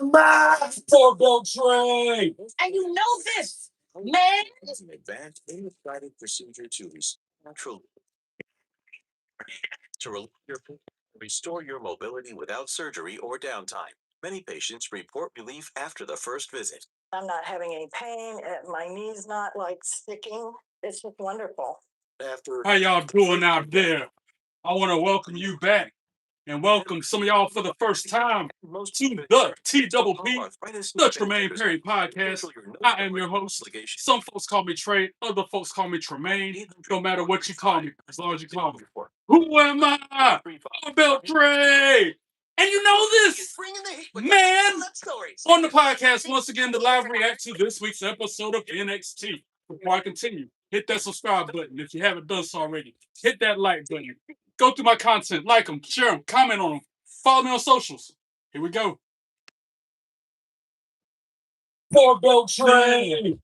My doorbell tray. And you know this, man. It's an advanced guided procedure to natural restore your mobility without surgery or downtime. Many patients report relief after the first visit. I'm not having any pain. My knee's not like sticking. It's just wonderful. After how y'all doing out there? I want to welcome you back and welcome some of y'all for the first time to the TWP, the Tremaine Perry Podcast. I am your host. Some folks call me Trey, other folks call me Tremaine. No matter what you call me, as long as you call me. Who am I? I'm about Trey. And you know this, man, on the podcast, once again, the live react to this week's episode of NXT. Before I continue, hit that subscribe button if you haven't done so already. Hit that like button. Go through my content, like them, share them, comment on them, follow me on socials. Here we go. Doorbell tray.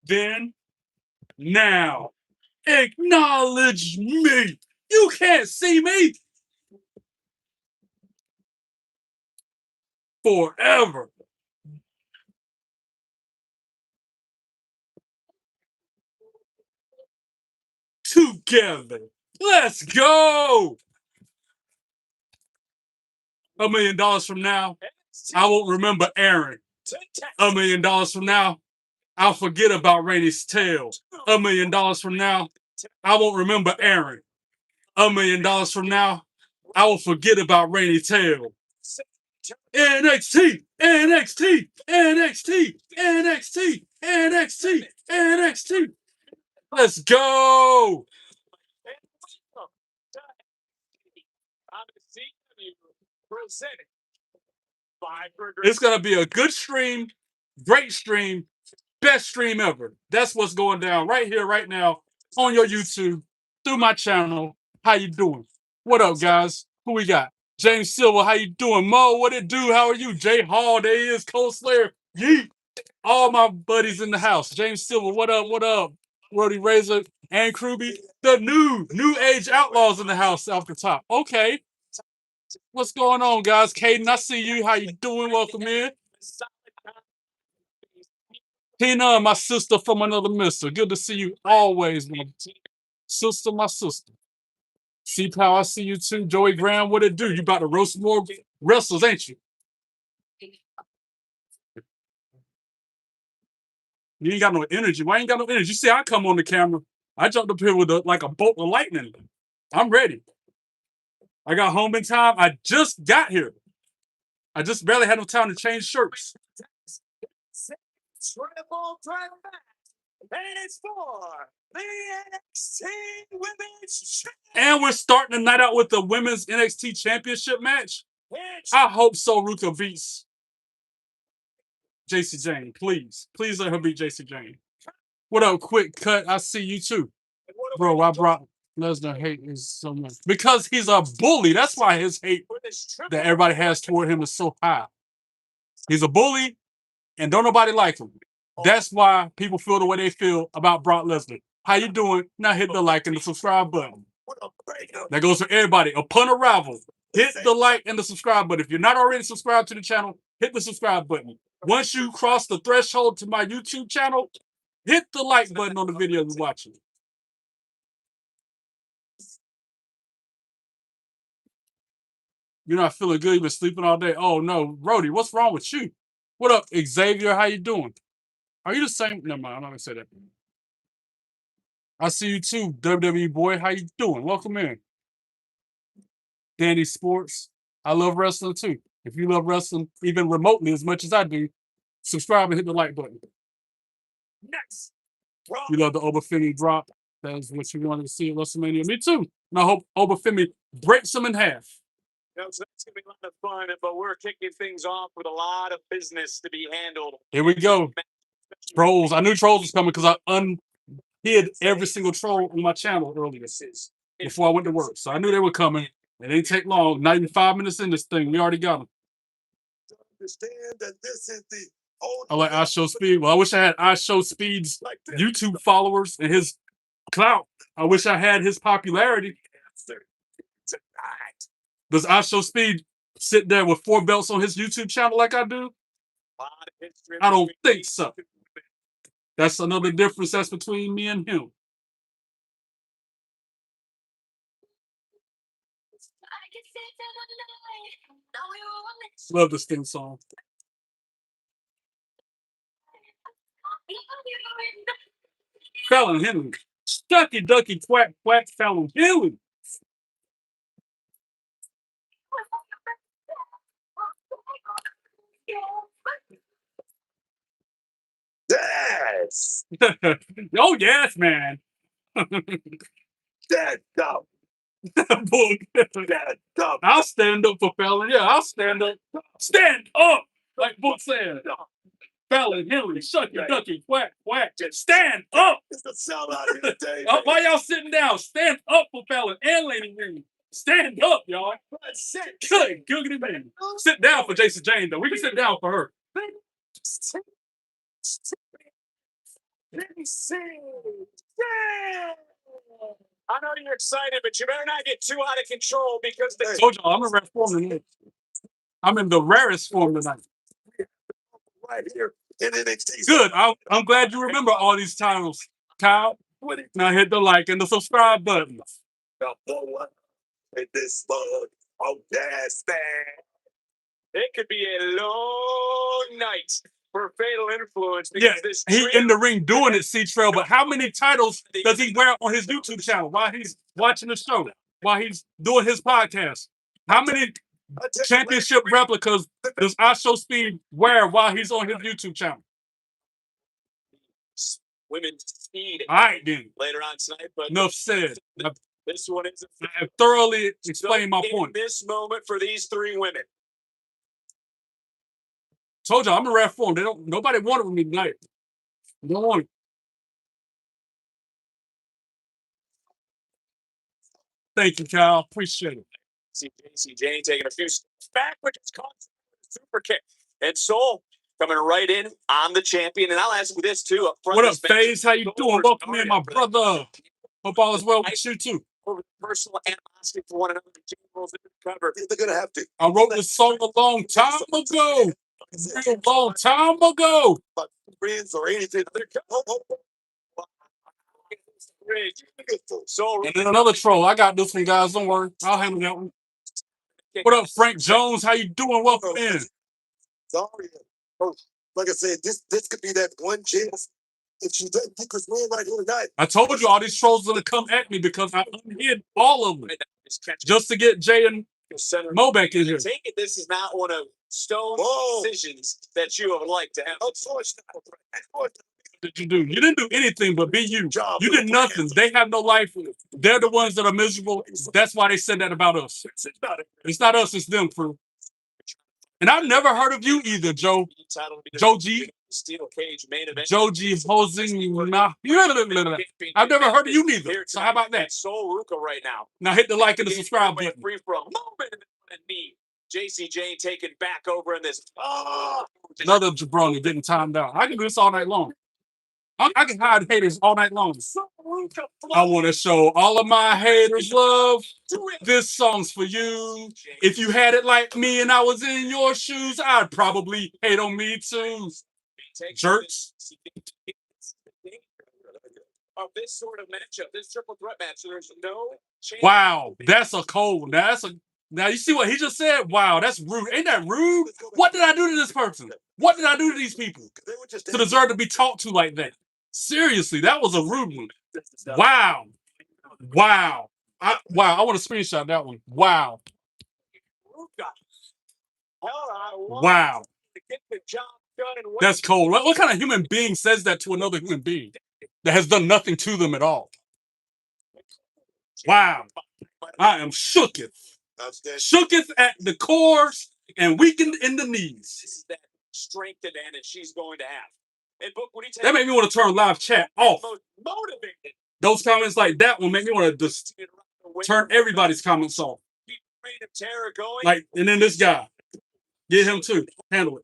Then, now, acknowledge me. You can't see me forever. Together. Let's go. $1 million from now, I won't remember Aaron. $1 million from now, I'll forget about Rainey's tail. $1 million from now, I won't remember Aaron. $1 million from now, I will forget about Rainey's tail. NXT, NXT, NXT, NXT, NXT, NXT. Let's go. It's going to be a good stream, great stream, best stream ever. That's what's going down right here, right now, on your YouTube, through my channel. How you doing? What up, guys? Who we got? James Silver, how you doing? Mo, what it do? How are you? Jay Hall, there he is. Cole Slayer, yeet. All my buddies in the house. James Silver, what up? What up? Roddy Razor and Kruby. The new age outlaws in the house off the top. Okay. What's going on, guys? Caden, I see you. How you doing? Welcome in. Tina, my sister from another mister. Good to see you always, my sister, my sister. See how I see you too. Joey Graham, what it do? You about to roast more wrestlers, ain't you? You ain't got no energy. Why ain't got no energy? You see, I come on the camera. I jumped up here with like a bolt of lightning. I'm ready. I got home in time. I just got here. I just barely had no time to change shirts. Triple threat match. And it's for the NXT Women's Championship. And we're starting the night out with the Women's NXT Championship match. I hope so. Ruka beats JC Jane. Please. Please let her beat JC Jane. What up, Quick Cut? I see you too. Bro, I brought Lesnar hate is so much. Because he's a bully. That's why his hate that everybody has toward him is so high. He's a bully, and don't nobody like him. That's why people feel the way they feel about Brock Lesnar. How you doing? Now hit the like and the subscribe button. That goes for everybody. Upon arrival, hit the like and the subscribe button. If you're not already subscribed to the channel, hit the subscribe button. Once you cross the threshold to my YouTube channel, hit the like button on the video you're watching. You're not feeling good. You've been sleeping all day. Oh, no. Roddy, what's wrong with you? What up, Xavier? How you doing? Are you the same? Never mind. I'm not going to say that. I see you too, WWE boy. How you doing? Welcome in. Danny Sports. I love wrestling too. If you love wrestling even remotely as much as I do, subscribe and hit the like button. Next. You love the Obafemi drop. That's what you wanted to see at WrestleMania. Me too. And I hope Obafemi breaks them in half. So that's going to be a lot of fun, but we're kicking things off with a lot of business to be handled. Here we go. Trolls. I knew trolls was coming because I unhid every single troll on my channel earlier before I went to work. So I knew they were coming. It didn't take long. Not even 5 minutes in this thing. We already got them. Understand that this is the I like I Show Speed. Well, I wish I had I Show Speed's YouTube followers and his clout. I wish I had his popularity. Does I Show Speed sit there with 4 belts on his YouTube channel like I do? I don't think so. That's another difference that's between me and him. Love this theme song. Fallon Henley. Stucky ducky quack quack Fallon Henley. Yes. Oh yes, man. Dead dumb. Book. Dead dumb. I'll stand up for Fallon. Yeah, I'll stand up. Stand up, like Book said. Fallon Henley, shucky ducky quack quack. Stand up. It's the sound out here today. Why y'all sitting down? Stand up for Fallon and Lady Henley. Stand up, y'all. Good, googity man. Sit down for Jason Jane, though. We can sit down for her. I know you're excited, but you better not get too out of control because I told y'all I'm in rare form tonight. I'm in the rarest form tonight. Right here in NXT. Good. I'm glad you remember all these titles, Kyle. Now hit the like and the subscribe button. Hit this mug. Oh, yes, man. It could be a long night for Fatal Influence. Yeah, he in the ring doing it, C-Trail, but how many titles does he wear on his YouTube channel while he's watching the show, while he's doing his podcast? How many championship replicas does I Show Speed wear while he's on his YouTube channel? Women's speed. All right, then. Later on tonight, but enough said. This one is. I have thoroughly explained my point. This moment for these 3 women. Told y'all I'm in rare form. Nobody wanted with me tonight. Don't want it. Thank you, Kyle. Appreciate it. See Jane taking a few steps back, which is called super kick. And Soul coming right in on the champion. And I'll ask you this too. Up front, what up, FaZe? How you doing? Welcome in, my brother. Hope all is well with you too. Over personal animosity for one another. Cover. They're gonna have to. I wrote this song a long time ago. Friends or anything. So, and then another troll. I got this one, guys. Don't worry. I'll handle that one. What up, Frank Jones? How you doing? Welcome in. Sorry. Like I said, this could be that one chance. If she doesn't pick us win right here tonight. I told you all these trolls are gonna come at me because I unhid all of them just to get Jay and Mo back in here. Take it. This is not one of Stone's decisions that you would like to have. What did you do? You didn't do anything but be you. You did nothing. They have no life. They're the ones that are miserable. That's why they said that about us. It's not us. It's them, crew. And I've never heard of you either, Joe. Joe G. Steel cage main event. Joe G. Hosing. I've never heard of you neither. So how about that? Soul Ruka right now. Now hit the like and the subscribe button. Free for a moment and me. JC Jane taking back over in this. Another jabroni getting timed out. I can do this all night long. I can hide haters all night long. I want to show all of my haters love. This song's for you. If you had it like me and I was in your shoes, I'd probably hate on me too. Jerks. Of this sort of matchup, this triple threat match, there's no chance. Wow, that's a cold. Now you see what he just said? Wow, that's rude. Ain't that rude? What did I do to this person? What did I do to these people to deserve to be talked to like that? Seriously, that was a rude one. Wow. I want to screenshot that one. Wow. Wow. That's cold. What kind of human being says that to another human being that has done nothing to them at all? Wow. I am shooketh. Shooketh at the core and weakened in the knees. This is that strength advantage she's going to have. And Book, what do you take? That made me want to turn live chat off. Motivated. Those comments like that one make me want to just turn everybody's comments off. Terror going. Like, and then this guy. Get him too. Handle it.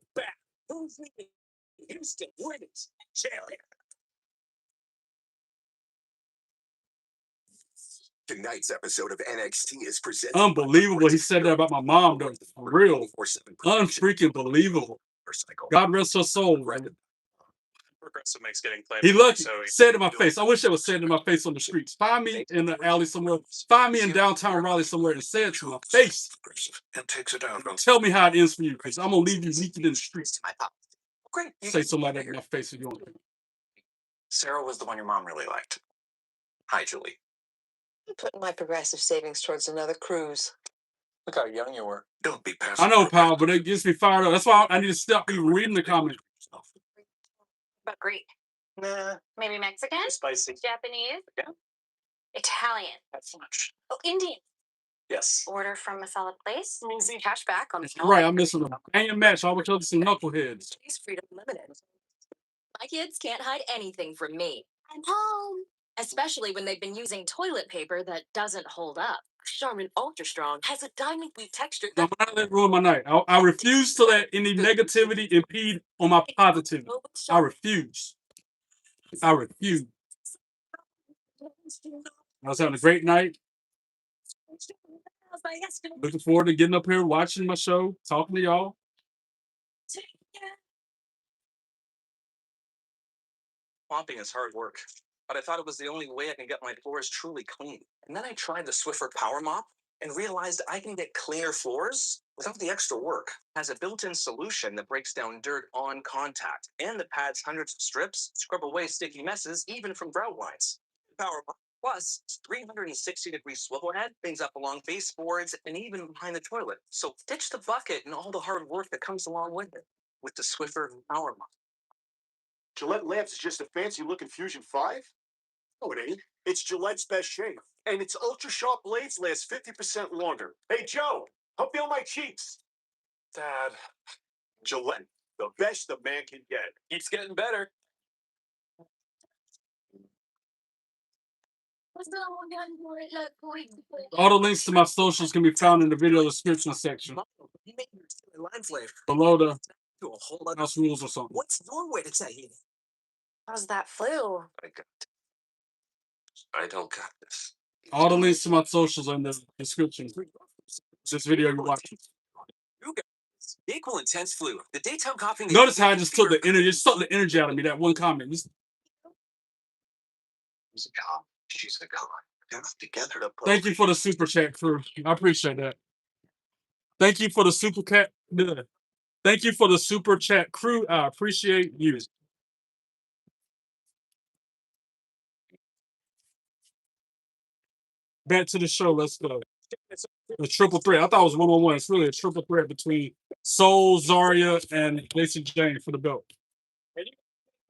Houston Women's Champion. Tonight's episode of NXT is presented. Unbelievable. He said that about my mom, though. For real. Unfreaking believable. God rest her soul. Progressive makes getting claimed. He lucky. So Said it in my face. I wish it was said in my face on the streets. Find me in the alley somewhere. Find me in downtown Raleigh somewhere and say it to my face. And takes it out. Tell me how it ends for you, because I'm going to leave you leaking in the streets. Great. Say something like that in my face if you want. Sarah was the one your mom really liked. Hi, Julie. I'm putting my progressive savings towards another cruise. look how young you were. Don't be passive. I know, pal, but it gets me fired up. That's why I need to stop even reading the comments. But Greek. Nah, Maybe Mexican? spicy. Japanese? Yeah. Italian. That's much. Oh, Indian. Yes. Order from a solid place. Easy cash back on Right, I'm missing a banging match. I would tell some knuckleheads. Taste freedom limited. My kids can't hide anything from me. I'm home. Especially when they've been using toilet paper that doesn't hold up. Charmin Ultra Strong has a diamond weave texture I'm not gonna let it ruin my night. I refuse to let any negativity impede on my positivity. I refuse. I refuse. I was having a great night. Looking forward to getting up here, watching my show, talking to y'all. Mopping is hard work, but I thought it was the only way I can get my floors truly clean. And then I tried the Swiffer Power Mop and realized I can get cleaner floors without the extra work. It has a built-in solution that breaks down dirt on contact, and the pad's hundreds of strips scrub away sticky messes, even from grout lines. Power Mop Plus, 360-degree swivel head things up along baseboards and even behind the toilet. So ditch the bucket and all the hard work that comes along with it with the Swiffer Power Mop. Gillette Labs is just a fancy-looking Fusion 5? No, it ain't. It's Gillette's best shave. And its ultra-sharp blades last 50% longer. Hey, Joe, help feel my cheeks. Dad, Gillette, the best a man can get. keeps getting better. All the links to my socials can be found in the video description section. You make your line flavor Below the to a whole other. house rules or something. What's your way to say it? How's that flu? I don't got this. All the links to my socials are in the description. This video you're watching. You got this. Equal intense flu. The daytime coughing. Notice how I just took the energy, just sucked the energy out of me. That one comment. Just, She's a god. She's a god. They're not together to put. thank you for the super chat, crew. I appreciate that. Thank you for the super cat. Thank you for the super chat, crew. I appreciate you. Back to the show. Let's go. A triple threat. I thought it was 1-on-1. It's really a triple threat between Soul, Zarya, and Lacey Jane for the belt. And you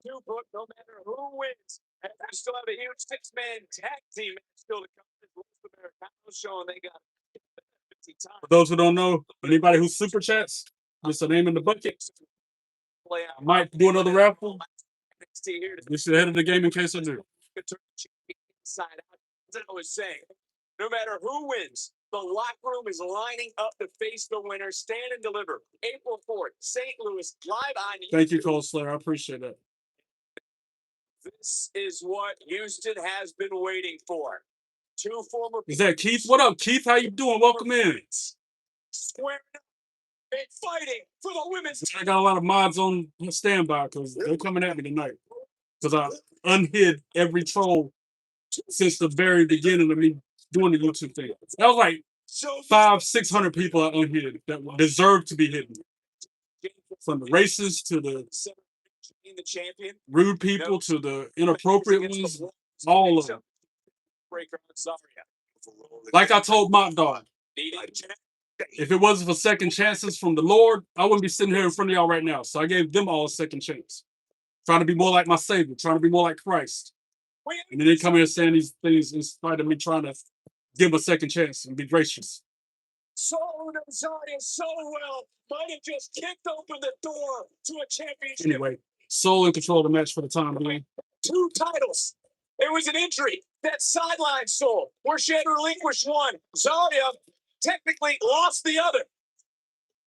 do, but no matter who wins, and we still have a huge six-man tag team match still to come. Most Americanos showing they got 50 times. For those who don't know, anybody who super chats, just a name in the bucket. Play I out. might do another raffle. NXT here to This is ahead of the game in case I do. turn the champion inside out. As I was saying, no matter who wins, the locker room is lining up to face the winner. Stand and deliver. April 4th, St. Louis, live on Thank you, YouTube. Cole Slayer. I appreciate that. This is what Houston has been waiting for. Two former. Is that Keith? What up, Keith? How you doing? Welcome in. Squaring up and fighting for the women's. I got a lot of mods on standby because they're coming at me tonight. Because I unhid every troll since the very beginning of me doing the YouTube thing. That was like So 500-600 people I unhid that deserve to be hidden. From the racist to the the champion. rude people to the inappropriate ones, all of them. Breaker on Zarya. Like I told Mock Dog, Needing if it wasn't for second chances from the Lord, I wouldn't be sitting here in front of y'all right now. So I gave them all a second chance. Trying to be more like my Savior, trying to be more like Christ. And then they come here saying these things in spite of me trying to give them a second chance and be gracious. So Zarya so well might have just kicked open the door to a championship. Anyway, Soul in control of the match for the time being. 2 titles. It was an injury that sidelined Soul, where she had relinquished one. Zarya technically lost the other.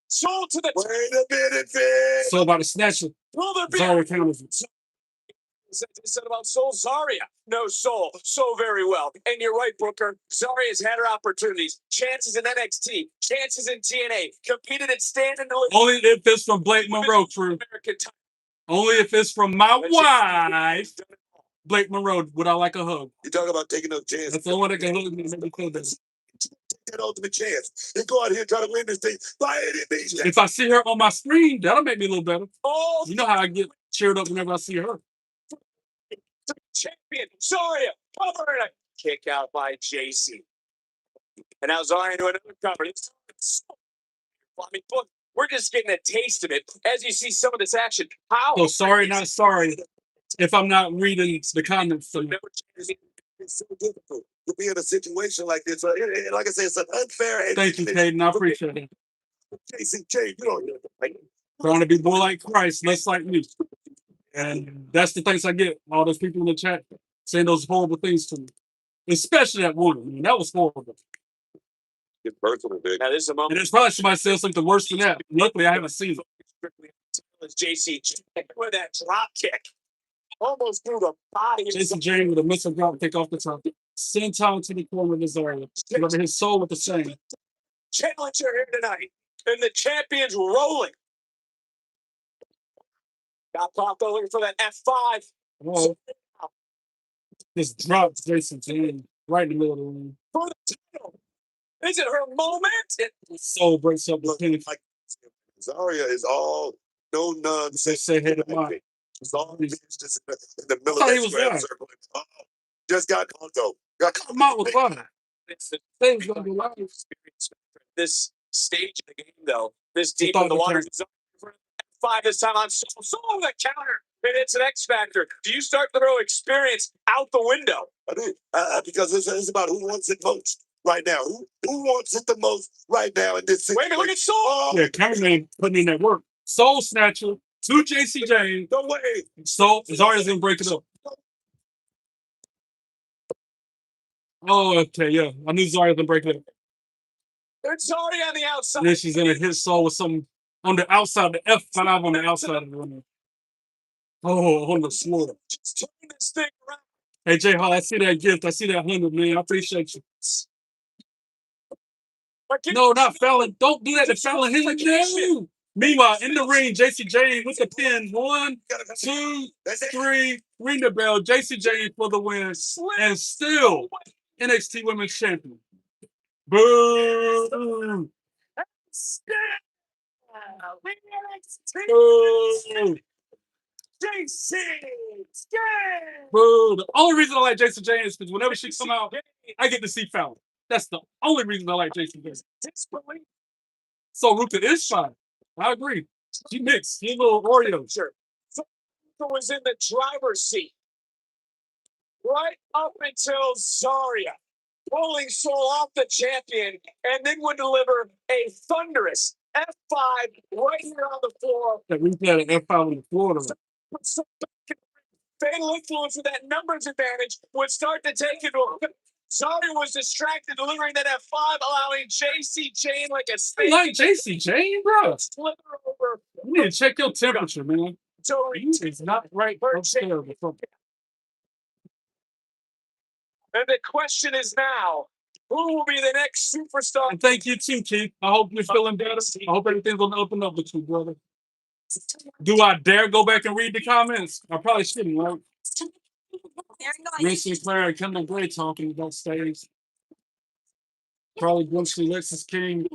Soul to the Wait a minute, Vic. So about to snatch it, Will there be Zarya counters it. said about Soul Zarya. No soul. So very well. And you're right, Booker. Zarya's had her opportunities. Chances in NXT. Chances in TNA. Competed at Stand and Deliver. Only if it's from Blake Monroe, crew. Only if it's from my wife, Blake Monroe. Would I like a hug? You talk about taking those chances. That's the only one that can hug me. Let me feel this. Take that ultimate chance. And go out here and try to win this thing by any means. If I see her on my screen, that'll make me a little better. Oh, You know how I get cheered up whenever I see her. champion. Zarya. Cover and a kick out by JC. And now Zarya into another cover. I mean, look, we're just getting a taste of it as you see some of this action. How? So sorry, not sorry. If I'm not reading the comments, so It's so difficult to be in a situation like this. Like I said, it's an unfair. thank you, Caden. I appreciate it. JCJ, you don't like Trying to be more like Christ, less like me. And that's the things I get. All those people in the chat saying those horrible things to me. Especially that woman. I mean, that was horrible. It's personal, big. Now this is a moment. And it's probably somebody said something worse than that. Luckily, I haven't seen it. JC with that drop kick. Almost through the body. Jason James with a missile drop kick off the top. Send time to the corner of his area. But his soul with the same. Challenger here tonight. And the champion's rolling. Got popped over for that F5. Oh, just drops Jason James right in the middle of the ring. For the title. Is it her moment? His soul breaks up the pin. Zarya is all no nonsense. They say hey to mine. It's all just in the middle I of thought he that was square there. circle. Oh, just got caught though. Got caught. Come out with fun. It's the Things gonna be live. experience. This stage of the game, though, this He deep thought in the the water. turn- F5 this time on Soul the counter. And it's an X factor. Do you start to throw experience out the window? I do. Because it's about who wants it most right now. Who wants it the most right now in this Wait a situation? minute, look at Soul. Oh, Yeah, cameraman putting in that work. Soul Snatcher to JC James. no way. So Zarya's gonna break it up. Oh, okay, yeah. I knew Zarya's gonna break it up. It's already on the outside. And then she's gonna hit Soul with some on the outside, the F5 on the outside of the ring. Oh, on the floor. Just turn this thing around. Hey, J Hall, I see that gift. I see that 100, man. I appreciate you. No, not Fallon. Don't do that to Fallon Henley. No. Meanwhile, in the ring, JC James with the pin. 1, 2, 3. Ring the bell. JC James for the win. And still NXT Women's Champion. Boom. Boom. JC. Boo. The only reason I like Jason James is because whenever she come out, I get to see Fallon. That's the only reason I like Jason James. So Ruka is fine. I agree. She mixed. She a little Oreo. Sure. So was in the driver's seat right up until Zarya pulling Soul off the champion and then would deliver a thunderous F5 right here on the floor. That Ruka had an F5 on the floor. So fatal influence with that numbers advantage would start to take it over. Zarya was distracted delivering that F5, allowing JC Jane like a I snake like JC Jane, bro. to slither over. You need to check your temperature, man. So It's not right upstairs or something. and the question is now, who will be the next superstar? And thank you too, Keith. I hope you're feeling better. I hope everything's gonna open up with you, brother. Do I dare go back and read the comments? I probably shouldn't, right? Mason Claire and Kendall Gray talking about stage. Probably Glimpsey, Lexus King,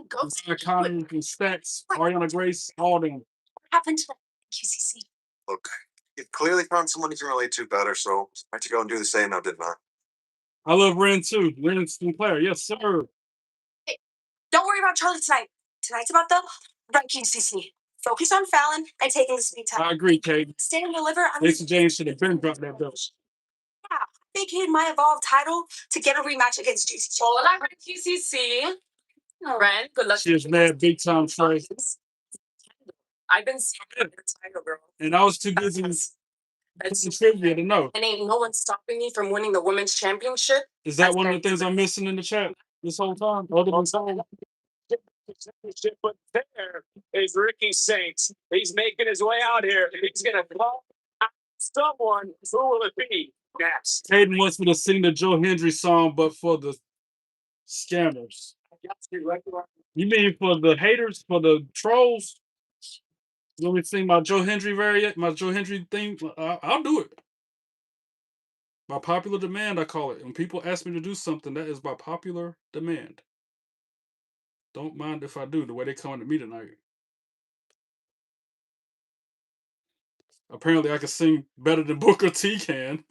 Ryan Connor, and Stacks, Ariana Grace, all them. What happened to QCC? Look, you clearly found someone you can relate to better, so why don't you go and do the same now, didn't I? I love Ren too. Ren Sinclair, yes, sir. Don't worry about Charlie tonight. Tonight's about the run QCC. Focus on Fallon and taking the speed time. I agree, Kate. Stay and deliver. Jason James should have been dropped that belt. Vacated my evolved title to get a rematch against JC. Hola, QCC. Ren, good luck. She is mad big time Trey. I've been scared of your title, girl. And I was too busy putting trivia to know. And ain't no one stopping me from winning the women's championship. Is that one of the things I'm missing in the chat this whole time? Other than saying, But there is Ricky Saints. He's making his way out here. He's gonna call out someone. Who will it be? Next. Caden wants me to sing the Joe Hendry song, but for the scammers. You mean for the haters, for the trolls? You want me to sing my Joe Hendry variant, my Joe Hendry theme? I'll do it. By popular demand, I call it. When people ask me to do something, that is by popular demand. Don't mind if I do, the way they coming to me tonight. Apparently, I can sing better than Booker T can.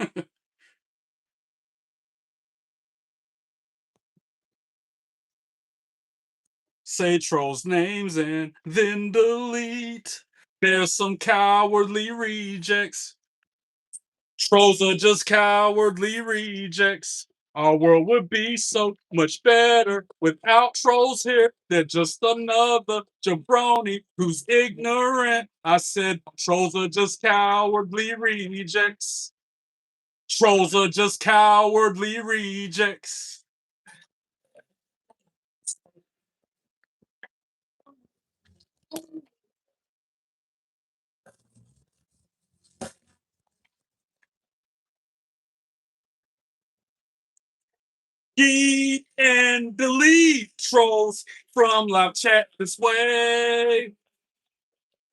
Say trolls' names and then delete. There's some cowardly rejects. Trolls are just cowardly rejects. Our world would be so much better without trolls here. They're just another jabroni who's ignorant. I said trolls are just cowardly rejects. Trolls are just cowardly rejects. Delete and delete trolls from live chat this way.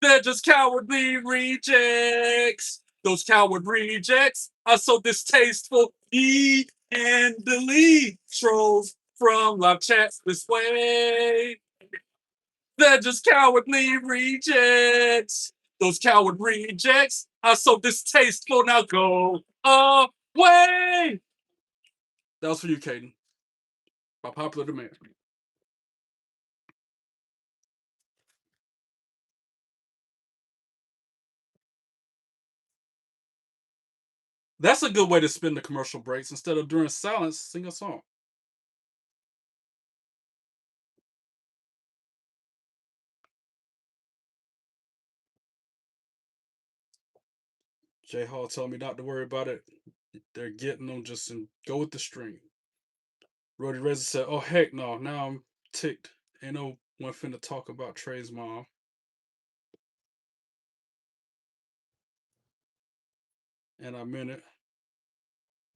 They're just cowardly rejects. Those coward rejects are so distasteful. Eat and delete trolls from live chats this way. They're just cowardly rejects. Those coward rejects are so distasteful. Now go away. That was for you, Caden. By popular demand. That's a good way to spend the commercial breaks. Instead of during silence, sing a song. J Hall told me not to worry about it. They're getting them, just go with the stream. Roddy Reza said, oh, heck no. Now I'm ticked. Ain't no one finna talk about Trey's mom. And I meant it.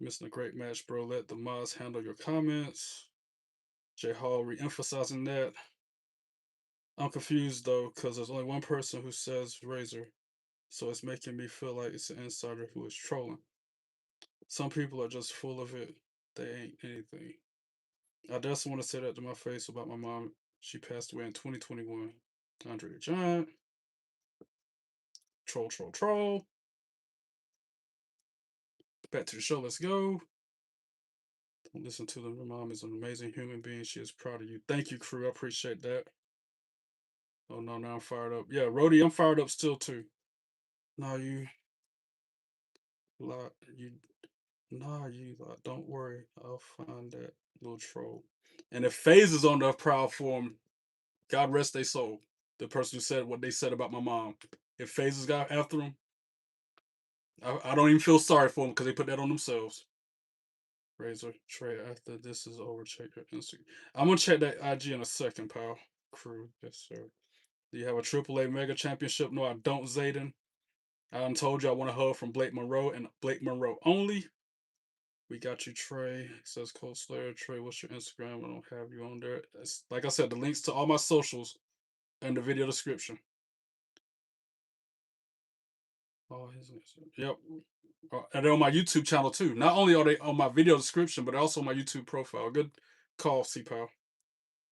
Missing a great match, bro. Let the mods handle your comments. J Hall re-emphasizing that. I'm confused though, because there's only one person who says Razor. So it's making me feel like it's an insider who is trolling. Some people are just full of it. They ain't anything. I just want to say that to my face about my mom. She passed away in 2021. Andre the Giant. Troll, troll, troll. Back to the show. Let's go. Don't listen to them. Your mom is an amazing human being. She is proud of you. Thank you, crew. I appreciate that. Oh no, now I'm fired up. Yeah, Rhodey, I'm fired up still too. Nah, you lot. You lot. Don't worry. I'll find that little troll. And if FaZe is on the proud form, God rest their soul. The person who said what they said about my mom. If FaZe has got after them, I don't even feel sorry for them because they put that on themselves. Razor Trey, after this is over, check your Instagram. I'm gonna check that IG in a second, pal. Crew, yes sir. Do you have a AAA Mega Championship? No, I don't, Zayden. I done told you I want a hug from Blake Monroe and Blake Monroe only. We got you, Trey. It says Cold Slayer. Trey, what's your Instagram? I don't have you on there. It's, like I said, the links to all my socials in the video description. Oh, yep. And they're on my YouTube channel too. Not only are they on my video description, but they're also on my YouTube profile. Good call, C-Pal.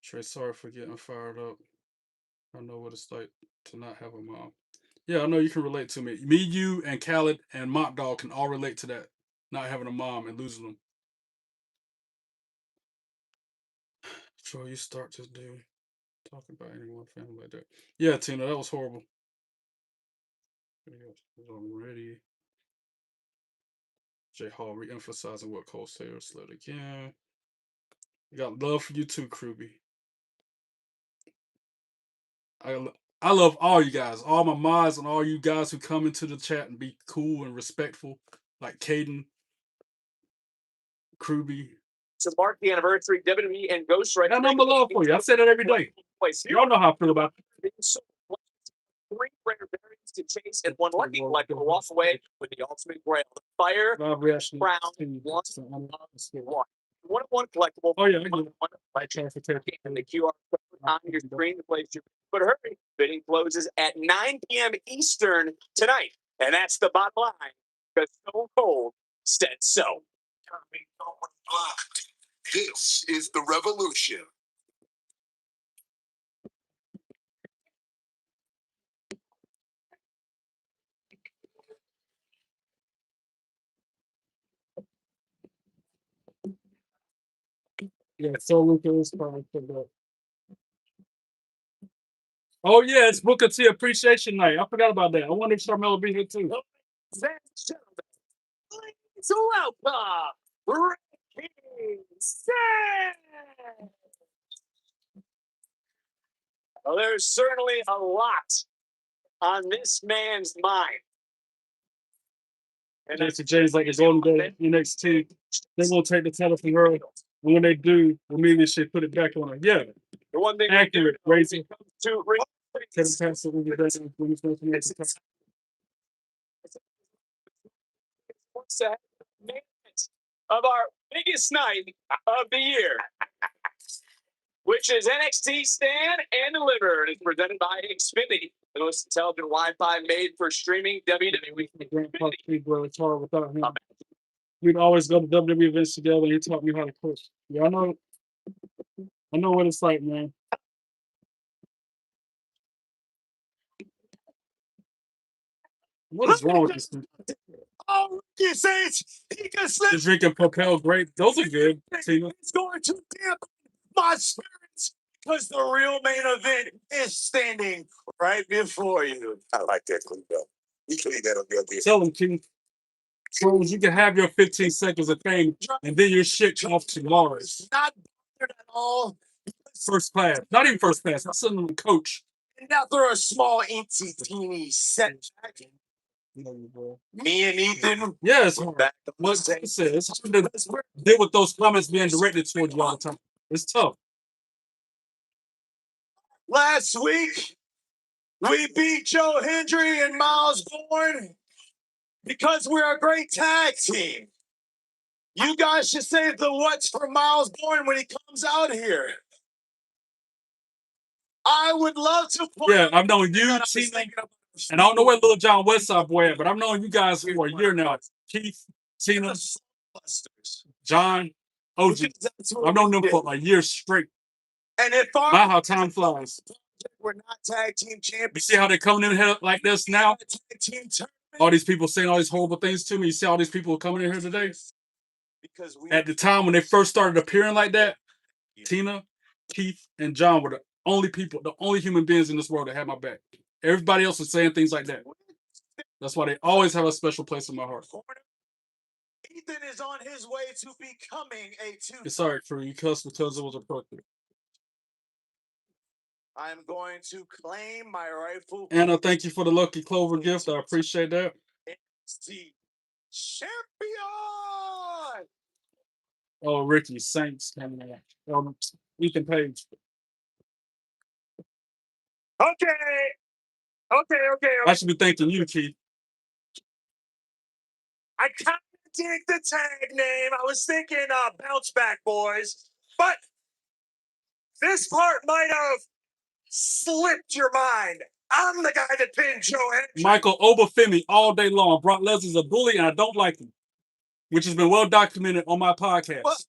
Trey, sorry for getting fired up. I know what it's like to not have a mom. Yeah, I know you can relate to me. Me, you, and Khaled and Mock Dog can all relate to that. Not having a mom and losing them. Troy, you start to do talking about anyone family like that. Yeah, Tina, that was horrible. Already. J Hall re-emphasizing what Cole Sayer said again. I got love for you too, Kruby. I love all you guys, all my mods, and all you guys who come into the chat and be cool and respectful, like Caden, Kruby. To mark the anniversary, WWE and Ghost Rider. Got number love for you. I say that every day. Y'all know how I feel about it. Three rare variants to chase, and one lucky collector will walk away with the ultimate grail, the Fire Crown 1-of-1 one collectible. Oh yeah, by transportation and the QR code on your screen to place your. But hurry, bidding closes at 9 p.m. Eastern tonight, and that's the bottom line because Stone Cold said so. This is the revolution. Yeah, so Luca is probably for that. Oh yeah, it's Booker T Appreciation Night. I forgot about that. I wonder if Charmel will be here too. Please welcome Ricky Sand. Well, there's certainly a lot on this man's mind. And Jason James like the Golden Gate NXT. They won't take the title from her. And when they do, immediately she put it back on her. Yeah. the one thing Accurate, raising. to Kevin Pastor will be there when he's going to make the of our biggest night of the year, which is NXT Stand and Delivered. It's presented by Xfinity, the most intelligent Wi-Fi made for streaming WWE. Grandpa bro, it's hard without him. We'd always go to WWE events together and he taught me how to cook. Yeah, I know what it's like, man. What is wrong with this thing? Oh, you say he can slip. Just drinking Propel Grape. Those are good. Tina. It's going to dampen my spirits because the real main event is standing right before you. I like that clip, though. You can leave that on your video. Tell them, King. So you can have your 15 seconds of fame and then your shit off to Mars. Not bothered at all. First class. Not even first class. I'm sitting on the coach. And now they're a small, teeny setback. Me and Ethan. Yeah, it's hard. What it says, it's hard to deal with those comments being directed towards you all the time. It's tough. Last week, we beat Joe Hendry and Miles Bourne because we're a great tag team. You guys should save the what's for Miles Bourne when he comes out here. I would love to play. Yeah, I've known you, Tina, and I don't know where Little John Westside Boy at, but I've known you guys for a year now. Keith, Tina, John, OG. I've known them for a year straight. And if Not how time flies. we're not tag team You champions, see how they're coming in here like this now? tag team tournament, All these people saying all these horrible things to me. You see all these people coming in here today? because we At the time when they first started appearing like that, Tina, Keith, and John were the only people, the only human beings in this world that had my back. Everybody else was saying things like that. That's why they always have a special place in my heart. Ethan is on his way to becoming a two. It's sorry for you cuss because it was appropriate. I'm going to claim my rightful Anna, thank you for the Lucky Clover gift. I appreciate that. NXT champion. Oh, Ricky, Saints, and Ethan Page. Okay. I should be thanking you, Keith. I kind of dig the tag name. I was thinking Bounce Back Boys, but this part might have slipped your mind. I'm the guy that pinned Joe Hendry. Michael Obafemi all day long. Brock Lesnar's a bully, and I don't like him, which has been well documented on my podcast. What?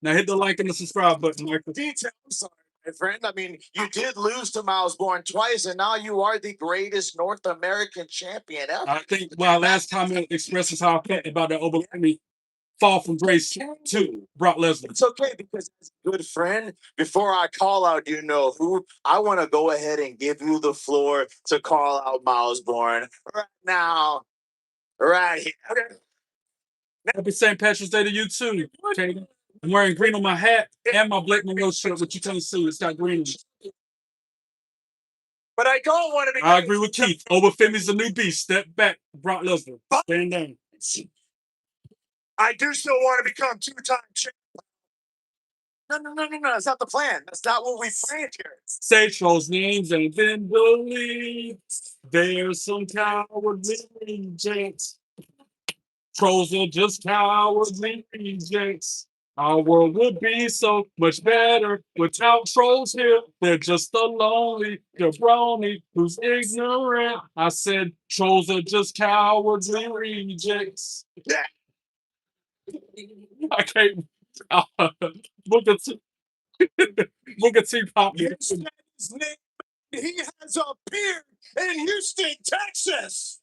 Now hit the like and the subscribe button, Michael. Detail. I'm sorry, my friend. I mean, you did lose to Miles Bourne twice, and now you are the greatest North American champion ever. I think my last comment expresses how I felt about that Obafemi fall from grace to Brock Lesnar. It's okay because as a good friend, before I call out you know who, I want to go ahead and give you the floor to call out Miles Bourne right now, right here. Okay. Happy St. Patrick's Day to you too, Katie. I'm wearing green on my hat and my Blake Monroe shirt, which you can't see. It's got green. But I don't want to be. I agree with Keith. Obafemi's the new beast. Step back, Brock Lesnar. Stand down. I do still want to become two-time champion. No. That's not the plan. That's not what we planned here. Say trolls' names and then believe there's some cowardly rejects. Trolls are just cowardly rejects. Our world would be so much better without trolls here. They're just a lonely jabroni who's ignorant. I said trolls are just cowardly rejects. Yeah. I can't. Booker T. Booker T. Pop. His name. He has appeared in Houston, Texas.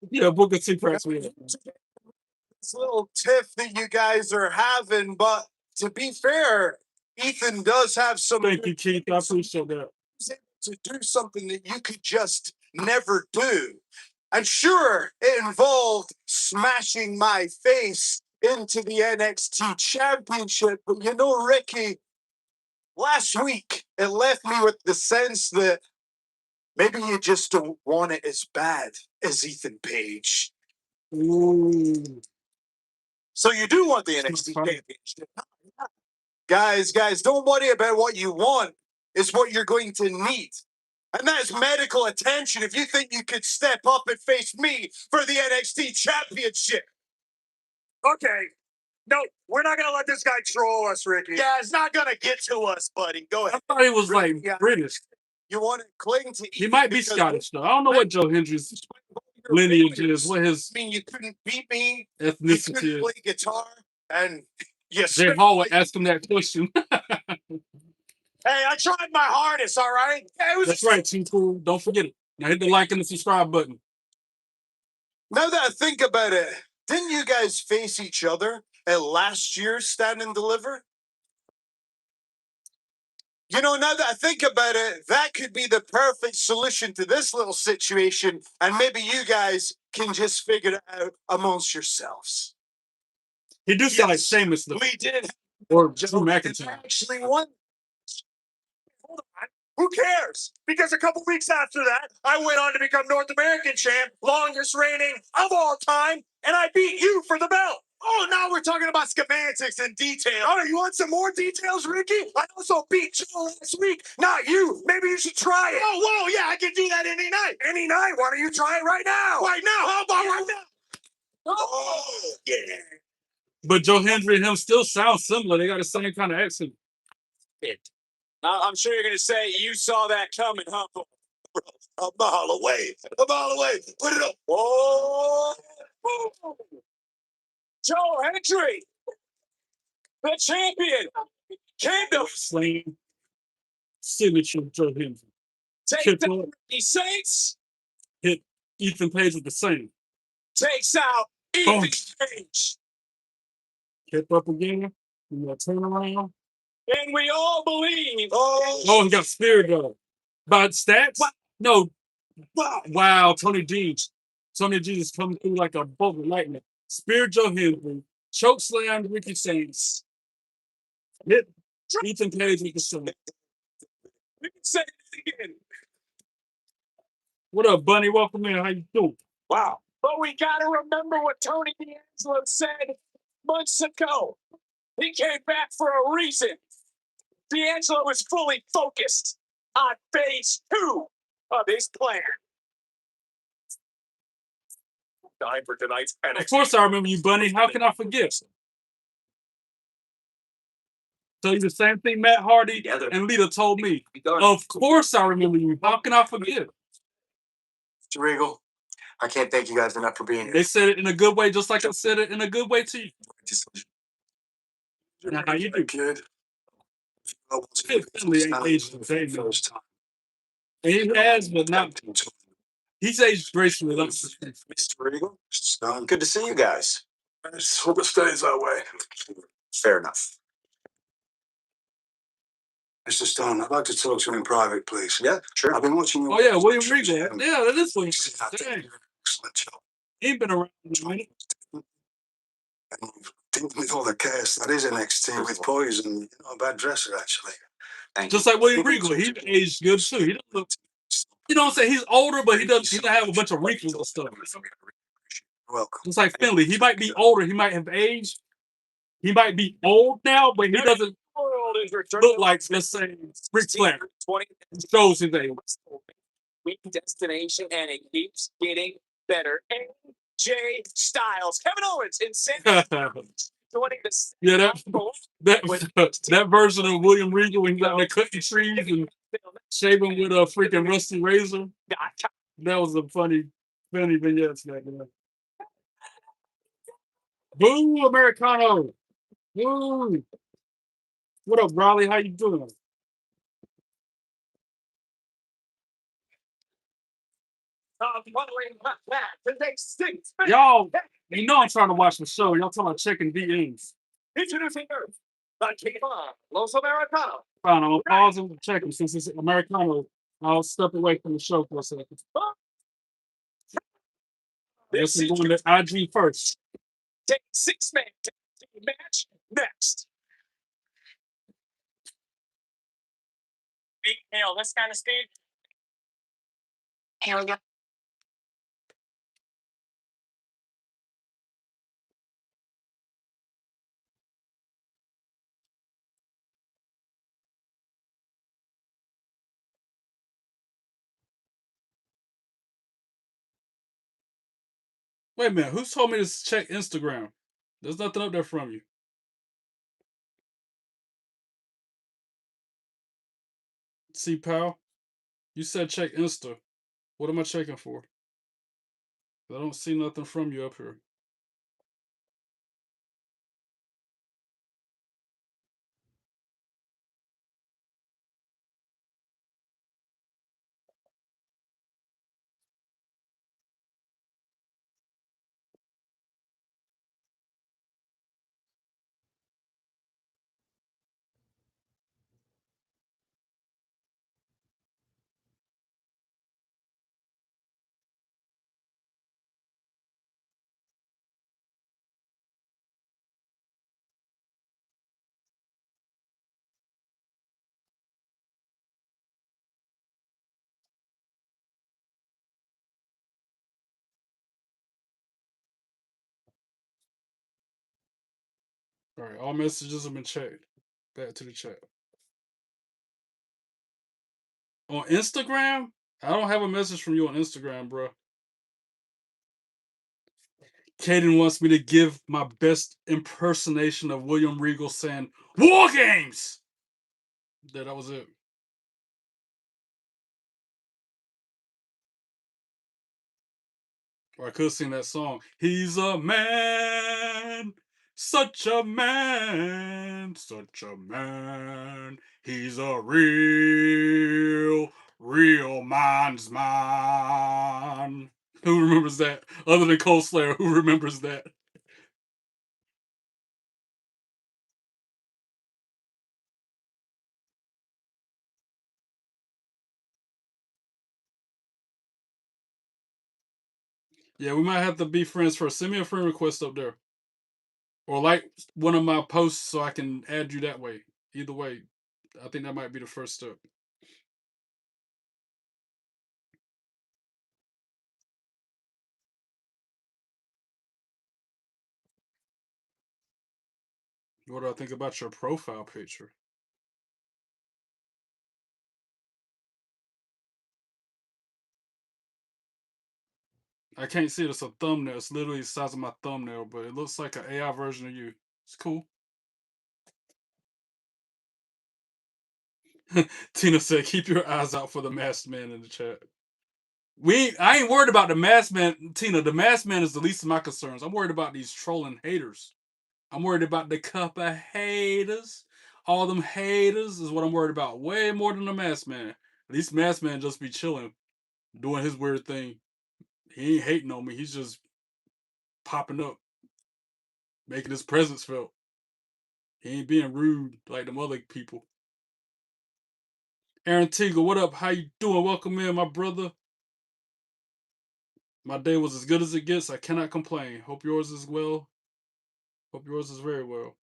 Yeah, Booker T. cracks me up. This little tiff that you guys are having, but to be fair, Ethan does have some. Thank you, Keith. I appreciate that. To do something that you could just never do. And sure, it involved smashing my face into the NXT championship, but you know, Ricky, last week it left me with the sense that maybe you just don't want it as bad as Ethan Page. Ooh. So you do want the NXT championship. Guys, don't worry about what you want. It's what you're going to need. And that's medical attention if you think you could step up and face me for the NXT championship. Okay. No, we're not going to let this guy troll us, Ricky. Yeah, it's not going to get to us, buddy. Go ahead. I thought he was like British. You want to cling to He might be Scottish, though. I don't know what Joe Hendry's lineage is, what his I mean, you couldn't beat me. ethnicity You couldn't is. play guitar. And yes, Jay Hall would ask him that question. hey, I tried my hardest, all right? Yeah, it was That's right, Team Cool. Don't forget it. Now hit the like and the subscribe button. Now that I think about it, didn't you guys face each other at last year's Stand and Deliver? You know, now that I think about it, that could be the perfect solution to this little situation, and maybe you guys can just figure it out amongst yourselves. He do sound like Sheamus, though. We did. Or Drew McIntyre. Actually won. Hold on. Who cares? Because a couple weeks after that, I went on to become North American champ, longest reigning of all time, and I beat you for the belt. Oh, now we're talking about schematics and details. Oh, you want some more details, Ricky? I also beat Joe last week, not you. Maybe you should try it. Oh, whoa, yeah, I can do that any night. Any night? Why don't you try it right now? Right now? How about right now? Oh, yeah. But Joe Hendry and him still sound similar. They got the same kind of accent. I'm sure you're going to say you saw that coming, huh? A mile away. A mile away. Put it up. Whoa. Joe Hendry, the champion, came to Slang signature Joe Hendry. take down the Saints, Hit Ethan Page with the same. takes out Boom. Ethan Page. Hit up again. You got turn around. And we all believe. Oh, he got speared though. By stats? What? No. Wow. Wow, Tony D. Tony D is coming through like a bolt of lightning. Spear Joe Hendry. Choke slam Ricky Saints. Hit Ethan Page with the same. We can say it again. What up, Bunny? Welcome in. How you doing? Wow. But we got to remember what Tony D'Angelo said months ago. He came back for a reason. D'Angelo was fully focused on phase 2 of his plan. Time for tonight's Of NXT. course I remember you, Bunny. How can I forget? Tell you the same thing Matt Hardy and Lita told me. Of course I remember you. How can I forget? Mr. Regal, I can't thank you guys enough for being here. They said it in a good way, just like I said it in a good way to you. Now, how you do? Kid. Finley ain't aged the same, though. He has, but not. He's aged gracefully. Mr. Regal, good to see you guys. I just hope it stays that way. Fair enough. Mr. Stone, I'd like to talk to you in private, please. Yeah, sure. I've been watching you. Oh, yeah, William Regal. Yeah, that is William I Regal. think Dang. you're an excellent job. He ain't been around a minute. And you've dealt with all the chaos that is NXT with poison. You're not a bad dresser, actually. Thank you. Just like William Regal. He aged good, too. He don't look You know what I'm saying? He's older, but he doesn't have a bunch of wrinkles and stuff. Welcome. Just like Finley, he might be older, he might have aged, he might be old now, but he doesn't look like, let's say, Ric Flair. It shows his age. Weak destination, and it keeps getting better. AJ Styles, Kevin Owens, insane. Yeah, that version of William Regal when he's out there cutting trees and shaving with a freaking rusty razor. That was a funny vignette. Boo, Americano. Boo. What up, Raleigh? How you doing? Y'all, you know I'm trying to watch the show. Y'all talking about checking DMs. Introducing Earth, the King of Los Americanos. Fine, I'm gonna pause and check him since it's Americano. I'll step away from the show for a second. This is doing the IG first. Take 6-man match next. Big hail, this kind of stage. Here we go. Wait a minute, who's told me to check Instagram? There's nothing up there from you. See, pal, you said check Insta. What am I checking for? I don't see nothing from you up here. All right, all messages have been checked. Back to the chat. On Instagram? I don't have a message from you on Instagram, bro. Caden wants me to give my best impersonation of William Regal saying, War Games! Yeah, that was it. Or I could sing that song. He's a man, such a man, such a man. He's a real man's man. Who remembers that? Other than Cole Slayer, who remembers that? Yeah, we might have to be friends first. Send me a friend request up there. Or like one of my posts so I can add you that way. Either way, I think that might be the first step. What do I think about your profile picture? I can't see it. It's a thumbnail. It's literally the size of my thumbnail, but it looks like an AI version of you. It's cool. Tina said, keep your eyes out for the masked man in the chat. I ain't worried about the masked man, Tina. The masked man is the least of my concerns. I'm worried about these trolling haters. I'm worried about the cup of haters. All them haters is what I'm worried about. Way more than the masked man. At least masked man just be chilling, doing his weird thing. He ain't hating on me. He's just popping up, making his presence felt. He ain't being rude like them other people. Aaron Teagle, what up? How you doing? Welcome in, my brother. My day was as good as it gets. I cannot complain. Hope yours is well. Hope yours is very well.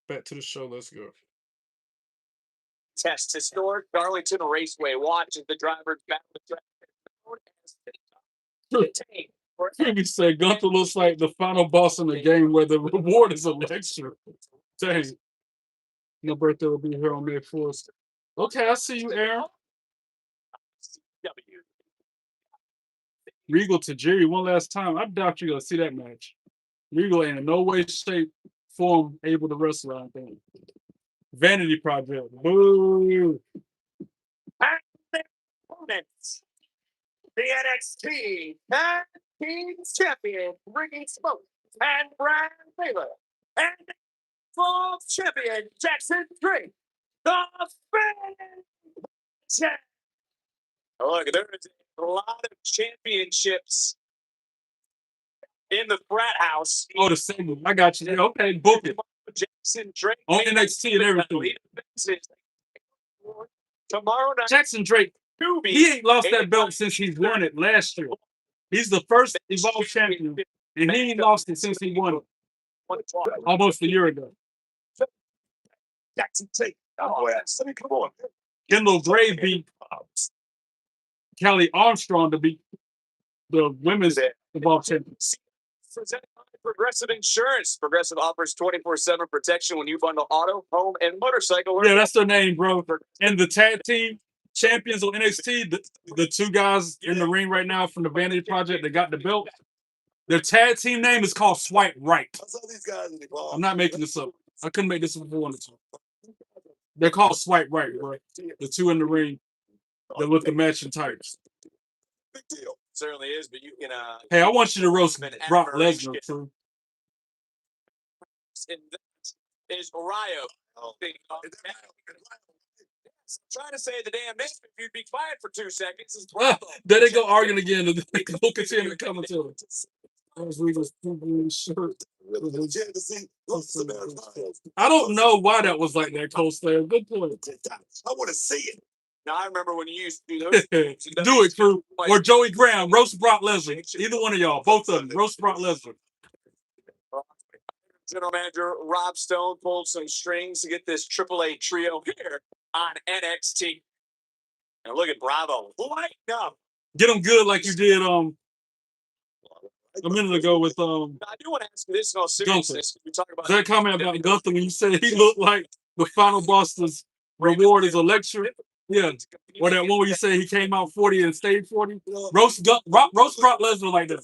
Back to the show. Let's go. Test historic Darlington Raceway. Watch as the drivers battle the track. He said Gunther looks like the final boss in the game where the reward is a lecture. Dang. Your birthday will be here on May 4th. Okay, I see you, Aaron. Regal to Jerry one last time. I doubt you're going to see that match. Regal ain't in no way, shape, form able to wrestle, I think. Vanity Project. Boo. Opponents. The NXT Tag Team Champion, Ricky Smoke, and Brian Taylor. And the full champion, Jackson Drake. The Fan. Look, there's a lot of championships in the frat house. Oh, the segment. I got you. Yeah, okay, book it. Jackson Drake On NXT and everything. Tomorrow night. Jackson Drake, he ain't lost that belt since he's won it last year. He's the first Evolve champion, and he ain't lost it since he won it almost a year ago. Jackson Drake. Oh, yes. I mean, come on. Kendall Gray beat Kelly Armstrong to beat the women's Evolve champion. Presented by Progressive Insurance. Progressive offers 24/7 protection when you bundle auto, home, and motorcycle. Yeah, that's their name, bro. And the tag team champions on NXT, the two guys in the ring right now from the Vanity Project that got the belt, their tag team name is called Swipe Right. I'm not making this up. I couldn't make this up if I wanted to. They're called Swipe Right, bro. The two in the ring that look the matching types. Big deal. Certainly is, but you can. Hey, I want you to roast Brock Lesnar too. Is Ryo. Trying to say the damn name if you'd be quiet for 2 seconds. There they go arguing again. We'll continue to come to it. I don't know why that was like that, Cole Slayer. Good point. I want to see it. Now I remember when you used to do those. Do it, crew. Or Joey Graham, roast Brock Lesnar. Either one of y'all, both of them, roast Brock Lesnar. General Manager Rob Stone pulled some strings to get this AAA trio here on NXT. And look at Bravo. Lighten up. Get them good like you did a minute ago with I do want to ask you this in all seriousness. We talk about that comment about Gunther when you said he looked like the final boss's reward is a lecture. Yeah. Or that one where you say he came out 40 and stayed 40. Roast Brock Lesnar like that.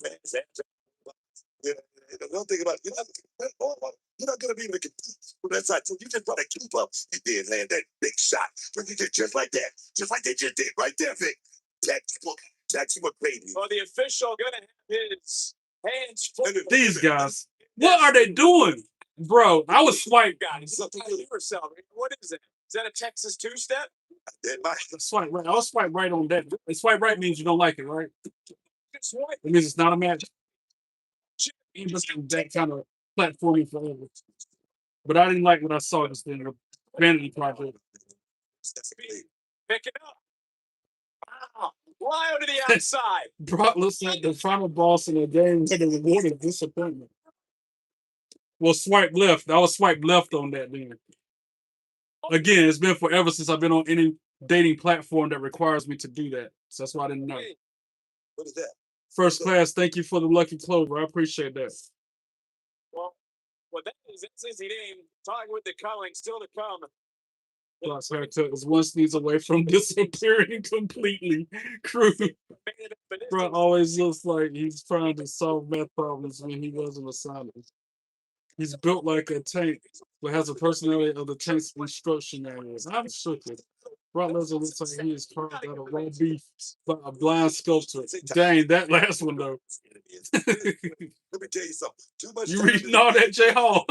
Yeah, the one thing about you're not gonna be able to compete with that side. So you just gotta keep up. You did land that big shot. But you did just like that. Just like they just did right there, Vic. Textbook baby. well, the official gonna have his hands full. These guys. What are they doing? Bro, I was swiped. Guys, what is it? Is that a Texas two-step? Swipe right. I was swipe right on that. And swipe right means you don't like it, right? It means it's not a match. That kind of platforming forever. But I didn't like what I saw this thing. Vanity Project. Pick it up. Wow. Fly to the outside. Brock looks like the final boss in the game with a reward of disappointment. Well, swipe left. I was swipe left on that then. Again, it's been forever since I've been on any dating platform that requires me to do that. So that's why I didn't know. What is that? First class, thank you for the lucky clover. I appreciate that. Well, that is easy name. Talking with the culling, still to come. Brock's haircut is one sneeze away from disappearing completely. Crew. Bro always looks like he's trying to solve math problems when he wasn't assigned. He's built like a tank, but has a personality of the tank's instruction manuals. I'm shook. Brock Lesnar looks like he is carved out of raw beef by a blind sculptor. Dang, that last one though. Let me tell you something. Too much. You reading all that, J Hall?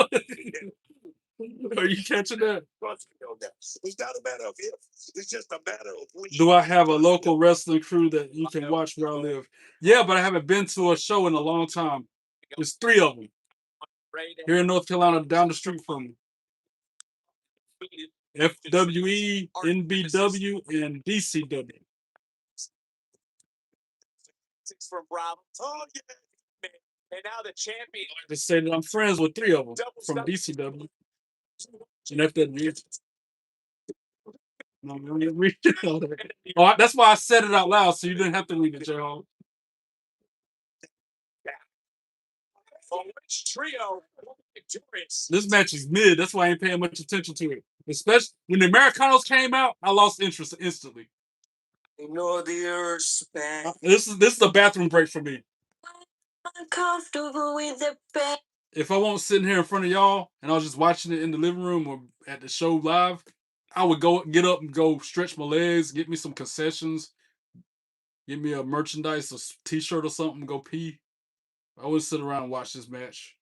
Are you catching that? It's not a matter of if. It's just a matter of when. Do I have a local wrestling crew that you can watch where I live? Yeah, but I haven't been to a show in a long time. There's 3 of them here in North Carolina, down the street from me. FWE, NBW, and DCW. From Bravo. Oh, yeah. And now the champion. I just say that I'm friends with 3 of them from DCW and FWE. No, you didn't read all that. Oh, that's why I said it out loud, so you didn't have to read it, J-Hog. For which trio victorious? This match is mid. That's why I ain't paying much attention to it. Especially when the Americanos came out, I lost interest instantly. No dear span. This is a bathroom break for me. Uncomfortable with the bed. If I won't sit here in front of y'all and I was just watching it in the living room or at the show live, I would get up and go stretch my legs, get me some concessions, get me a merchandise, a t-shirt or something, go pee. I wouldn't sit around and watch this match.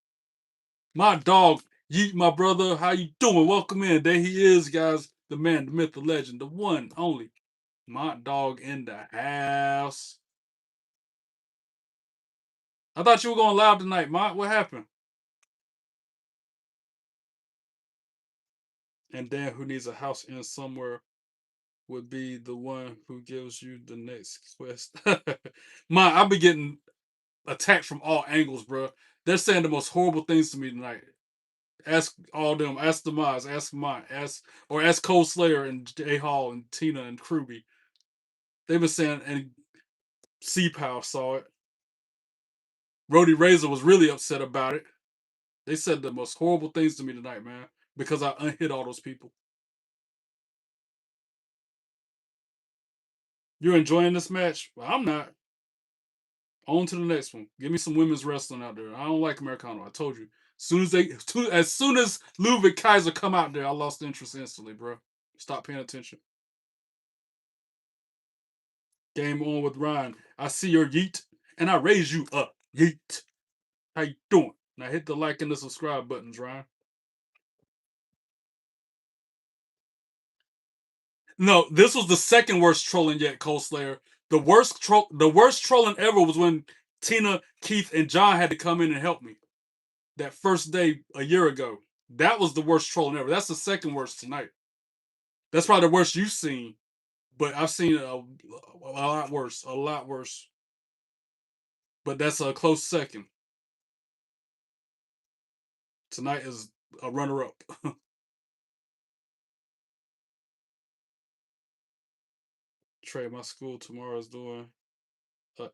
My dog, Yeet, my brother, how you doing? Welcome in. There he is, guys. The man, the myth, the legend, the one, only. My dog in the house. I thought you were going live tonight, Mont. What happened? And Dan, who needs a house in somewhere, would be the one who gives you the next quest. Mont, I've been getting attacked from all angles, bro. They're saying the most horrible things to me tonight. Ask all them. Ask Demise. Ask Mont. Ask Cole Slayer and J Hall and Tina and Kruby. They've been saying, and C-Pow saw it. Rody Razor was really upset about it. They said the most horrible things to me tonight, man, because I unhit all those people. You're enjoying this match? Well, I'm not. On to the next one. Give me some women's wrestling out there. I don't like Americano. I told you. As soon as Ludwig Kaiser come out there, I lost interest instantly, bro. Stop paying attention. Game on with Ryan. I see your yeet, and I raise you up. Yeet. How you doing? Now hit the like and the subscribe buttons, Ryan. No, this was the second worst trolling yet, Cole Slayer. The worst trolling ever was when Tina, Keith, and John had to come in and help me. That first day a year ago. That was the worst trolling ever. That's the second worst tonight. That's probably the worst you've seen. But I've seen a lot worse. A lot worse. But that's a close second. Tonight is a runner-up. Trey, my school tomorrow is doing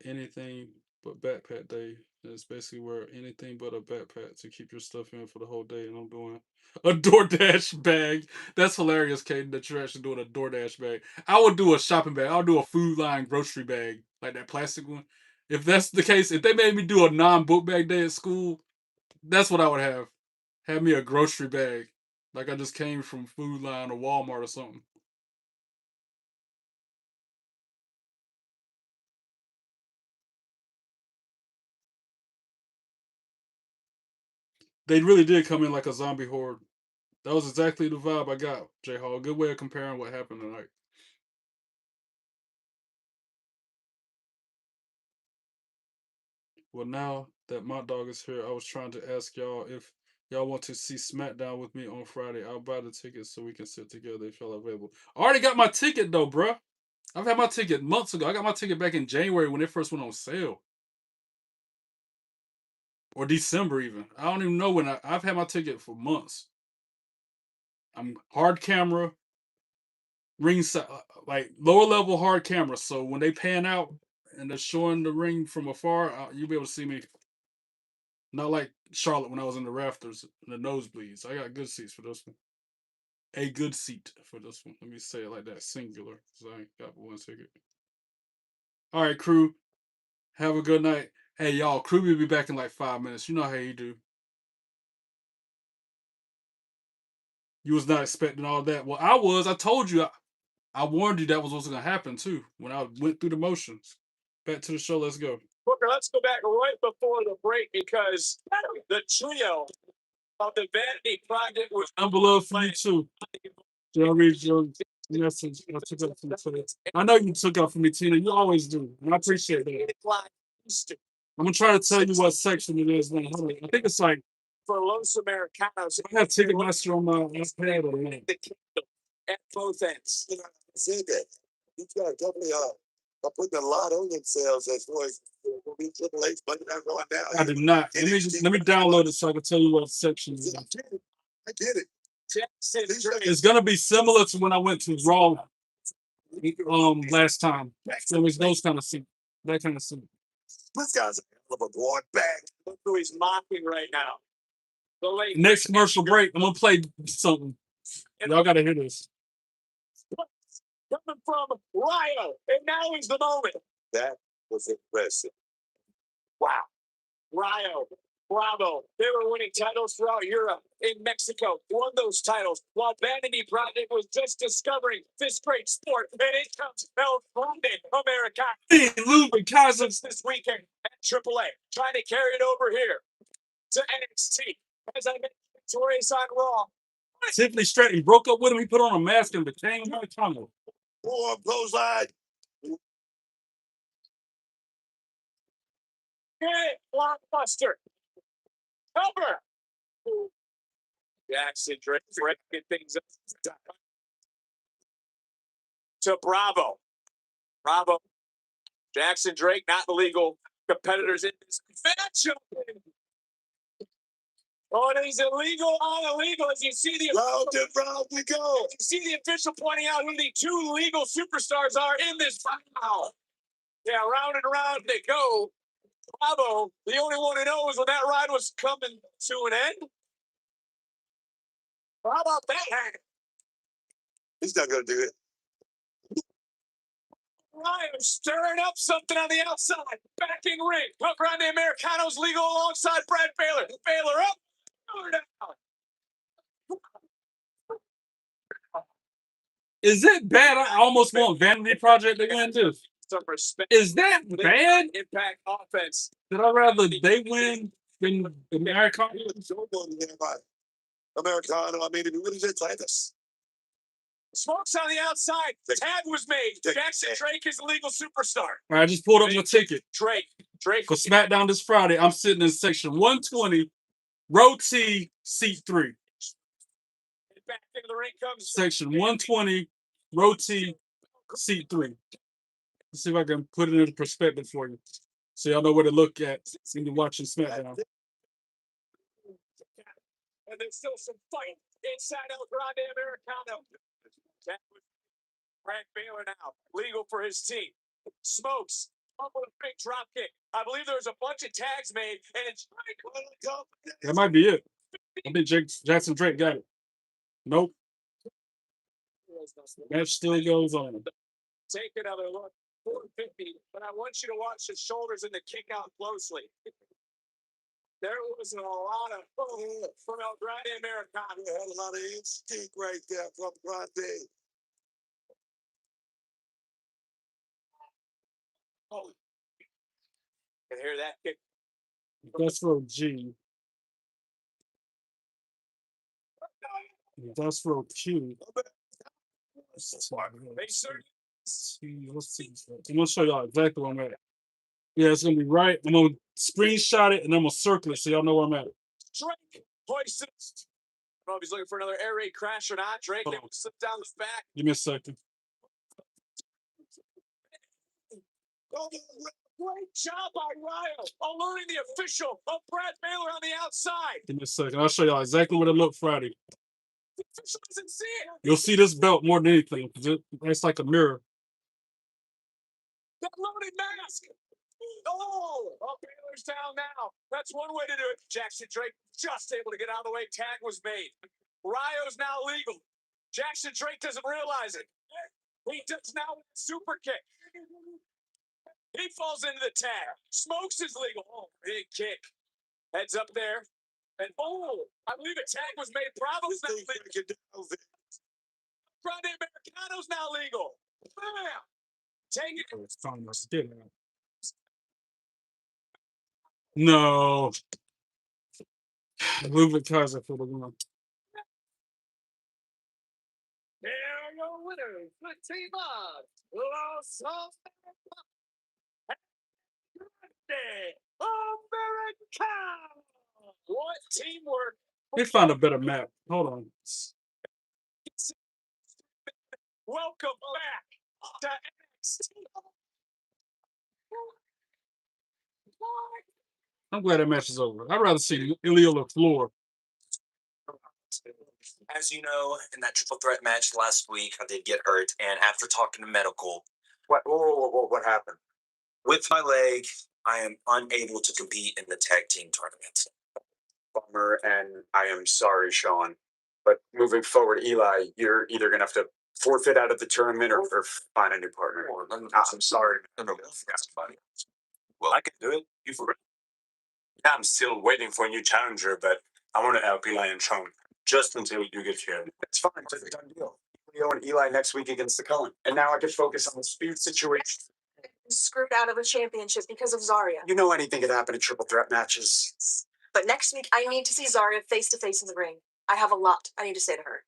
anything but backpack day. It's basically where anything but a backpack to keep your stuff in for the whole day. And I'm doing a DoorDash bag. That's hilarious, Caden, that you're actually doing a DoorDash bag. I would do a shopping bag. I'll do a Food Line grocery bag, like that plastic one. If that's the case, if they made me do a non-book bag day at school, that's what I would have. Have me a grocery bag. Like I just came from Food Line or Walmart or something. They really did come in like a zombie horde. That was exactly the vibe I got, J Hall. Good way of comparing what happened tonight. Well, now that my dog is here, I was trying to ask y'all if y'all want to see SmackDown with me on Friday. I'll buy the tickets so we can sit together if y'all are available. I already got my ticket though, bruh. I've had my ticket months ago. I got my ticket back in January when it first went on sale. Or December even. I don't even know when I've had my ticket for months. I'm hard camera, ringside, like lower level hard camera. So when they pan out and they're showing the ring from afar, you'll be able to see me. Not like Charlotte when I was in the rafters in the nosebleeds. I got good seats for this one. A good seat for this one. Let me say it like that, singular, because I ain't got one ticket. All right, crew. Have a good night. Hey, y'all, crew will be back in like 5 minutes. You know how you do. You was not expecting all that. Well, I was. I told you. I warned you that was what's going to happen, too, when I went through the motions. Back to the show. Let's go. Booker, let's go back right before the break because the trio of the Vanity Project was Number love for you, too. I'll read your message. I took up from Tina. I know you took up for me, Tina. You always do. And I appreciate that. I'm going to try to tell you what section it is now. Hold on. I think it's like, for Los Americanos. I have Ticketmaster on my iPad or not. At both ends. You know, I said that. You got definitely I'm putting a lot on themselves as far as Triple H, but not going down. I did not. Let me download it so I can tell you what section it is. I get it. It's gonna be similar to when I went to Raw last time. So it's those kind of scene. That kind of scene. This guy's a hell of a going back. Look who he's mocking right now. The late Next commercial break, I'm gonna play something. Y'all gotta hear this. coming from Rio, and now is the moment. That was impressive. Wow. Rio, bravo. They were winning titles throughout Europe, in Mexico, won those titles while Vanity Project was just discovering this great sport. And it comes El Grande Americano. Lou Kaiser. This weekend at AAA, trying to carry it over here to NXT. As I mentioned, victorious on Raw. Tiffany Stratton broke up with him. He put on a mask and became her tunnel. More clothesline. Hey, blockbuster. Cover. Jackson Drake breaking things up. To Bravo. Bravo. Jackson Drake, not the legal competitors in this matchup. Oh, and he's illegal on illegal. As you see the Round and round we go. you see the official pointing out who the two legal superstars are in this foul. Yeah, round and round they go. Bravo, the only one who knows when that ride was coming to an end. How about that? He's not gonna do it. Ryan stirring up something on the outside. Backing ring. Punk Grande Americano's legal alongside Brad Baylor. Baylor up. Baylor down. Is it bad? I almost want Vanity Project to win too. Some respect. Is that bad? Impact offense. Did I rather they win than Americano? Americano, I mean, if you really did like this. Smokes on the outside. Tag was made. Jackson Drake is a legal superstar. All right, I just pulled up my ticket Drake for SmackDown this Friday. I'm sitting in section 120, row T, seat 3. Back into the ring comes Section 120, row T, seat 3. Let's see if I can put it into perspective for you, so y'all know where to look at when you're watching SmackDown. and there's still some fight inside El Grande Americano. That was Brad Baylor now, legal for his team. Smokes, up with a big drop kick. I believe there was a bunch of tags made, and it's That might be it. I think Jackson Drake got it. Nope. Match still goes on. Take another look. 450, but I want you to watch his shoulders and the kick out closely. There was a lot of from El Grande Americano. Had a lot of instinct right there from Grande. Oh, can hear that kick. That's row G. That's row Q. They certainly Let's see. I'm gonna show y'all exactly where I'm at. Yeah, it's gonna be right. I'm gonna screenshot it and I'm gonna circle it so y'all know where I'm at. Drake hoisted. I don't know if he's looking for another air raid crash or not. Drake Hold on. slipped down the back. Give me a second. Great job by Ryo, alerting the official of Brad Baylor on the outside. Give me a second. I'll show y'all exactly what it looked Friday. The official doesn't see it. You'll see this belt more than anything. It's like a mirror. That loaded mask. Oh, Baylor's down now. That's one way to do it. Jackson Drake just able to get out of the way. Tag was made. Ryo's now legal. Jackson Drake doesn't realize it. He does now with a super kick. He falls into the tag. Smokes is legal. Oh, big kick. Heads up there. And I believe a tag was made. Bravo's now legal. Grande Americano's now legal. Bam! Take it. It's fine. Let's get it. No. Move it, Kaiser for the win. There are your winners. The team of Los Americano. What teamwork. They found a better map. Hold on. Welcome back to NXT. I'm glad that match is over. I'd rather see Ilya LaFleur. As you know, in that triple threat match last week, I did get hurt, and after talking to medical, What happened? with my leg, I am unable to compete in the tag team tournament. Bummer, and I am sorry, Sean. But moving forward, Eli, you're either gonna have to forfeit out of the tournament or find a new partner. I'm sorry. Well, I can do it. You for Yeah, I'm still waiting for a new challenger, but I want to help Eli and Sean just until you get here. It's fine. It's a done deal. Leo and Eli next week against the Cullen. And now I can focus on the speed situation. Screwed out of a championship because of Zarya. You know anything could happen in triple threat matches. But next week, I need to see Zarya face to face in the ring. I have a lot I need to say to her.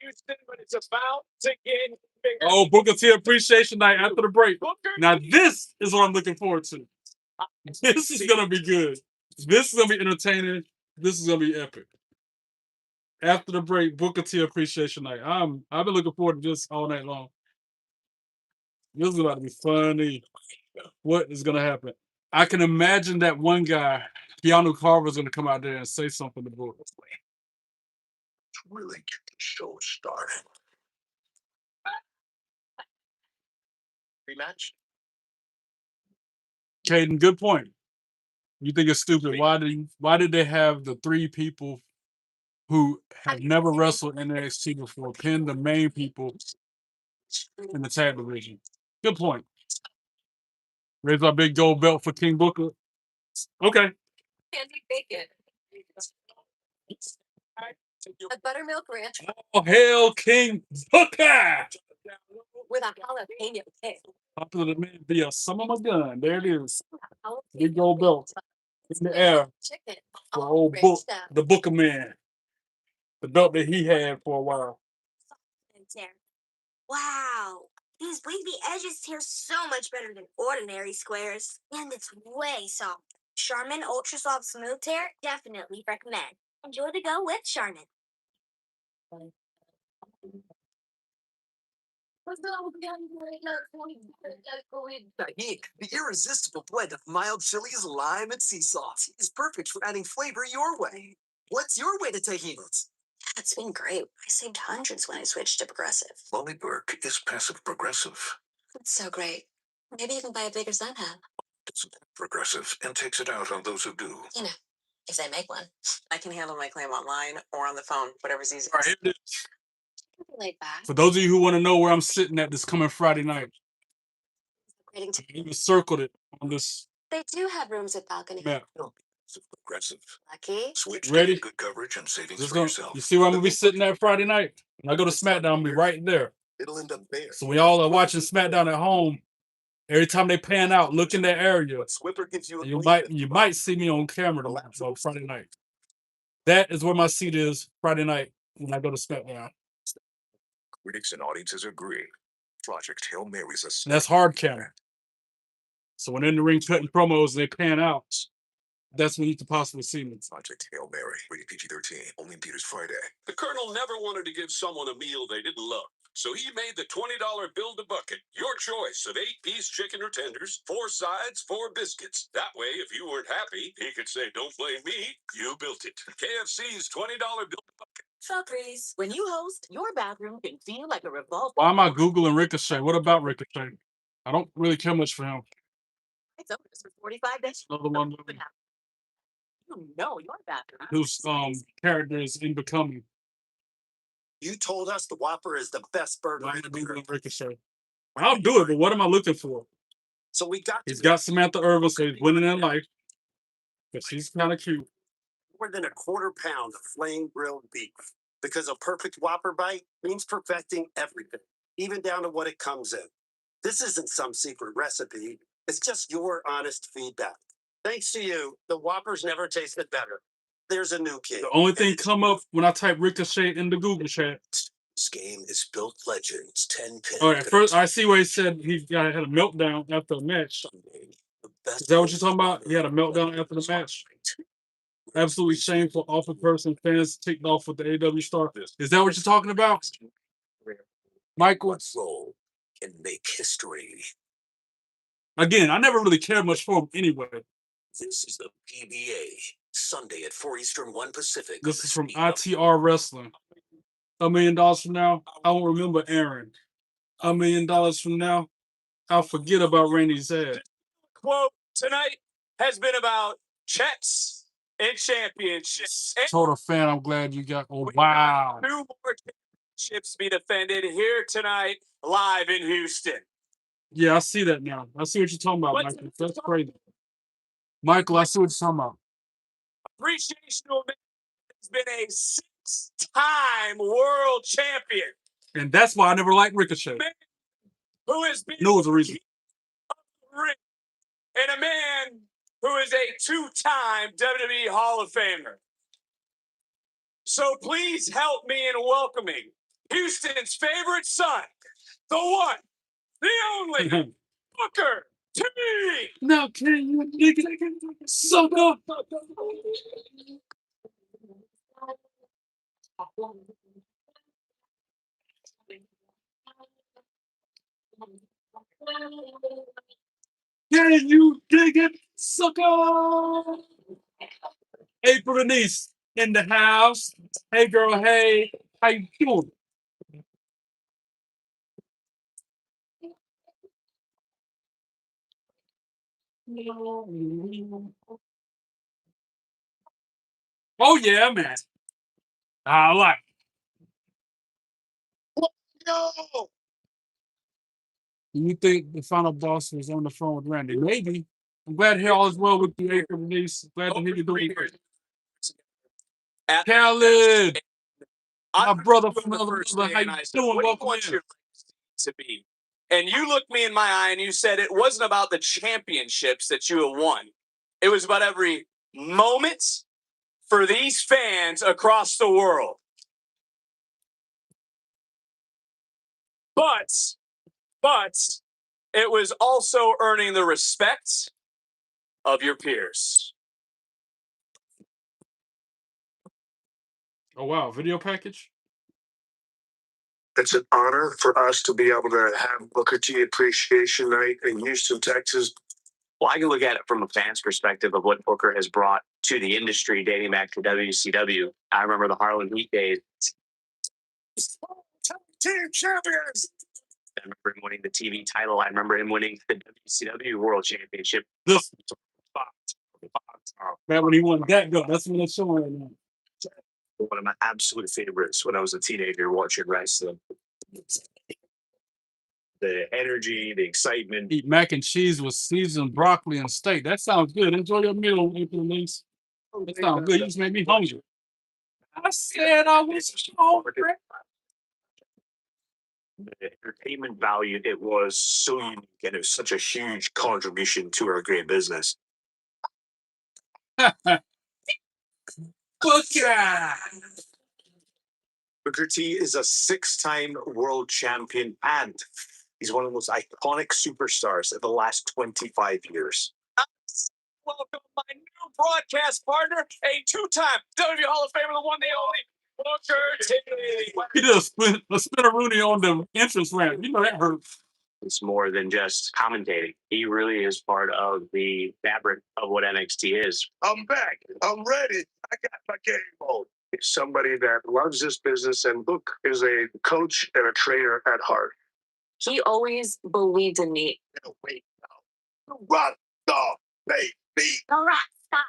Houston, but it's about to get bigger. Oh, Booker T Appreciation Night after the break. Now this is what I'm looking forward to. This is gonna be good. This is gonna be entertaining. This is gonna be epic. After the break, Booker T Appreciation Night. I've been looking forward to this all night long. This is about to be funny. What is gonna happen? I can imagine that one guy, Keanu Carver, is gonna come out there and say something to Booker. Really get the show started. rematch. Caden, good point. You think it's stupid? Why did they have the three people who have never wrestled in NXT before pin the main people in the tag division? Good point. Raise our big gold belt for King Booker. Okay. Candy bacon. A buttermilk ranch Oh, hail King Booker! with a jalapeno kick. Popular man via some of my gun. There it is. Big gold belt in the air. Chicken. The old book, the Booker man. The belt that he had for a while. Wow. These wavy edges tear so much better than ordinary squares. And it's way soft. Charmin Ultra Soft Smooth Tear, definitely recommend. Enjoy the go with Charmin. The irresistible blend of mild chilies, lime, and sea salt is perfect for adding flavor your way. What's your way to taking it? It's been great. I saved hundreds when I switched to Progressive. Molly Burke is passive progressive. It's so great. Maybe even buy a bigger Sun Hub. Progressive and takes it out on those who do. You know, if they make one. I can handle my claim online or on the phone, whatever's easiest. All right, here it is. Laid back. For those of you who want to know where I'm sitting at this coming Friday night, Grading to- I even circled it on this They do have rooms with balcony. map. Progressive. Lucky. Switch Ready? to good coverage and savings Just for gonna, yourself. you see where I'm gonna be sitting at Friday night? When I go to SmackDown, I'll be right there. It'll end up there. So we all are watching SmackDown at home. Every time they pan out, look in that area. Swiffer gives you a You might see me on camera on Friday night. That is where my seat is Friday night when I go to SmackDown. Critics and audiences agree. Project Hail Mary's a And that's hard camera. So when they're in the ring cutting promos and they pan out, that's when you can possibly see me. Project Hail Mary, rated PG-13, only in theaters Friday. The Colonel never wanted to give someone a meal they didn't love. So he made the $20 Build-A-Bucket. Your choice of 8-piece chicken or tenders, 4 sides, 4 biscuits. That way, if you weren't happy, he could say, "Don't blame me, you built it." KFC's $20 Build-A-Bucket. Fuckers. When you host, your bathroom can feel like a revolver. Why am I Googling Ricochet? What about Ricochet? I don't really care much for him. It's open for 45 days. Another one You know your bathroom. whose character is in Becoming. You told us the Whopper is the best burger. Why am I Googling Ricochet? I'll do it, but what am I looking for? So we got He's got Samantha Irvin, so he's winning in life. But she's kind of cute. more than a quarter pound of flame grilled beef because a perfect Whopper bite means perfecting everything, even down to what it comes in. This isn't some secret recipe. It's just your honest feedback. Thanks to you, the Whoppers never tasted better. There's a new kid. The only thing come up when I type Ricochet in the Google chat. This game is built legends 10 pin. All right, first I see where he said he had a meltdown after a match. Is that what you're talking about? He had a meltdown after the match. Absolutely shameful, awful person. Fans ticked off with the AW star. Is that what you're talking about, Michael? Role can make history. Again, I never really cared much for him anyway. This is the PBA, Sunday at 4 Eastern, 1 Pacific. This is from ITR Wrestling. $1 million from now, I won't remember Aaron. $1 million from now, I'll forget about Randy's head. Quote tonight has been about checks and championships. Total fan, I'm glad you got. Oh, wow. 2 more championships be defended here tonight, live in Houston. Yeah, I see that now. I see what you're talking about, Michael. That's crazy. Michael, I see what you're talking about. Appreciation has been a 6-time world champion. And that's why I never liked Ricochet. Who has been No, it was a reason. and a man who is a 2-time WWE Hall of Famer. So please help me in welcoming Houston's favorite son, the one, the only, Booker T. Now can you dig it? Sucker. Can you dig it, sucker? April Denise in the house. Hey, girl. Hey, how you doing? Oh yeah, man. I like. Yo! You think the final boss was on the phone with Randy? Maybe. I'm glad to hear all is well with you, April Denise. Glad to hear you doing great. Khaled, my brother from another mother. How you doing? Welcome in. To be. And you looked me in my eye and you said it wasn't about the championships that you have won. It was about every moment for these fans across the world. But it was also earning the respect of your peers. Oh wow, video package. It's an honor for us to be able to have Booker T Appreciation Night in Houston, Texas. Well, I can look at it from a fan's perspective of what Booker has brought to the industry dating back to WCW. I remember the Harlem Heat days. Team champions! I remember him winning the TV title. I remember him winning the WCW World Championship. This man, when he won that go, that's when it's showing right now. One of my absolute favorites when I was a teenager watching wrestling. The energy, the excitement. Eat mac and cheese with seasoned broccoli and steak. That sounds good. Enjoy your meal, April Denise. That sounds good. You just made me hungry. I said I was hungry. The entertainment value, it was so unique and it was such a huge contribution to our great business. Booker T is a 6-time world champion and he's one of the most iconic superstars of the last 25 years. Welcome my new broadcast partner, a 2-time WWE Hall of Famer, the one, the only, Booker T. He did a spin-a-rooney on the entrance ramp. You know that hurts. It's more than just commentating. He really is part of the fabric of what NXT is. I'm back. I'm ready. I got my game on. It's somebody that loves this business, and Book is a coach and a trainer at heart. He always believed in me. Wait, no. Rock the baby. All right, stop.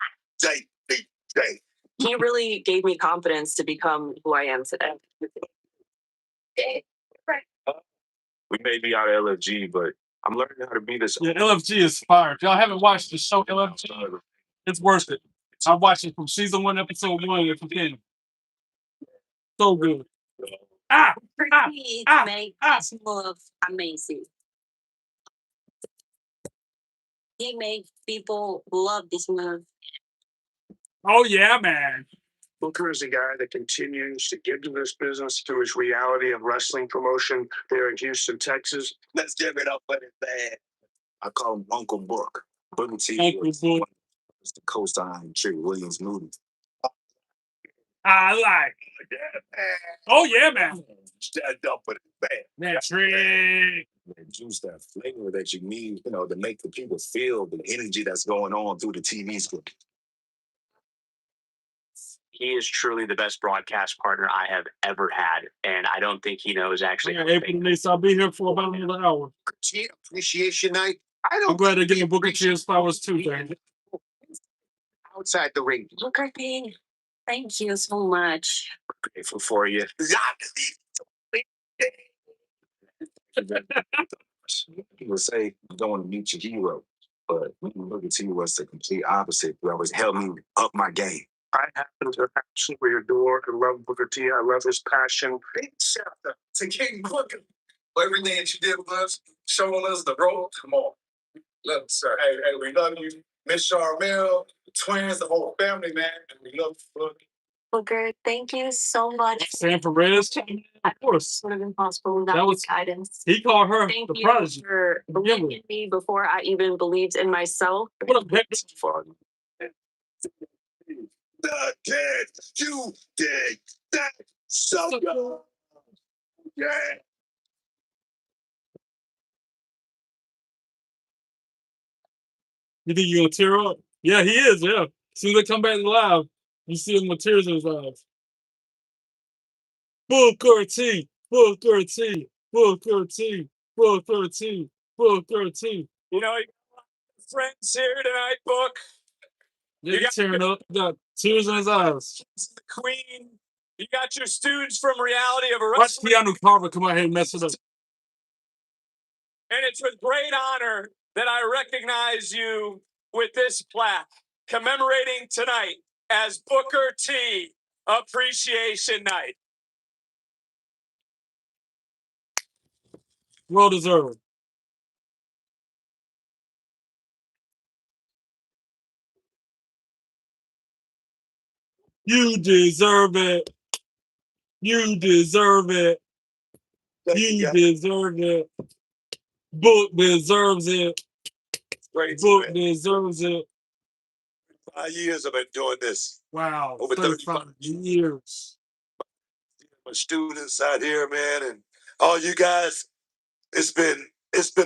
Day. He really gave me confidence to become who I am today. We may be out of LFG, but I'm learning how to be this. Yeah, LFG is fire. If y'all haven't watched the show LFG, it's worth it. I watched it from season 1, episode 1 if you can. So good. Make this move amazing. He made people love this move. Oh yeah, man. Booker is a guy that continues to give to this business through his reality of wrestling promotion here in Houston, Texas. Let's give it up for the band. I call him Uncle Book. Booker T was the co-star in Trick Williams' movie. I like. Yeah, man. Oh yeah, man. Stand up for the band. That trick. juice, that flavor that you need, to make the people feel the energy that's going on through the TV screen. He is truly the best broadcast partner I have ever had, and I don't think he knows actually. Yeah, April Denise, I'll be here for about another hour. Appreciation night. I'm glad they're getting Booker T's flowers too, Dan. Outside the ring. Booker T, thank you so much. Grateful for you. People say you don't want to meet your hero, but Booker T was the complete opposite. He always helped me up my game. I happen to absolutely adore and love Booker T. I love his passion. Big shout out to King Booker. Everything that you did with us, showing us the road. Come on. Love it, sir. Hey, we love you. Miss Charmel, the twins, the whole family, man. And we love you. Booker, thank you so much. Sam Perez, of course. Would have been possible without That was guidance. He called her Thank the you prodigy. for believing in me before I even believed in myself. What up, Hector? The kid, you did that so good. Yeah. You think you're gonna tear up? Yeah, he is. Yeah. As soon as they come back live, you see him with tears in his eyes. Booker T, Booker T, Booker T, Booker T, Booker T. You know, you got friends here tonight, Book. Yeah, he's tearing up. He got tears in his eyes. The Queen. You got your students from Reality of Watch Wrestling. Keanu Carver come out here and mess it up. And it's with great honor that I recognize you with this plaque commemorating tonight as Booker T Appreciation Night. Well deserved. You deserve it. You deserve it. You deserve it. Book deserves it. Great, Book man. deserves it. 5 years I've been doing this. Wow. Over 35 years. My students out here, man, and all you guys. It's been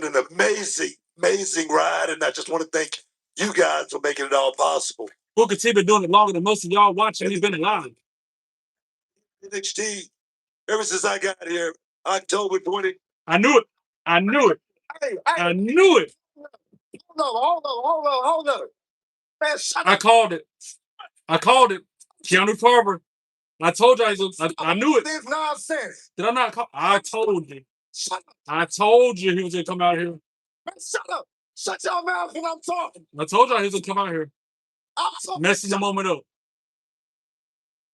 an amazing ride, and I just want to thank you guys for making it all possible. Booker T been doing it longer than most of y'all watching. He's been alive. NXT, ever since I got here, October 20. I knew it. I knew it. I knew it. Hold on. Man, shut I up. called it. I called it. Keanu Carver. I told you. I knew it. This nonsense. Did I not call? I told you. Shut up. I told you he was gonna come out here. Man, shut up. Shut your mouth when I'm talking. I told you he was gonna come out here. I'm talking. Messing the moment up.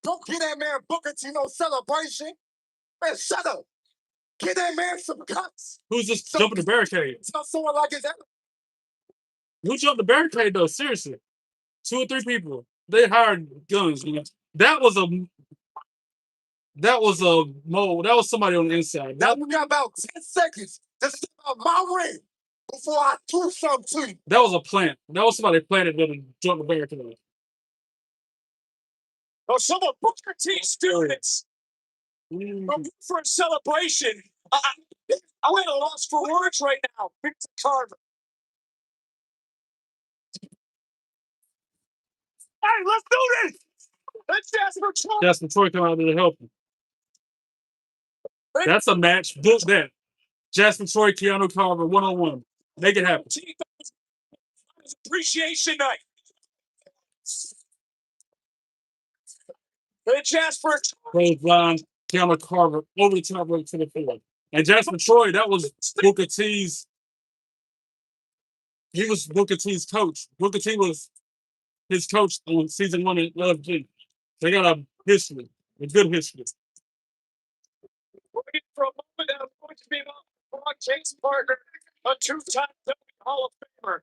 Don't give that man Booker T no celebration. Man, shut up. Give that man some guts. Who's just jumping the barricade? Tell someone like his. Who jumped the barricade though? Seriously. 2 or 3 people. They hired guns, man. That was somebody on the inside. Now you got about 10 seconds to step out my ring before I do something to you. That was a plant. That was somebody planted that jumped the barricade. Oh, some of Booker T students for a celebration. I'm at a loss for words right now. Victor Carver. Hey, let's do this. Let's Jasper Troy. Jasper Troy come out there to help him. That's a match. Book that. Jasper Troy, Keanu Carver, 1-on-1. Make it happen. Appreciation night. And Jasper Troy blind, Keanu Carver over the top rope to the floor. And Jasper Troy, that was Booker T's. He was Booker T's coach. Booker T was his coach on season 1 of Love G. They got a history, a good history. Waiting for a moment, I'm going to be my broadcast partner, a 2-time WWE Hall of Famer.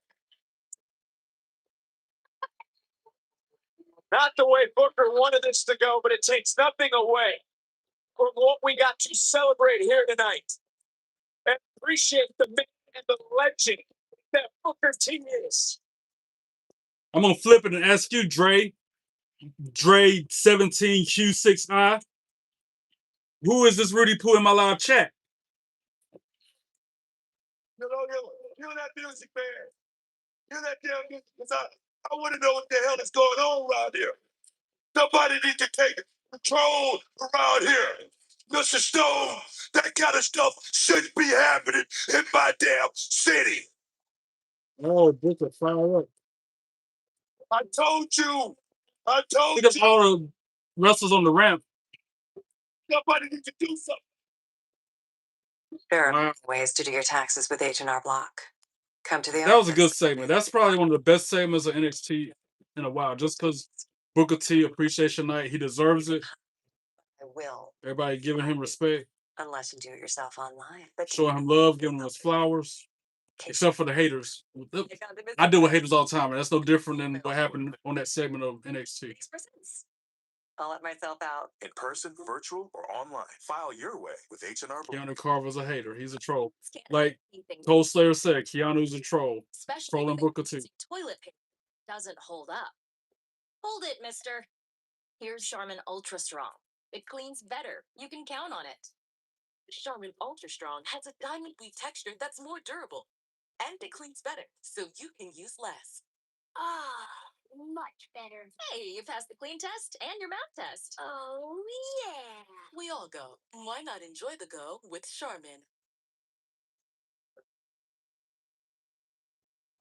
Not the way Booker wanted this to go, but it takes nothing away from what we got to celebrate here tonight. And appreciate the man and the legend that Booker T is. I'm gonna flip it and ask you, Dre 17Q6I. Who is this Rudy Poo in my live chat? You're that music, man. You're that damn music. 'Cause I want to know what the hell is going on around here. Somebody needs to take control around here. Mr. Stone, that kind of stuff shouldn't be happening in my damn city. Oh, this is fire up. I told you. I told Look at you. all the wrestlers on the ramp. Somebody needs to do something. There are Wow. ways to do your taxes with H&R Block. Come to the That was a good office. segment. That's probably one of the best segments of NXT in a while. Just because Booker T Appreciation Night, he deserves it. I will, Everybody giving him respect, unless you do it yourself online. But showing him love, giving him his flowers. Except for the haters. I deal with haters all the time, and that's no different than what happened on that segment of NXT. I'll let myself out. In person, virtual, or online. File your way with H&R Block. Keanu Carver's a hater. He's a troll. Like Cole Slayer said, Keanu's a troll. Especially Trolling Booker T. toilet paper doesn't hold up. Hold it, mister. Here's Charmin Ultra Strong. It cleans better. You can count on it. Charmin Ultra Strong has a diamond weave texture that's more durable. And it cleans better, so you can use less. Ah, much better. Hey, you passed the clean test and your mouth test. Oh, yeah. We all go. Why not enjoy the go with Charmin?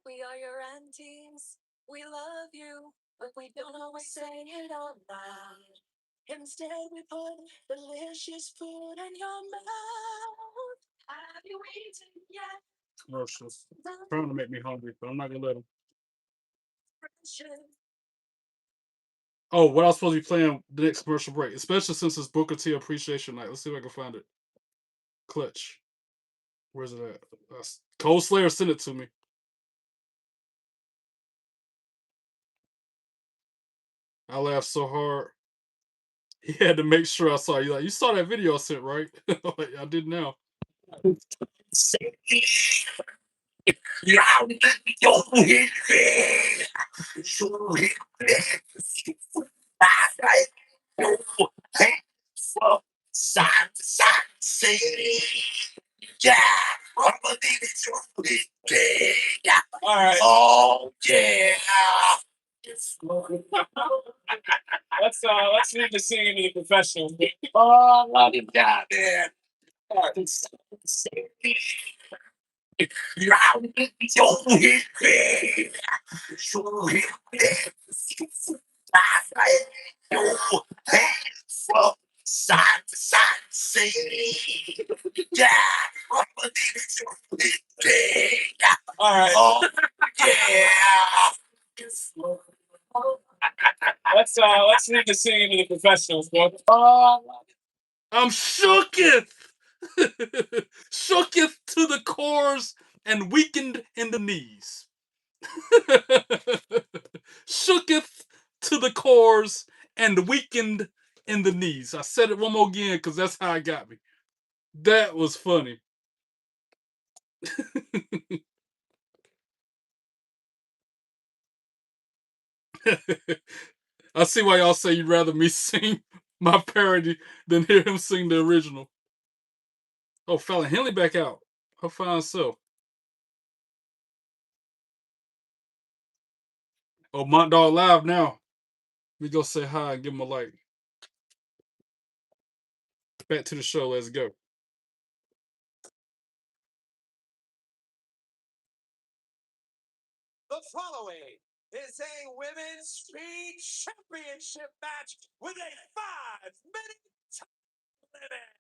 We are your aunties. We love you, but we don't always say it out loud. Instead, we put delicious food in your mouth. Have you eaten yet? Commercials. Trying to make me hungry, but I'm not gonna let them. Oh, what I was supposed to be playing the next commercial break, especially since it's Booker T Appreciation Night. Let's see if I can find it. Clutch. Where's it at? Cole Slayer sent it to me. I laughed so hard. He had to make sure I saw you. Like, you saw that video I sent, right? Like, I did now. All right. Oh, yeah. Let's need to sing into the professionals. Oh, I love him down there. Side to side, say, yeah, I'm a All right. Oh, yeah. Let's need to sing into the professionals, bro. I'm shooketh, shooketh to the cores and weakened in the knees. Shooketh to the cores and weakened in the knees. I said it one more again because that's how it got me. That was funny. I see why y'all say you'd rather me sing my parody than hear him sing the original. Oh, Fallon Henley back out. Her fine self. Oh, Mont Dog Live now. We go say hi and give him a like. Back to the show. Let's go. The following is a women's speed championship match with a 5-minute time limit.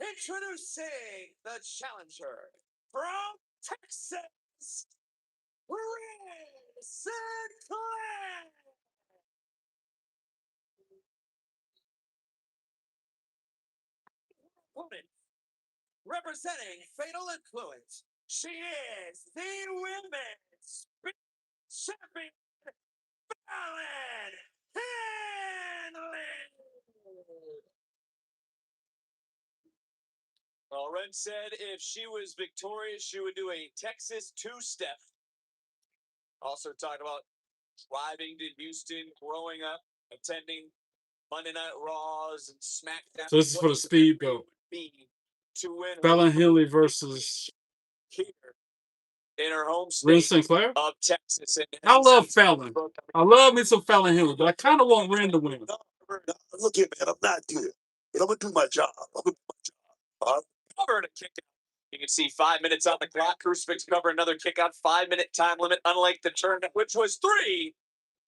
Introducing the challenger from Texas, Sinclair. Opponent, representing Fatal Influence, she is the women's champion, Fallon Henley. Well, Ren said if she was victorious, she would do a Texas two-step. Also talked about driving to Houston, growing up, attending Monday Night Raws and SmackDown. So this is for the speed belt. to win Fallon Henley versus here in her home Ren state Sinclair. of Texas. And I love Fallon. I love me some Fallon Henley, but I kind of want Ren to win. Look here, man, I'm not good, but I'm gonna do my job. I'm gonna do my job. Covered a kick out. You can see 5 minutes on the clock. Crucifix cover another kick out. 5-minute time limit, unlike the turn, which was 3.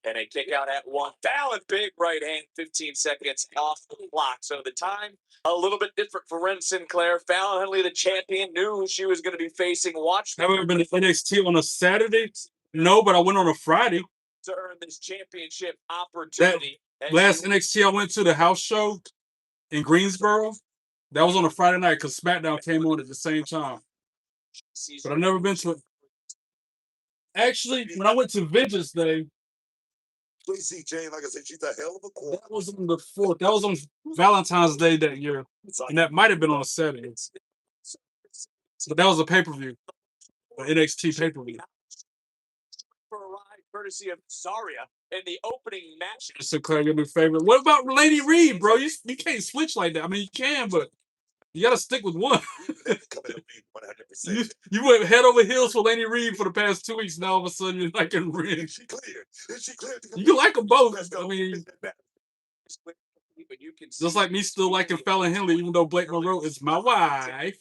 And a kick out at 1. Fallon, big right hand, 15 seconds off the clock. So the time a little bit different for Ren Sinclair. Fallon Henley, the champion, knew who she was going to be facing. Watched Have I ever been to NXT on a Saturday? No, but I went on a Friday. to earn this championship opportunity. Last NXT I went to, the house show in Greensboro, that was on a Friday night because SmackDown came on at the same time. But I've never been to it. Actually, when I went to Vengeance Day, Tracy Jane, like I said, she's a hell of a quarter. that was on the 4th. That was on Valentine's Day that year. And that might have been on a Saturday. But that was a pay-per-view. An NXT pay-per-view. For a ride, courtesy of Zarya in the opening match. Sinclair, your new favorite. What about Lady Reed, bro? You can't switch like that. I mean, you can, but you got to stick with one. you went head over heels for Lady Reed for the past 2 weeks. Now all of a sudden you're like in ring. Is she cleared? Is she cleared? You can like them both. I mean, But you can just like me still liking Fallon Henley, even though Blake Monroe is my wife. I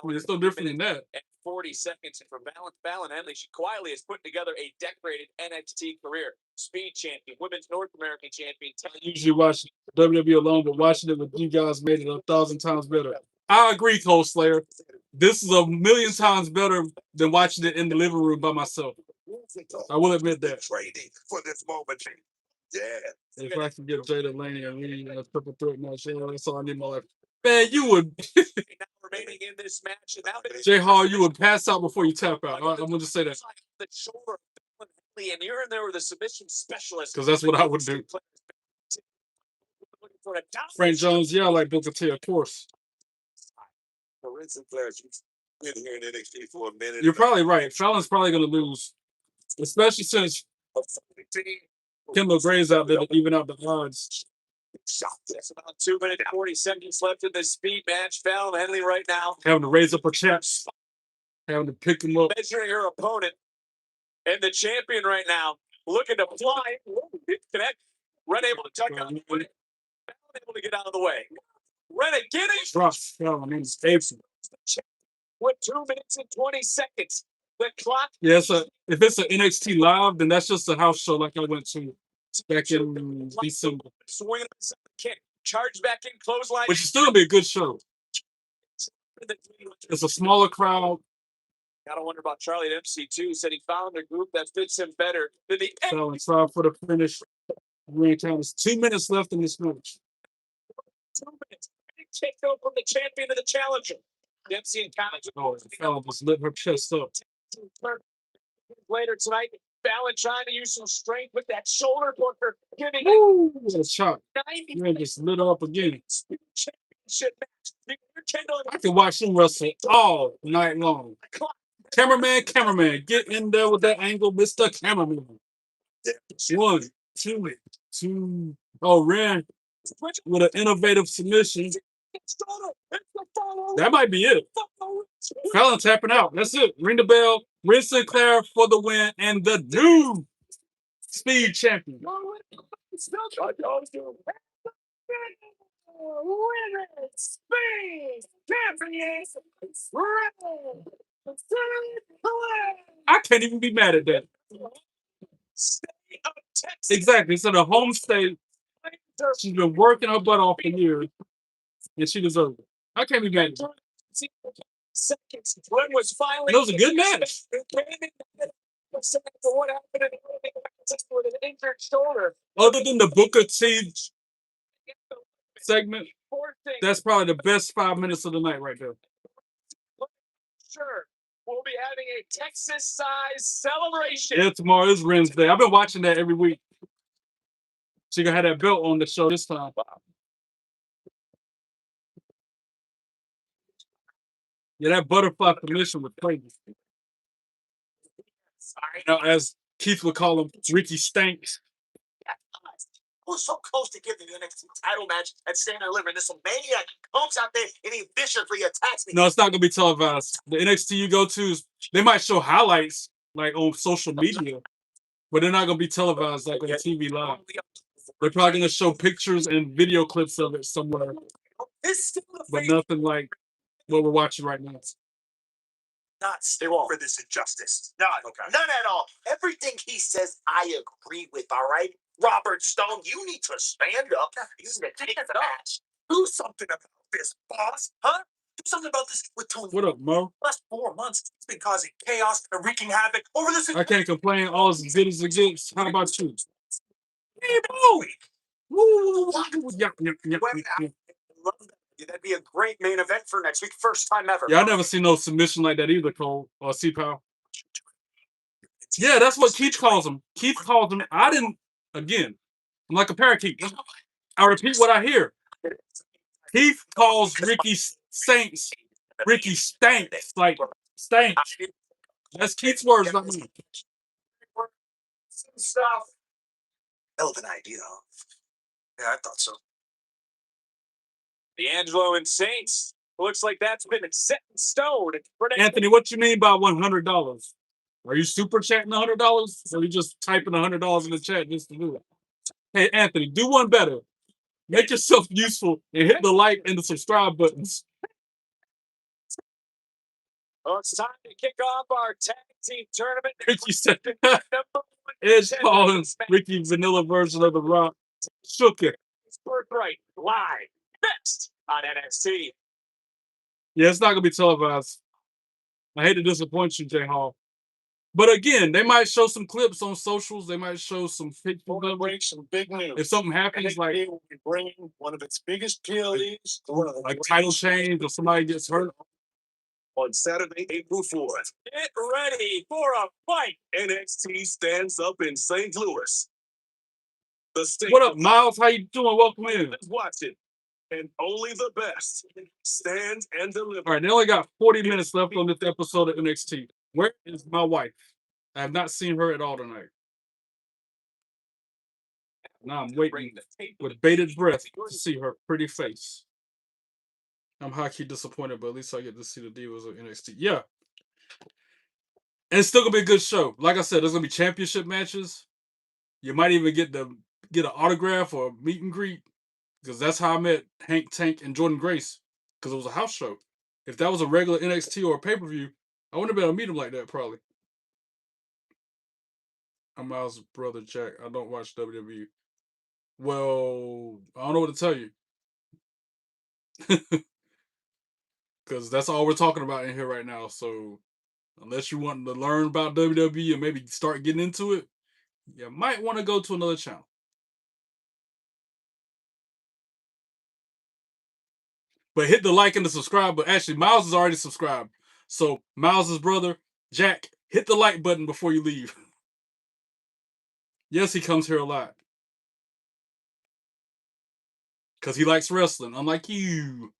mean, it's no different than that. At 40 seconds, and for Fallon Henley, she quietly has put together a decorated NXT career. Speed champion, women's North American champion. I usually watch WWE alone, but watching it with you guys made it 1,000 times better. I agree, Cole Slayer. This is 1,000,000 times better than watching it in the living room by myself. I will admit that. Trading for this moment. Yeah. If I can get Jada Laney and Lee in a triple threat match, that's all I need in my life. Man, you would. Remaining in this match, and Jay Hall, you would pass out before you tap out. I'm going to just say that. The shoulder, and you're in there with a submission specialist. Because that's what I would do. Frank Jones, yeah, I like Booker T, of course. Ren Sinclair, she's been here in NXT for a minute. You're probably right. Fallon's probably going to lose. Especially since Kendall Gray's out there to even out the odds. There's about 2 minutes, 40 seconds left in this speed match. Fallon Henley right now having to raise up her chest, having to pick him up. Measuring her opponent. And the champion right now looking to fly. Connect. Ren able to tuck out. Fallon able to get out of the way. Ren again. Trust Fallon in the with 2 minutes and 20 seconds. The clock. Yeah, so if it's an NXT live, then that's just a house show like I went to back in December. Swinging kick, charge back in, clothesline. Which is still gonna be a good show. It's a smaller crowd. Gotta wonder about Charlie Dempsey too. Said he found a group that fits him better than the Fallon tried for the finish. Ring time is 2 minutes left in this match. 2 minutes. Kick out from the champion to the challenger. Dempsey and Collins. Oh, Fallon just lit her chest up. Later tonight, Fallon trying to use some strength with that shoulder booker, giving a shot. Man just lit up again. I can watch him wrestle all night long. Cameraman, get in there with that angle, Mr. Cameraman. 1, 2. Oh, Ren with an innovative submission. That might be it. Fallon tapping out. That's it. Ring the bell. Ren Sinclair for the win and the new speed champion. I can't even be mad at that. Exactly. So the home state, she's been working her butt off for years, and she deserves it. I can't be mad at that. Seconds. Ren was finally. It was a good match. What happened with an injured shoulder? Other than the Booker T segment, that's probably the best 5 minutes of the night right there. Sure. We'll be having a Texas-sized celebration. Yeah, tomorrow is Wednesday. I've been watching that every week. She gonna have that belt on the show this time. Yeah, that butterfly commission was crazy. Now, as Keith would call him, Ricky Stanks. was so close to getting the NXT title match and staying delivering. This maniac comes out there and he viciously attacks me. No, it's not gonna be televised. The NXT you go to, they might show highlights like on social media, but they're not gonna be televised like on TV live. They're probably gonna show pictures and video clips of it somewhere, but nothing like what we're watching right now. Not still for this injustice. None. Okay. None at all. Everything he says, I agree with, all right? Robert Stone, you need to stand up. You need to take the match. Do something about this, boss. Huh? Do something about this with Tony. What up, Mo? Last 4 months, it's been causing chaos and wreaking havoc over this. I can't complain. All as good as it gets. How about you? Hey, Mo! Woo! Yeah. That'd be a great main event for next week. First time ever. Yeah, I never seen no submission like that either, Cole or C-Pow. Yeah, that's what Keith calls him. Keith calls him. I didn't. Again, I'm like a parakeet. I repeat what I hear. Keith calls Ricky Saints. Ricky Stanks. Like Stanks. That's Keith's words, not me. Some stuff. Hell of an idea. Yeah, I thought so. D'Angelo and Saints. Looks like that's been set in stone. Anthony, what you mean by $100? Are you super chatting $100? Or are you just typing $100 in the chat just to do it? Hey, Anthony, do one better. Make yourself useful and hit the like and the subscribe buttons. Well, it's time to kick off our tag team tournament. Ricky said, Edge calling Ricky vanilla version of The Rock. Shook it. It's Birthright live next on NXT. Yeah, it's not going to be televised. I hate to disappoint you, Jay Hall. But again, they might show some clips on socials. They might show some pictures. Break some big news. If something happens, like will be bringing one of its biggest PLEs, like title change or somebody gets hurt. On Saturday, April 4th. Get ready for a fight. NXT stands up in St. Louis. The state What up, Miles? How you doing? Welcome in. is watching, and only the best stand and deliver. All right, they only got 40 minutes left on this episode of NXT. Where is my wife? I have not seen her at all tonight. Now I'm waiting with bated breath to see her pretty face. I'm high-key disappointed, but at least I get to see the Divas of NXT. Yeah. And it's still going to be a good show. Like I said, there's going to be championship matches. You might even get an autograph or a meet and greet, because that's how I met Hank Tank and Jordan Grace, because it was a house show. If that was a regular NXT or a pay-per-view, I wouldn't have been able to meet him like that, probably. I'm Miles' brother, Jack. I don't watch WWE. Well, I don't know what to tell you. Because that's all we're talking about in here right now. So, unless you want to learn about WWE and maybe start getting into it, you might want to go to another channel. But hit the like and the subscribe. But actually, Miles is already subscribed. So, Miles' brother, Jack, hit the like button before you leave. Yes, he comes here a lot. Because he likes wrestling, unlike you.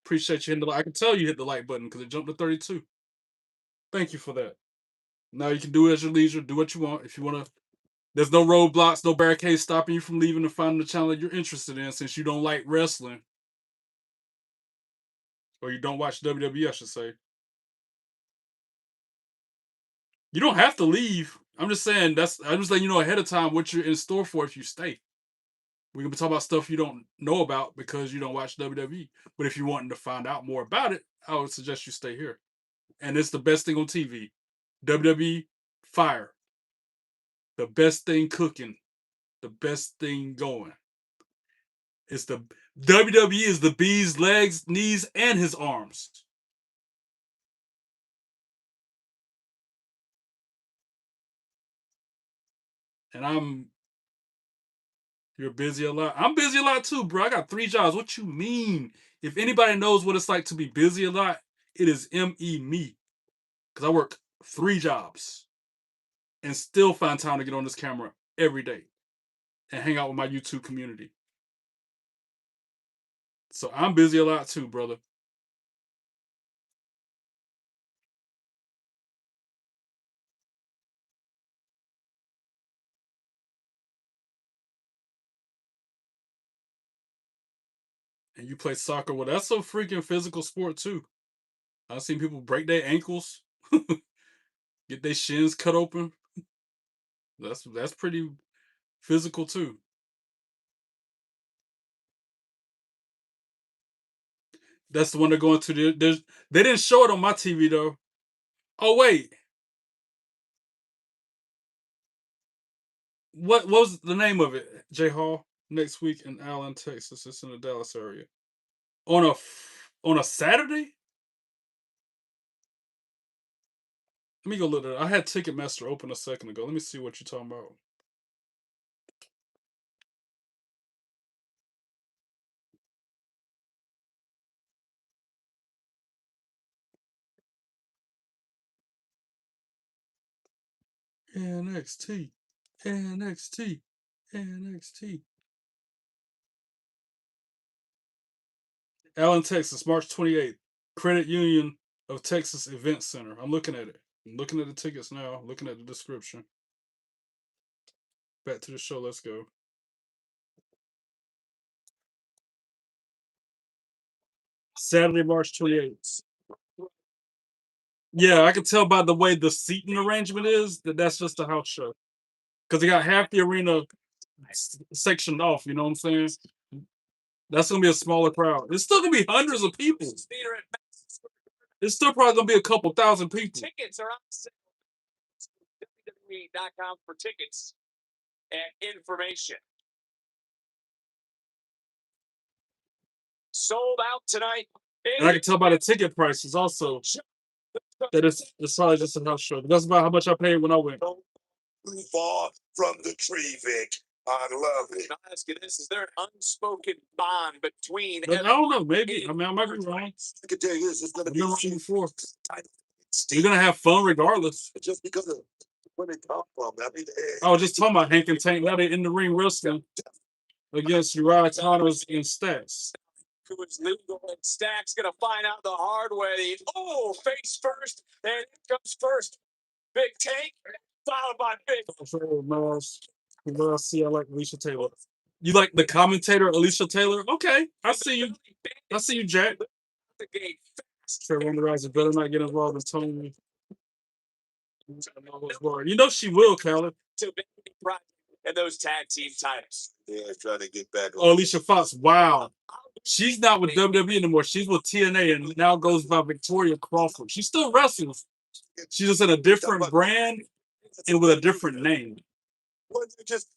Appreciate you hitting the like. I can tell you hit the like button because it jumped to 32. Thank you for that. Now you can do it at your leisure. Do what you want. If you want to. There's no roadblocks, no barricades stopping you from leaving and finding the channel that you're interested in, since you don't like wrestling. Or you don't watch WWE, I should say. You don't have to leave. I'm just saying, I'm just letting you know ahead of time what you're in store for if you stay. We're going to be talking about stuff you don't know about because you don't watch WWE. But if you're wanting to find out more about it, I would suggest you stay here. And it's the best thing on TV. WWE, fire. The best thing cooking. The best thing going. It's the WWE is the bee's legs, knees, and his arms. And you're busy a lot. I'm busy a lot too, bro. I got 3 jobs. What you mean? If anybody knows what it's like to be busy a lot, it is me. Because I work 3 jobs and still find time to get on this camera every day and hang out with my YouTube community. So I'm busy a lot too, brother. And you play soccer. Well, that's a freaking physical sport too. I've seen people break their ankles, get their shins cut open. That's pretty physical too. That's the one they're going to. They didn't show it on my TV though. Oh wait, what was the name of it? J Hall next week in Allen, Texas. It's in the Dallas area. On a Saturday. Let me go look at it. I had Ticketmaster open a second ago. Let me see what you're talking about. NXT, NXT, NXT. Allen, Texas, March 28th. Credit Union of Texas Event Center. I'm looking at it. I'm looking at the tickets now. Looking at the description. Back to the show. Let's go. Saturday, March 28th. Yeah, I can tell by the way the seating arrangement is that's just a house show. Because they got half the arena sectioned off. You know what I'm saying? That's gonna be a smaller crowd. It's still gonna be hundreds of people. It's still probably gonna be a couple thousand people. Tickets are on sale. WWE.com for tickets and information. Sold out tonight. And I can tell by the ticket prices also that it's probably just a house show. That's about how much I paid when I went. Too far from the tree, Vic. I love it. I'll ask you this: is there an unspoken bond between? I don't know. Maybe. I mean, I might be wrong. I can tell you this: it's gonna be wrong before. You're gonna have fun regardless. Just because of where they come from. I mean, I was just talking about Hank and Tank. Now they're in the ring wrestling against Uriah Connors and Stacks. Who is legal and Stacks gonna find out the hard way. Oh, face first, and it comes first. Big Tank, followed by Big. See, I like Alicia Taylor. You like the commentator Alicia Taylor? Okay, I see you. I see you, Jack. The gate fast. Trevor Wonderizer better not get involved in Tony. You know she will, Caleb. And those tag team titles. Yeah, trying to get back. Oh, Alicia Fox. Wow. She's not with WWE anymore. She's with TNA and now goes by Victoria Crawford. She still wrestles. She's just in a different brand and with a different name.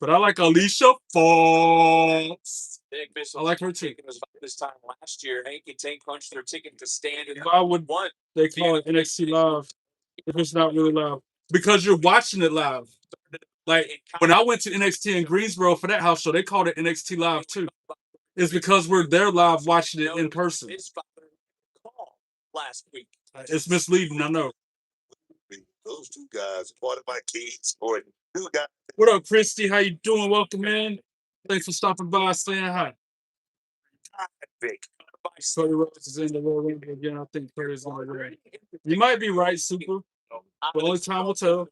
But I like Alicia Fox. I like her too. This time last year, Hank and Tank punched their ticket to stand. Why would they call it NXT Live if it's not really live? Because you're watching it live. Like when I went to NXT in Greensboro for that house show, they called it NXT Live too. It's because we're there live watching it in person. Last week. It's misleading, I know. Those two guys, part of my kids, or two guys. What up, Christy? How you doing? Welcome in. Thanks for stopping by, saying hi. Vic. Cody Rhodes is in the Royal Rumble again. I think Cody's on the way. You might be right, Super. But only time will tell.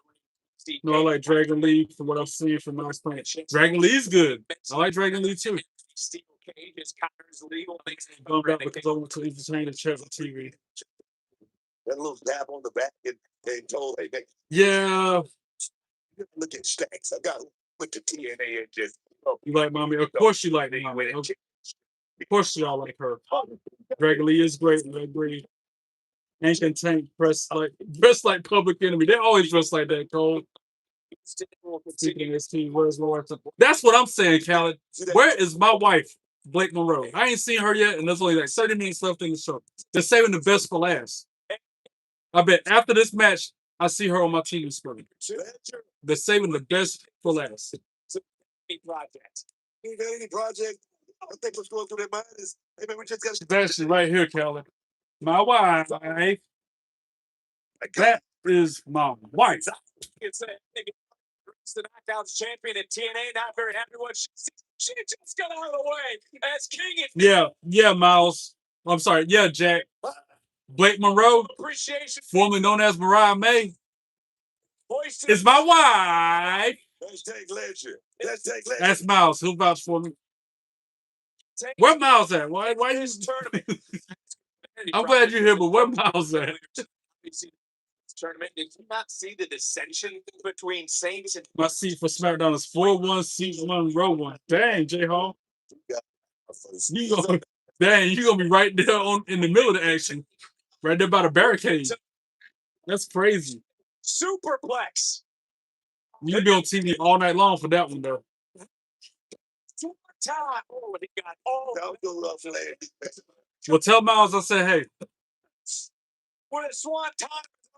No, I like Dragon Lee from what I've seen from Max Plant. Dragon Lee's good. I like Dragon Lee too. Bummed out because I went to entertain and chat on TV. That little dab on the back and they told, hey, Nick, yeah. Look at Stacks. I got with the TNA and just. You like mommy? Of course you like mommy. Of course y'all like her. Dragon Lee is great. I agree. Hank and Tank dress like Public Enemy. They always dress like that, Cole. Speaking of this team, where's my wife? That's what I'm saying, Khaled. Where is my wife, Blake Monroe? I ain't seen her yet, and there's only like 30 minutes left in the show. They're saving the best for last. I bet after this match, I see her on my TV screen. They're saving the best for last. You got any project? I think what's going through their mind is, hey man, we just got. She's actually right here, Khaled. My wife. That is my wife. It's the Knockouts champion at TNA. Not very happy what she just got out of the way. As King. Yeah, Miles. I'm sorry. Yeah, Jack. Blake Monroe, formerly known as Mariah May, is my wife. Let's take Ledger. That's Miles. He'll vouch for me. Where Miles at? Why you? This tournament. I'm glad you're here, but where Miles at? Tournament. Did you not see the dissension between Saints and My seat for SmackDown is 4-1, seat 1, row 1. Dang, J Hall. You gonna, dang, you gonna be right there in the middle of the action. Right there by the barricade. That's crazy. Superplex? You'll be on TV all night long for that one, though. Oh, he got all Well, tell Miles I said, hey, with a Swanton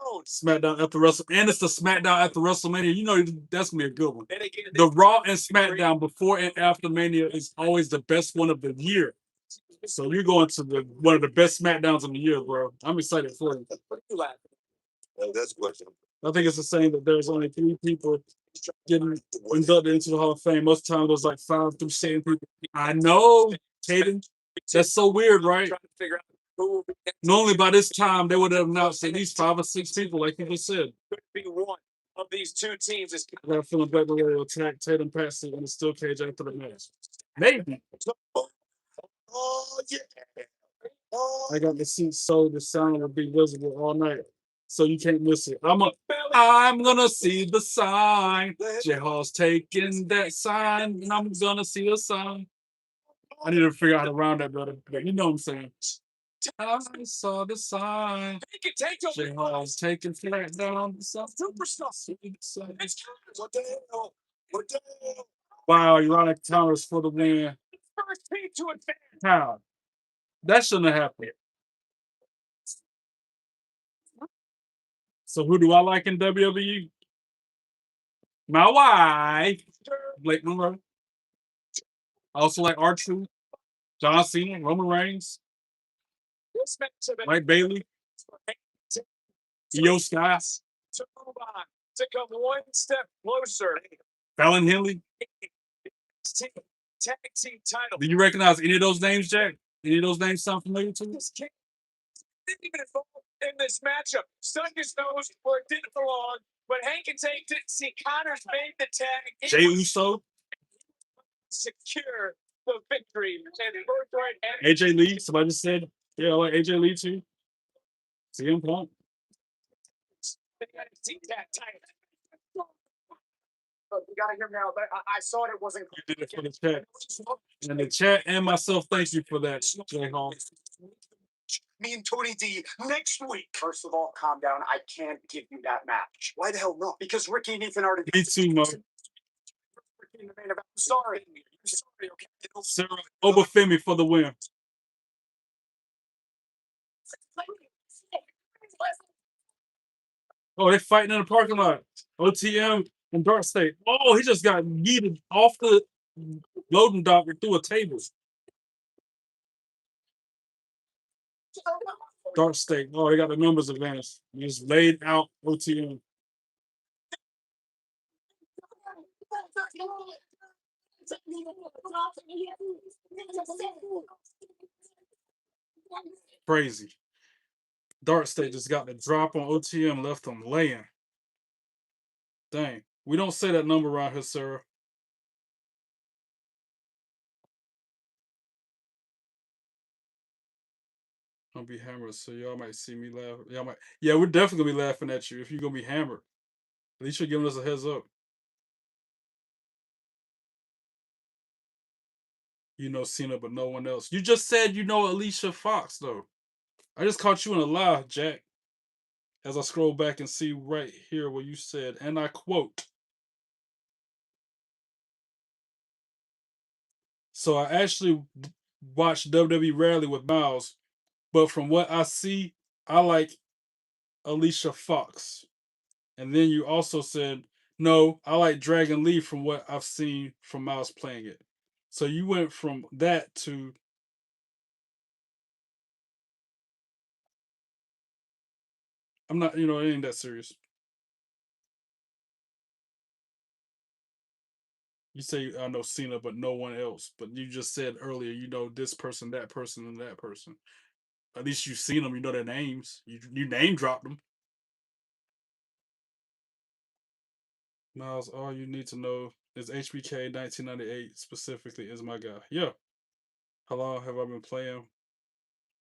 zone. SmackDown after Wrestle, and it's the SmackDown after WrestleMania. You know that's gonna be a good one. And again, The Raw and SmackDown before and after Mania is always the best one of the year. So you're going to one of the best SmackDowns of the year, bro. I'm excited for you. Oh, that's question. I think it's the same that there's only 3 people getting inducted into the Hall of Fame. Most times there's like 5 through 7 people. I know, Caden. That's so weird, right? Trying to figure out who will be next. Normally by this time they would have announced at least 5 or 6 people, like you just said. Could be one of these two teams is I got a feeling Black Barrier will attack Tatum Patsy in the steel cage after the match. Maybe. Oh, yeah. Oh, I got the seat so the sound will be visible all night. So you can't miss it. I'm gonna see the sign. J Hall's taking that sign, and I'm gonna see the sign. I need to figure out how to round that better, but you know what I'm saying. I saw the sign. J Hall's taking flat down the sign. what the hell? What the hell? Wow, Ironic Thomas for the win. first team to advance. How? That shouldn't have happened. So who do I like in WWE? My wife, Blake Monroe. I also like R-Truth, John Cena, Roman Reigns, This matchup Mike Bailey, Io Sky, to move on, to come one step closer. Fallon Henley. Tag team title. Do you recognize any of those names, Jack? Any of those names sound familiar to you? This kid didn't even involved in this matchup. Stuck his nose where it didn't belong, but Hank and Tank didn't see Connors made the tag. Jay Uso, Secure the victory. And birthright AJ Lee. Somebody just said, yeah, I like AJ Lee too. CM Punk. They gotta see that title. Look, you gotta hear me out. I saw it wasn't. You did it for the chat. And the chat and myself, thank you for that, Jay Hall. Me and Tony D next week. First of all, calm down. I can't give you that match. Why the hell not? Because Ricky and Ethan already. Me too, Mo. I'm sorry. I'm sorry, okay? Sarah Obafemi for the win. Oh, they're fighting in the parking lot. OTM and Dark State. Oh, he just got yeeted off the loading dock and through a table. Dark State. Oh, they got the numbers advanced. He just laid out OTM. Crazy. Dark State just got the drop on OTM, left them laying. Dang. We don't say that number around here, Sarah. I'll be hammered, so y'all might see me laugh. Y'all might. Yeah, we're definitely gonna be laughing at you if you're gonna be hammered. At least you're giving us a heads up. You know Cena, but no one else. You just said you know Alicia Fox, though. I just caught you in a lie, Jack. As I scroll back and see right here what you said, and I quote. So I actually watch WWE rarely with Miles, but from what I see, I like Alicia Fox. And then you also said, no, I like Dragon Lee from what I've seen from Miles playing it. So you went from that to. I'm not, it ain't that serious. You say I know Cena, but no one else. But you just said earlier, you know this person, that person, and that person. At least you've seen them. You know their names. You name dropped them. Miles, all you need to know is HBK 1998 specifically is my guy. Yeah, How long have I been playing?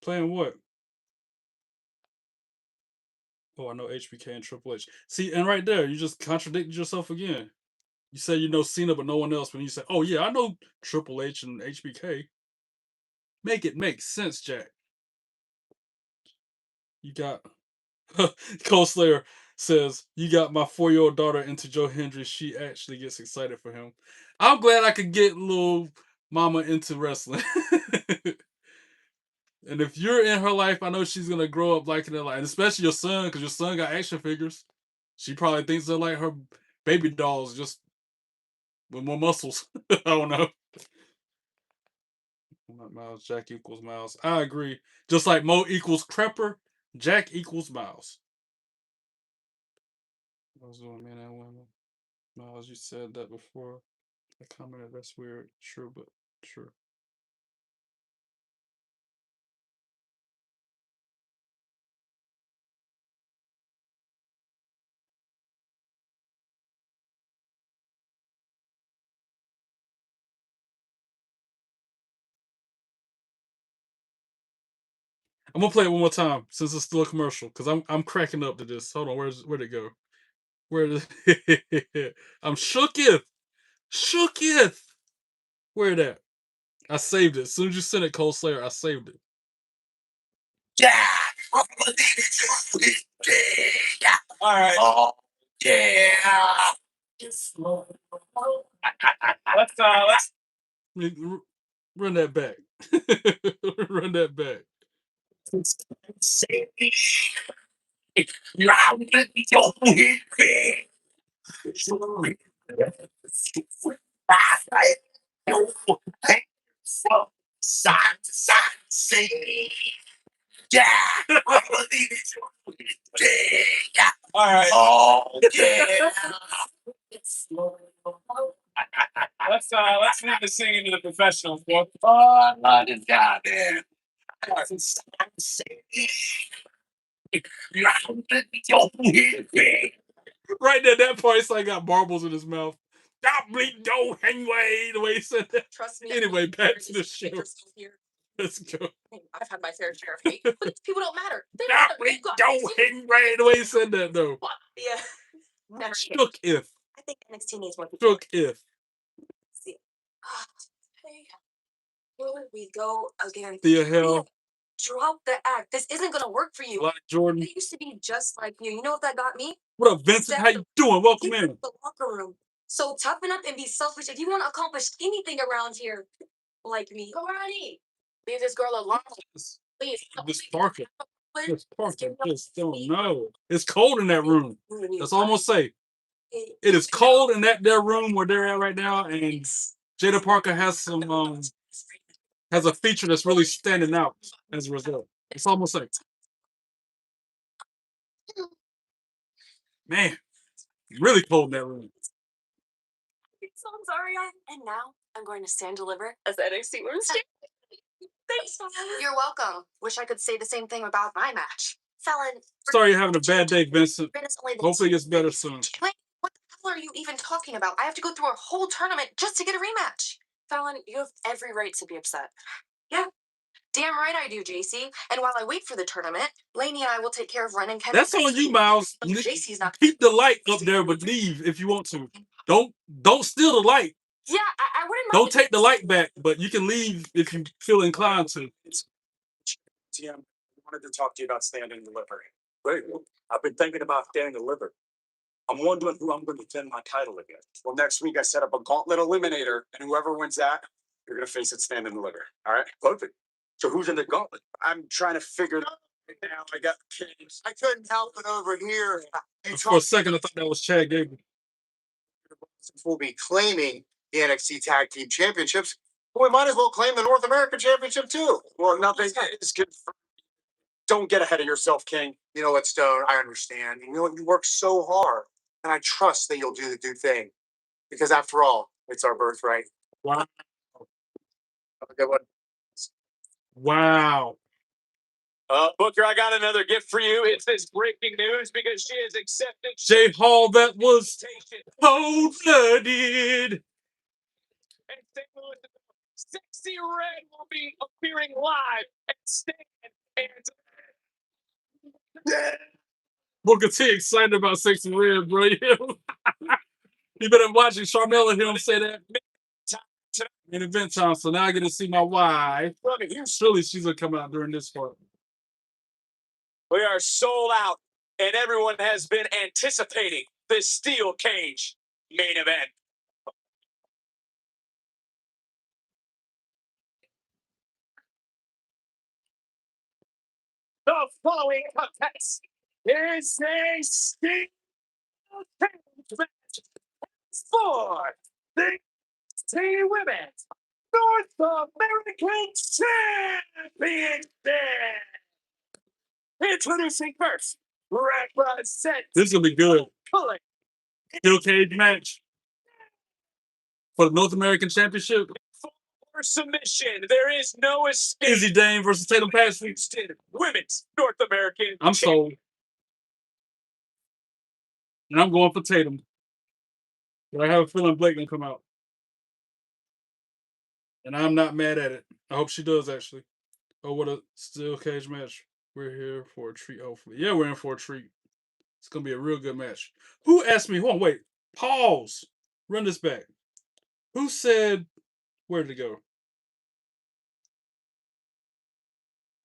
Playing what? Oh, I know HBK and Triple H. See, and right there, you just contradicted yourself again. You say you know Cena, but no one else. When you say, "Oh yeah, I know Triple H and HBK," make it make sense, Jack. You got Cole Slayer says you got my 4-year-old daughter into Joe Hendry. She actually gets excited for him. I'm glad I could get little mama into wrestling. And if you're in her life, I know she's gonna grow up liking it, and especially your son, because your son got action figures. She probably thinks they're like her baby dolls, just with more muscles. I don't know. Miles, Jack equals Miles. I agree. Just like Mo equals Crepper, Jack equals Miles. I was doing men and women. Miles, you said that before. I commented that's weird. True, but true. I'm gonna play it one more time since it's still a commercial because I'm cracking up to this. Hold on, where'd it go? Where did I'm shooketh. Shooketh. Where that? I saved it. As soon as you sent it, Cole Slayer, I saved it. Yeah. All right. Oh, yeah. Let's run that back. Run that back. Side to side, say, yeah. Yeah. All right. Oh, yeah. Let's leave the singing to the professionals, boy. Oh, I love this guy, man. Right there, that part, it's like got marbles in his mouth. Stop bleeding, don't hang away. The way he said that. Trust me. Anyway, back to the show. Here. Let's go. I've had my fair share of hate, but these people don't matter. They Stop don't bleeding, matter. don't hang away. The way he said that, though. Yeah. Never. Shook if. I think NXT needs more people. Shook if. See. Hey, where would we go again? The hell. Drop the act. This isn't gonna work for you. Like Jordan. I used to be just like you. You know what that got me? What up, Vincent? How you doing? Welcome in. The locker room. So toughen up and be selfish if you want to accomplish anything around here, like me. Go on, eat. Leave this girl alone, please. This Parker. This Parker just don't know. It's cold in that room. That's all I'm gonna say. It is cold in their room where they're at right now, and Jada Parker has some has a feature that's really standing out as a result. That's all I'm gonna say. Man, really cold in that room. So I'm sorry. And now I'm going to stand deliver as NXT Women's Champion. Thanks. You're welcome. Wish I could say the same thing about my match. Fallon. Sorry you're having a bad day, Vincent. Hopefully it gets better soon. Wait, what the hell are you even talking about? I have to go through a whole tournament just to get a rematch. Fallon, you have every right to be upset. Yeah. Damn right I do, JC. And while I wait for the tournament, Lainey and I will take care of Ren and Kevin. That's on you, Miles. JC's not. Keep the light up there, but leave if you want to. Don't steal the light. Yeah, I wouldn't mind. Don't take the light back, but you can leave if you feel inclined to. TM, I wanted to talk to you about stand and deliver. Wait, I've been thinking about stand and deliver. I'm wondering who I'm going to defend my title against. Well, next week I set up a gauntlet eliminator, and whoever wins that, you're going to face it stand and deliver. All right? Perfect. So who's in the gauntlet? I'm trying to figure it out right now. I got kids. I couldn't help it over here. For a second, I thought that was Chad Gable. We'll be claiming the NXT Tag Team Championships. Well, we might as well claim the North American Championship too. Well, nothing is good. Don't get ahead of yourself, King. You know what, Stone? I understand. You know what? You work so hard, and I trust that you'll do the due thing. Because after all, it's our birthright. Wow. Have a good one. Wow. Booker, I got another gift for you. It's this breaking news because she has accepted. Jay Hall, that was cold-blooded. Sexy Red will be appearing live at Stand and Booker T excited about Sexy Red, bro. You better watch it. Charmella hear him say that in event time. So now I get to see my wife. Surely she's gonna come out during this part. We are sold out, and everyone has been anticipating this steel cage main event. The following contest is a steel cage match for the T Women's North American Championship. Introducing first, represent. This is gonna be good. Steel cage match for the North American Championship. For submission, there is no escape. Izzy Dane versus Tatum Paxton. Houston Women's North American. I'm sold. And I'm going for Tatum. But I have a feeling Blake gonna come out. And I'm not mad at it. I hope she does, actually. Oh, what a steel cage match. We're here for a treat, hopefully. Yeah, we're in for a treat. It's going to be a real good match. Who asked me? Hold on, wait. Pause. Run this back. Who said, where did it go?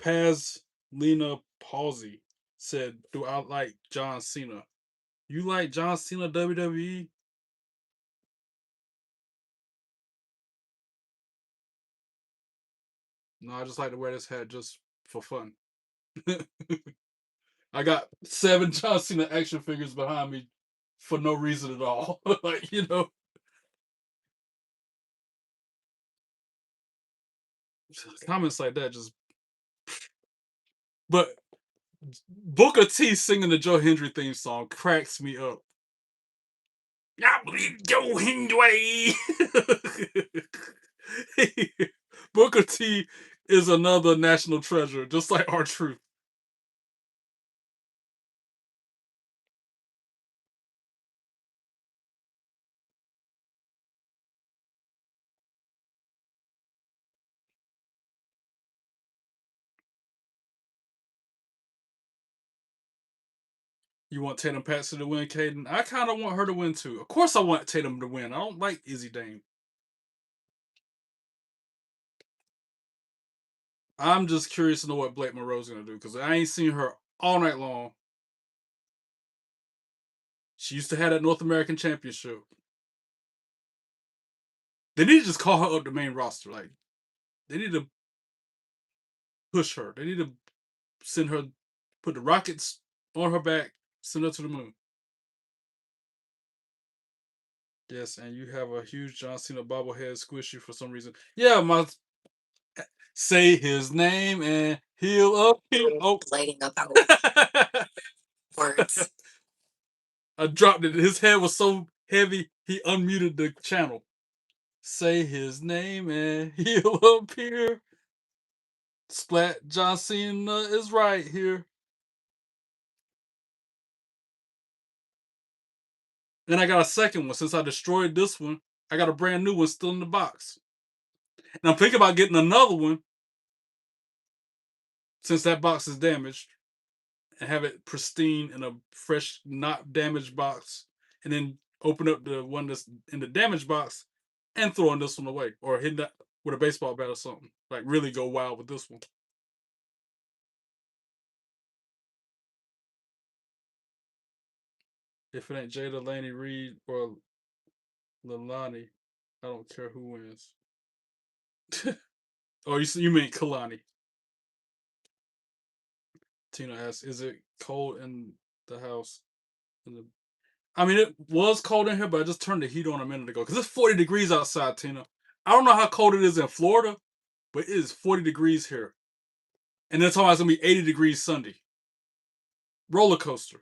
Paz Lena Palsy said, do I like John Cena? You like John Cena WWE? No, I just like to wear this hat just for fun. I got 7 John Cena action figures behind me for no reason at all. Like, you know. Comments like that just. But Booker T singing the Joe Hendry theme song cracks me up. I believe Joe Hendry. Booker T is another national treasure, just like R-Truth. You want Tatum Paxton to win, Caden? I kind of want her to win too. Of course, I want Tatum to win. I don't like Izzy Dane. I'm just curious to know what Blake Monroe's gonna do because I ain't seen her all night long. She used to have that North American Championship. They need to just call her up the main roster. Like, they need to push her. They need to send her, put the rockets on her back, send her to the moon. Yes, and you have a huge John Cena bobblehead squishy for some reason. Yeah, my say his name and he'll appear. Oh, Lighting up words. I dropped it. His head was so heavy he unmuted the channel. Say his name and he'll appear. Splat John Cena is right here. Then I got a second one. Since I destroyed this one, I got a brand new one still in the box. And I'm thinking about getting another one since that box is damaged and have it pristine in a fresh, not damaged box. And then open up the one that's in the damaged box and throwing this one away. Or hitting that with a baseball bat or something. Like really go wild with this one. If it ain't Jada, Laney, Reed, or Lalani, I don't care who wins. Oh, you mean Kalani. Tina asks, is it cold in the house? I mean, it was cold in here, but I just turned the heat on a minute ago. Because it's 40 degrees outside, Tina. I don't know how cold it is in Florida, but it is 40 degrees here. And then it's always going to be 80 degrees Sunday. Roller coaster.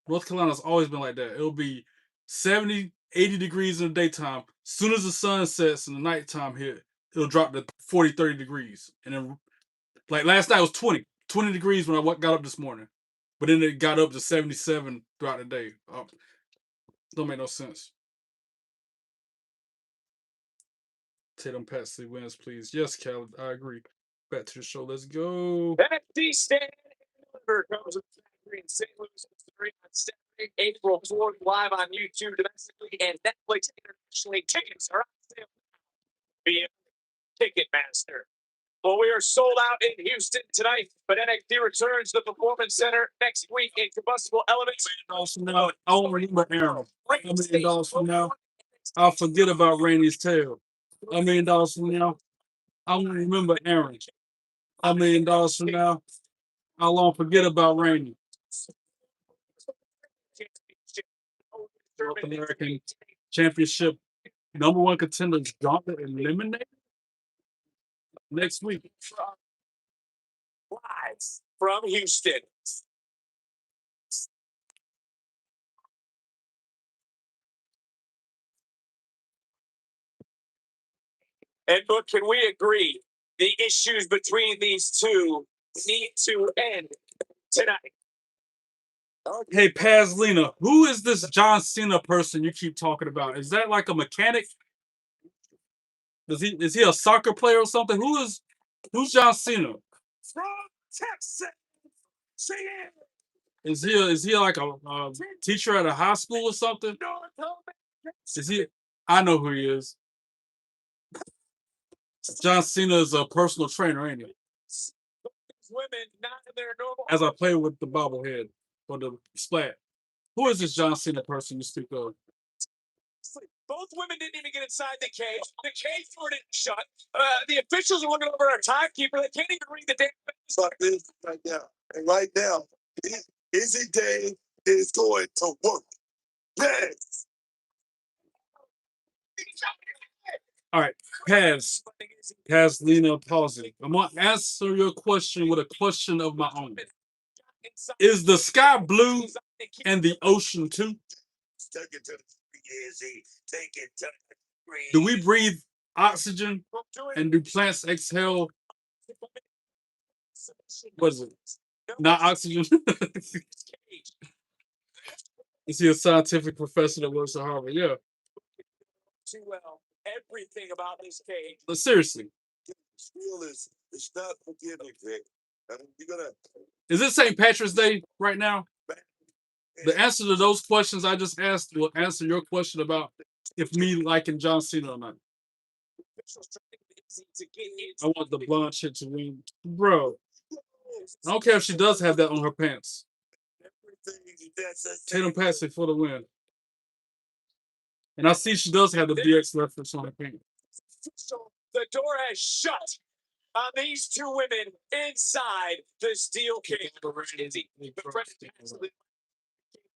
North Carolina's always been like that. It'll be 70, 80 degrees in the daytime. Soon as the sun sets and the nighttime hit, it'll drop to 40, 30 degrees. And then, like last night, it was 20 degrees when I got up this morning. But then it got up to 77 throughout the day. Don't make no sense. Tatum Patsy wins, please. Yes, Cal, I agree. Back to the show. Let's go. NXT Stand and Deliver comes with Factory in St. Louis, Missouri on Saturday, April 4th, live on YouTube domestically and Netflix internationally. Tickets are on sale via Ticketmaster. Well, we are sold out in Houston tonight, but NXT returns to the Performance Center next week in Combustible Elements. From now, I won't remember Aaron. $1 million from now, I'll forget about Randy's tail. $1 million from now, I won't remember Aaron. $1 million from now, I won't forget about Randy. North American Championship #1 contenders gauntlet eliminated next week. Live from Houston. And but can we agree the issues between these two need to end tonight? Hey, Pazlina, who is this John Cena person you keep talking about? Is that like a mechanic? Is he a soccer player or something? Who's John Cena? From Texas. Is he like a teacher at a high school or something? Is he? I know who he is. John Cena is a personal trainer, ain't he? Women not in their normal. As I play with the bobblehead or the splat. Who is this John Cena person you speak of? Both women didn't even get inside the cage. The cage door didn't shut. The officials are looking over our timekeeper. They can't even read the damn thing. Like this right now. And right now, Izzy Day is going to work. Yes. All right, Lena pausing. I'm gonna answer your question with a question of my own. Is the sky blue and the ocean too? Take it to the Izzy. Take it to the tree. Do we breathe oxygen and do plants exhale? What is it? Not oxygen. Is he a scientific professor that works at Harvard? Yeah. Too well. Everything about this cage. But seriously. Steel is not forgiving, Vic. You're gonna. Is it St. Patrick's Day right now? The answer to those questions I just asked will answer your question about if me liking John Cena or not. I want the blonde shit to win. Bro, I don't care if she does have that on her pants. Tatum Patsy for the win. And I see she does have the DX reference on her pants. The door has shut on these two women inside the steel cage.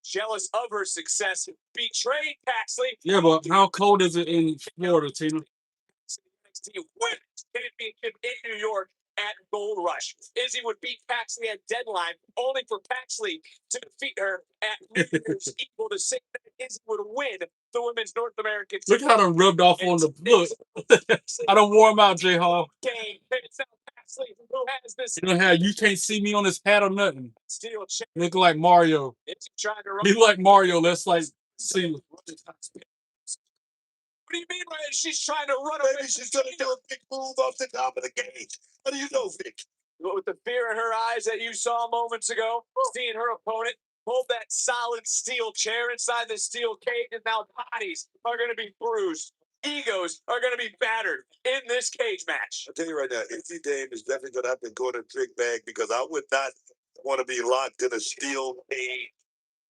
Jealous of her success, betrayed Paxley. Yeah, but how cold is it in Florida, Tina? Women's Championship in New York at Gold Rush. Izzy would beat Paxley at deadline, only for Paxley to defeat her at New Year's equal to say that Izzy would win the Women's North American. Look how them rubbed off on the look. I don't warm out, J Hall. You know how you can't see me on this hat or nothing. Look like Mario. Be like Mario. Let's like see. What do you mean, Ryan? She's trying to run away. She's going to do a big move off the top of the cage. What do you know, Vic? With the fear in her eyes that you saw moments ago, seeing her opponent hold that solid steel chair inside the steel cage, and now bodies are going to be bruised. Egos are going to be battered in this cage match. I'll tell you right now, Izzy Dame is definitely going to have to go to trick bag because I would not want to be locked in a steel cage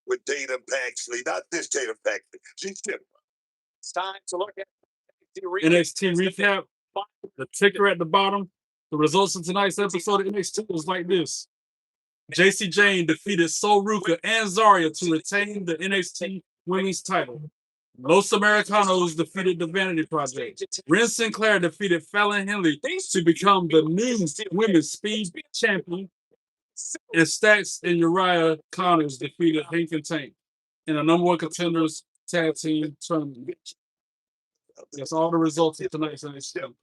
with Tatum Paxley. Not this Tatum Paxley. She's different. It's time to look at NXT recap. The ticker at the bottom. The results of tonight's episode of NXT was like this. JC Jane defeated Sol Ruka and Zarya to retain the NXT Women's title. Los Americanos defeated the Vanity Project. Ren Sinclair defeated Fallon Henley to become the new Women's Speed Champion. And Stacks and Uriah Connors defeated Hank and Tank in a #1 contenders tag team tournament. That's all the results of tonight's NXT.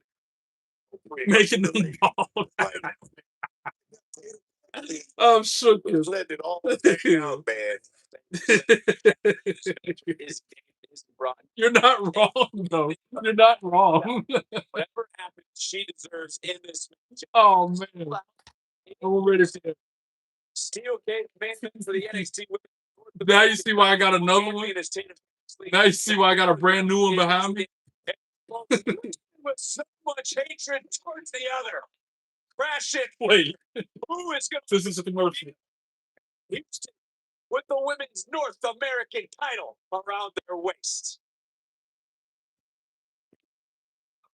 Making them bald. I'm shook. Blended all that out, man. You're not wrong, though. You're not wrong. Whatever happens, she deserves in this match. Oh, man. I'm ready for it. Steel cage man for the NXT Women's Now you see why I got another one? Now you see why I got a brand new one behind me? With so much hatred towards the other. Crash it. Wait, Who is going this is a commercial. Houston with the women's North American title around their waist?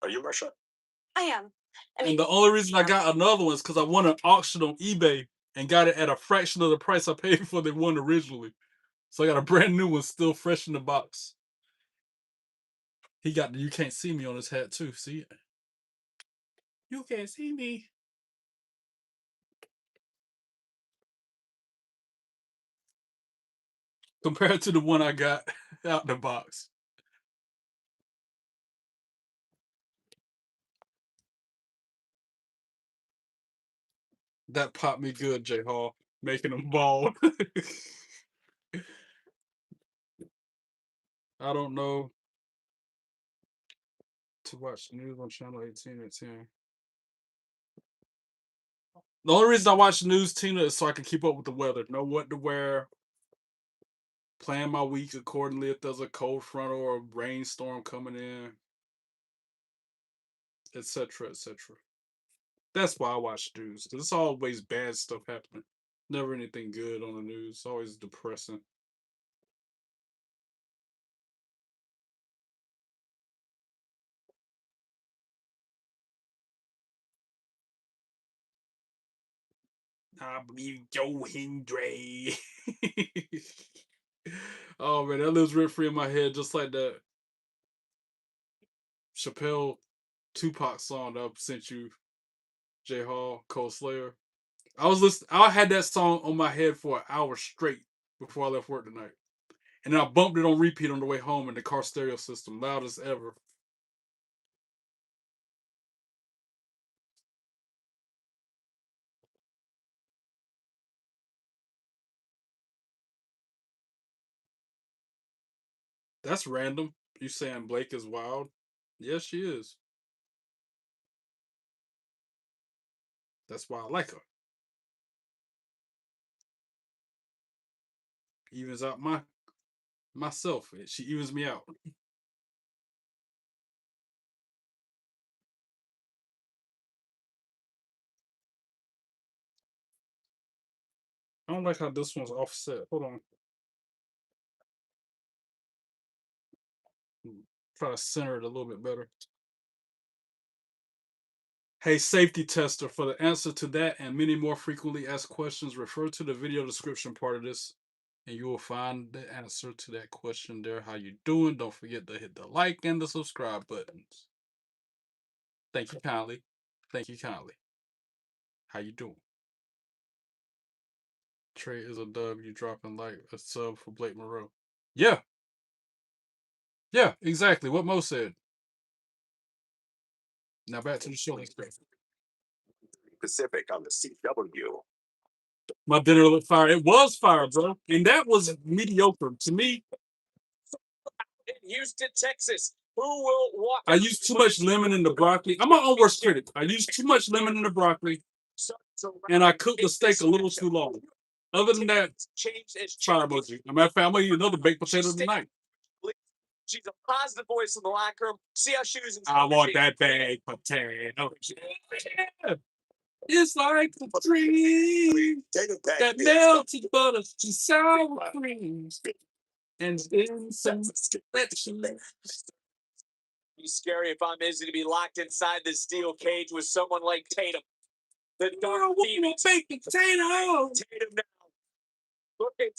Are you Marsha? I am. And the only reason I got another one is because I won an auction on eBay and got it at a fraction of the price I paid for the one originally. So I got a brand new one still fresh in the box. He got the "You Can't See Me" on his hat too. See? You can't see me. Compared to the one I got out the box. That popped me good, J Hall. Making them bald. I don't know. To watch the news on channel 18 at 10. The only reason I watch the news, Tina, is so I can keep up with the weather. Know what to wear. Plan my week accordingly if there's a cold front or a rainstorm coming in. Etc. etc. That's why I watch the news. Because it's always bad stuff happening. Never anything good on the news. It's always depressing. I believe Joe Hendry. Oh man, that lives rent free in my head, just like that Chappelle Tupac song that I sent you, J Hall, Cold Slayer. I had that song on my head for an hour straight before I left work tonight. And then I bumped it on repeat on the way home in the car stereo system, loud as ever. That's random. You saying Blake is wild? Yes, she is. That's why I like her. Evens out myself. She evens me out. I don't like how this one's offset. Hold on. Try to center it a little bit better. Hey, safety tester, for the answer to that and many more frequently asked questions, refer to the video description part of this, and you will find the answer to that question there. How you doing? Don't forget to hit the like and the subscribe buttons. Thank you kindly. Thank you kindly. How you doing? Trey is a dub. You dropping like a sub for Blake Monroe. Yeah. Yeah, exactly. What Mo said. Now back to the show. Pacific on the CW. My dinner looked fire. It was fire, bro. And that was mediocre. To me, In Houston, Texas, who will walk? I used too much lemon in the broccoli. I'm my own worst critic. I used too much lemon in the broccoli, and I cooked the steak a little too long. Other than that, fire emoji. A matter of fact, I'm gonna eat another baked potato tonight. She's a positive voice in the locker room. See how she was. I want that baked potato. Yeah. It's like a dream that melted butter to sour cream, and then some selection. Be scary if I'm Izzy to be locked inside this steel cage with someone like Tatum. The dark demon baked potato. Tatum now. Look at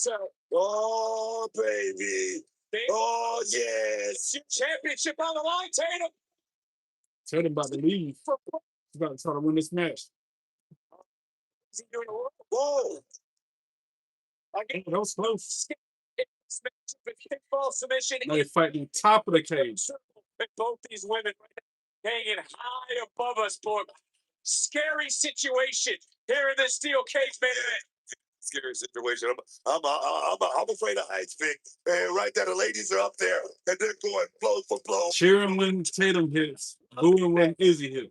Oh, baby. Oh, yes. championship on the line, Tatum. Tatum about to leave. He's about to try to win this match. Is he doing a little? Whoa. Again, That was close. kickball submission. Now they fighting top of the cage. And both these women hanging high above us, boy. Scary situation here in this steel cage, man. scary situation. I'm afraid of heights, Vic. And right there, the ladies are up there, and they're going blow for blow. Cheering when Tatum hits, booing when Izzy hits.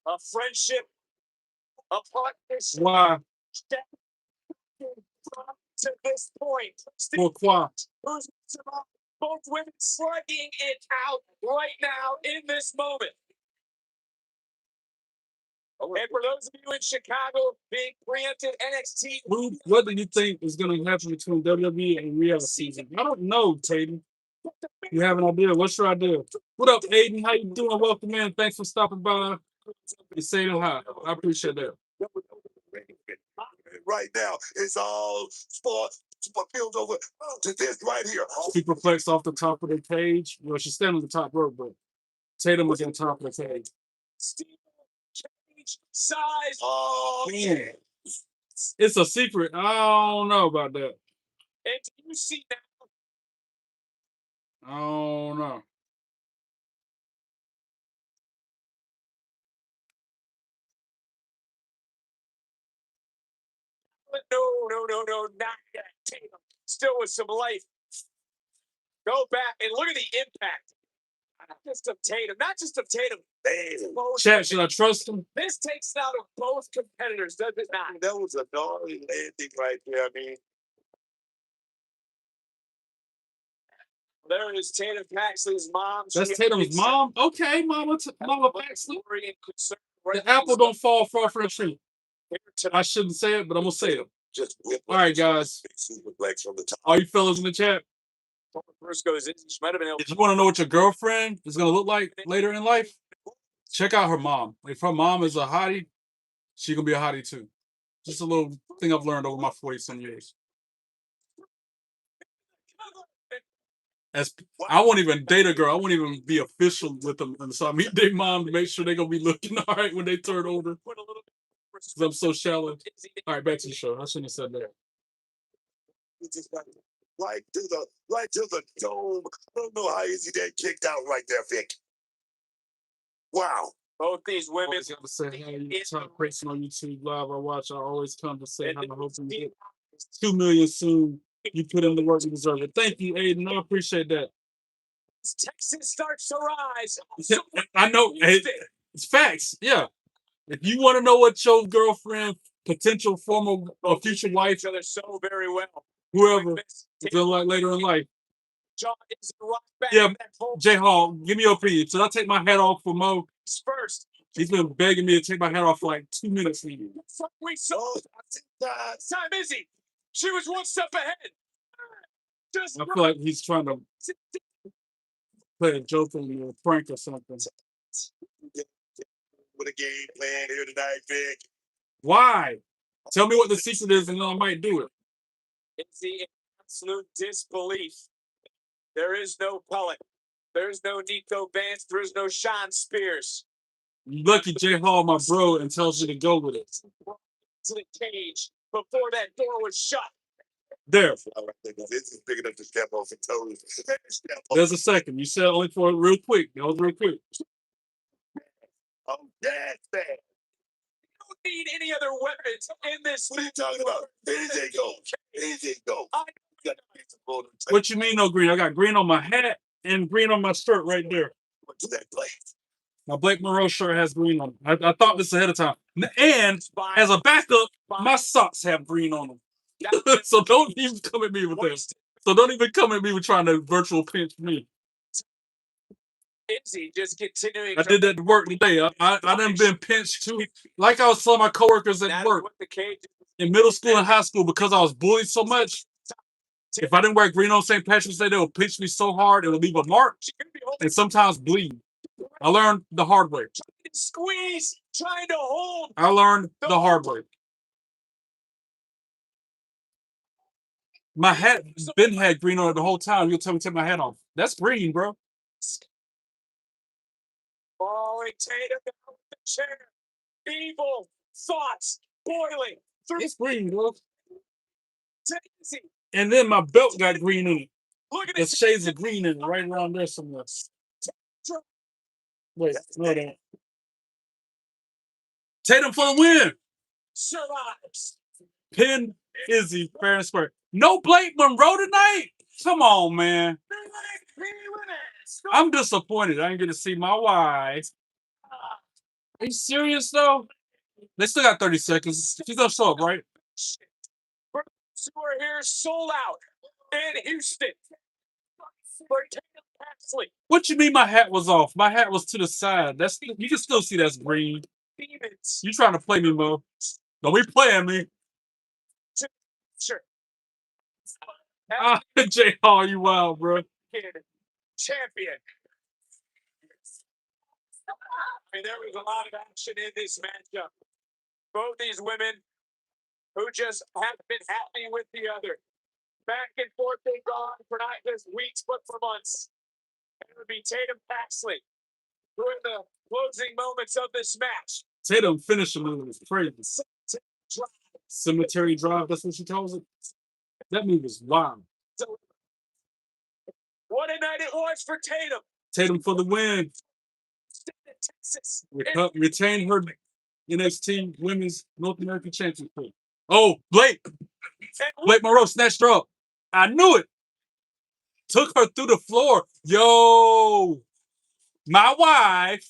A friendship, a partnership. Why? To this point, Pourquoi? both women slugging it out right now in this moment. And for those of you in Chicago being preempted NXT, What do you think is going to happen between WWE and reality season? I don't know, Tatum. You have an idea? What's your idea? What up, Aiden? How you doing? Welcome in. Thanks for stopping by and saying hi. I appreciate that. Right now, it's all sports. Spilled over to this right here. She perplexed off the top of the cage. Well, she's standing on the top rope, but Tatum was on top of the cage. steel cage size. Oh, Man, it's a secret. I don't know about that. And do you see now? I don't know. No, not yet. Tatum still with some life. Go back and look at the impact. Not just of Tatum, not just of Tatum. Chat, should I trust him? This takes it out of both competitors, does it not? that was a gnarly landing right there. I mean, There is Tatum Paxley's mom. That's Tatum's mom? Okay, Mama Paxley. The apple don't fall far from the tree. I shouldn't say it, but I'm going to say it. just All right, guys. superplex from the top. All you fellas in the chat, First goes in. She might have been able if you want to know what your girlfriend is going to look like later in life, check out her mom. If her mom is a hottie, she going to be a hottie too. Just a little thing I've learned over my 40-some years. As I won't even date a girl. I won't even be official with them. And so I meet their mom to make sure they're going to be looking all right when they turn older. Because I'm so shallow. All right, back to the show. I shouldn't have said that. He just got right to the dome. I don't know how easy that kicked out right there, Vic. Wow. both these women. Always got to say hi. You top person on YouTube live. I watch. I always come to say hi. I hope you get 2 million soon. You put in the work, you deserve it. Thank you, Aiden. I appreciate that. Texas starts to rise. I know. It's facts. Yeah. If you want to know what your girlfriend, potential former or future wife, Each other so very well. whoever, feel like later in life. John is right back. Yeah, J Hall, give me your opinion. Should I take my hat off for Mo? First, He's been begging me to take my hat off for like 2 minutes now. we saw time Izzy. She was one step ahead. Just I feel like he's trying to play a joke on me or a prank or something. With a game plan here tonight, Vic. Why? Tell me what the secret is, and then I might do it. It's the absolute disbelief. There is no Pellet. There's no Nico Vance. There is no Sean Spears. Lucky J Hall, my bro, and tells you to go with it. To the cage before that door was shut. There. This is big enough to step off the toes. There's a second. You said only for real quick. That was real quick. Oh, that's bad. Don't need any other weapons in this. What are you talking about? Anything go. Anything go. What you mean no green? I got green on my hat and green on my shirt right there. What's that place? My Blake Monroe shirt has green on it. I thought this ahead of time. And as a backup, my socks have green on them. So don't even come at me with this. So don't even come at me with trying to virtual pinch me. Izzy just continuing. I did that to work today. I done been pinched too. Like I was telling my coworkers at work in middle school and high school, because I was bullied so much. If I didn't wear green on St. Patrick's Day, they would pinch me so hard it would leave a mark and sometimes bleed. I learned the hard way. Squeeze, trying to hold. I learned the hard way. My hat been had green on it the whole time. You'll tell me to take my hat off. That's green, bro. Falling Tatum down with the chair. Evil thoughts boiling through. It's green, bro. Izzy. And then my belt got green in it. Look at There's shades of green in it right around there somewhere. Wait, hold on. Tatum for the win. Survives. Pin Izzy fair and square. No Blake Monroe tonight. Come on, man. I'm disappointed. I didn't get to see my wife. Are you serious though? They still got 30 seconds. She's gonna show up, right? For those who are here sold out in Houston. For Tatum Paxley. What you mean my hat was off? My hat was to the side. That's you can still see that's green. Demons. You trying to play me, Mo? Don't be playing me. Sure. J Hall, you wild, bro. Champion. I mean, there was a lot of action in this matchup. Both these women who just haven't been happy with the other. Back and forth they've gone for not just weeks, but for months. It would be Tatum Paxley who in the closing moments of this match. Tatum finisher move is crazy. Cemetery Drive, that's what she calls it. That move is wild. What a night it was for Tatum. Tatum for the win. Texas. Retain her NXT Women's North American Championship. Oh, Blake Monroe snatched her up. I knew it. Took her through the floor. Yo, my wife.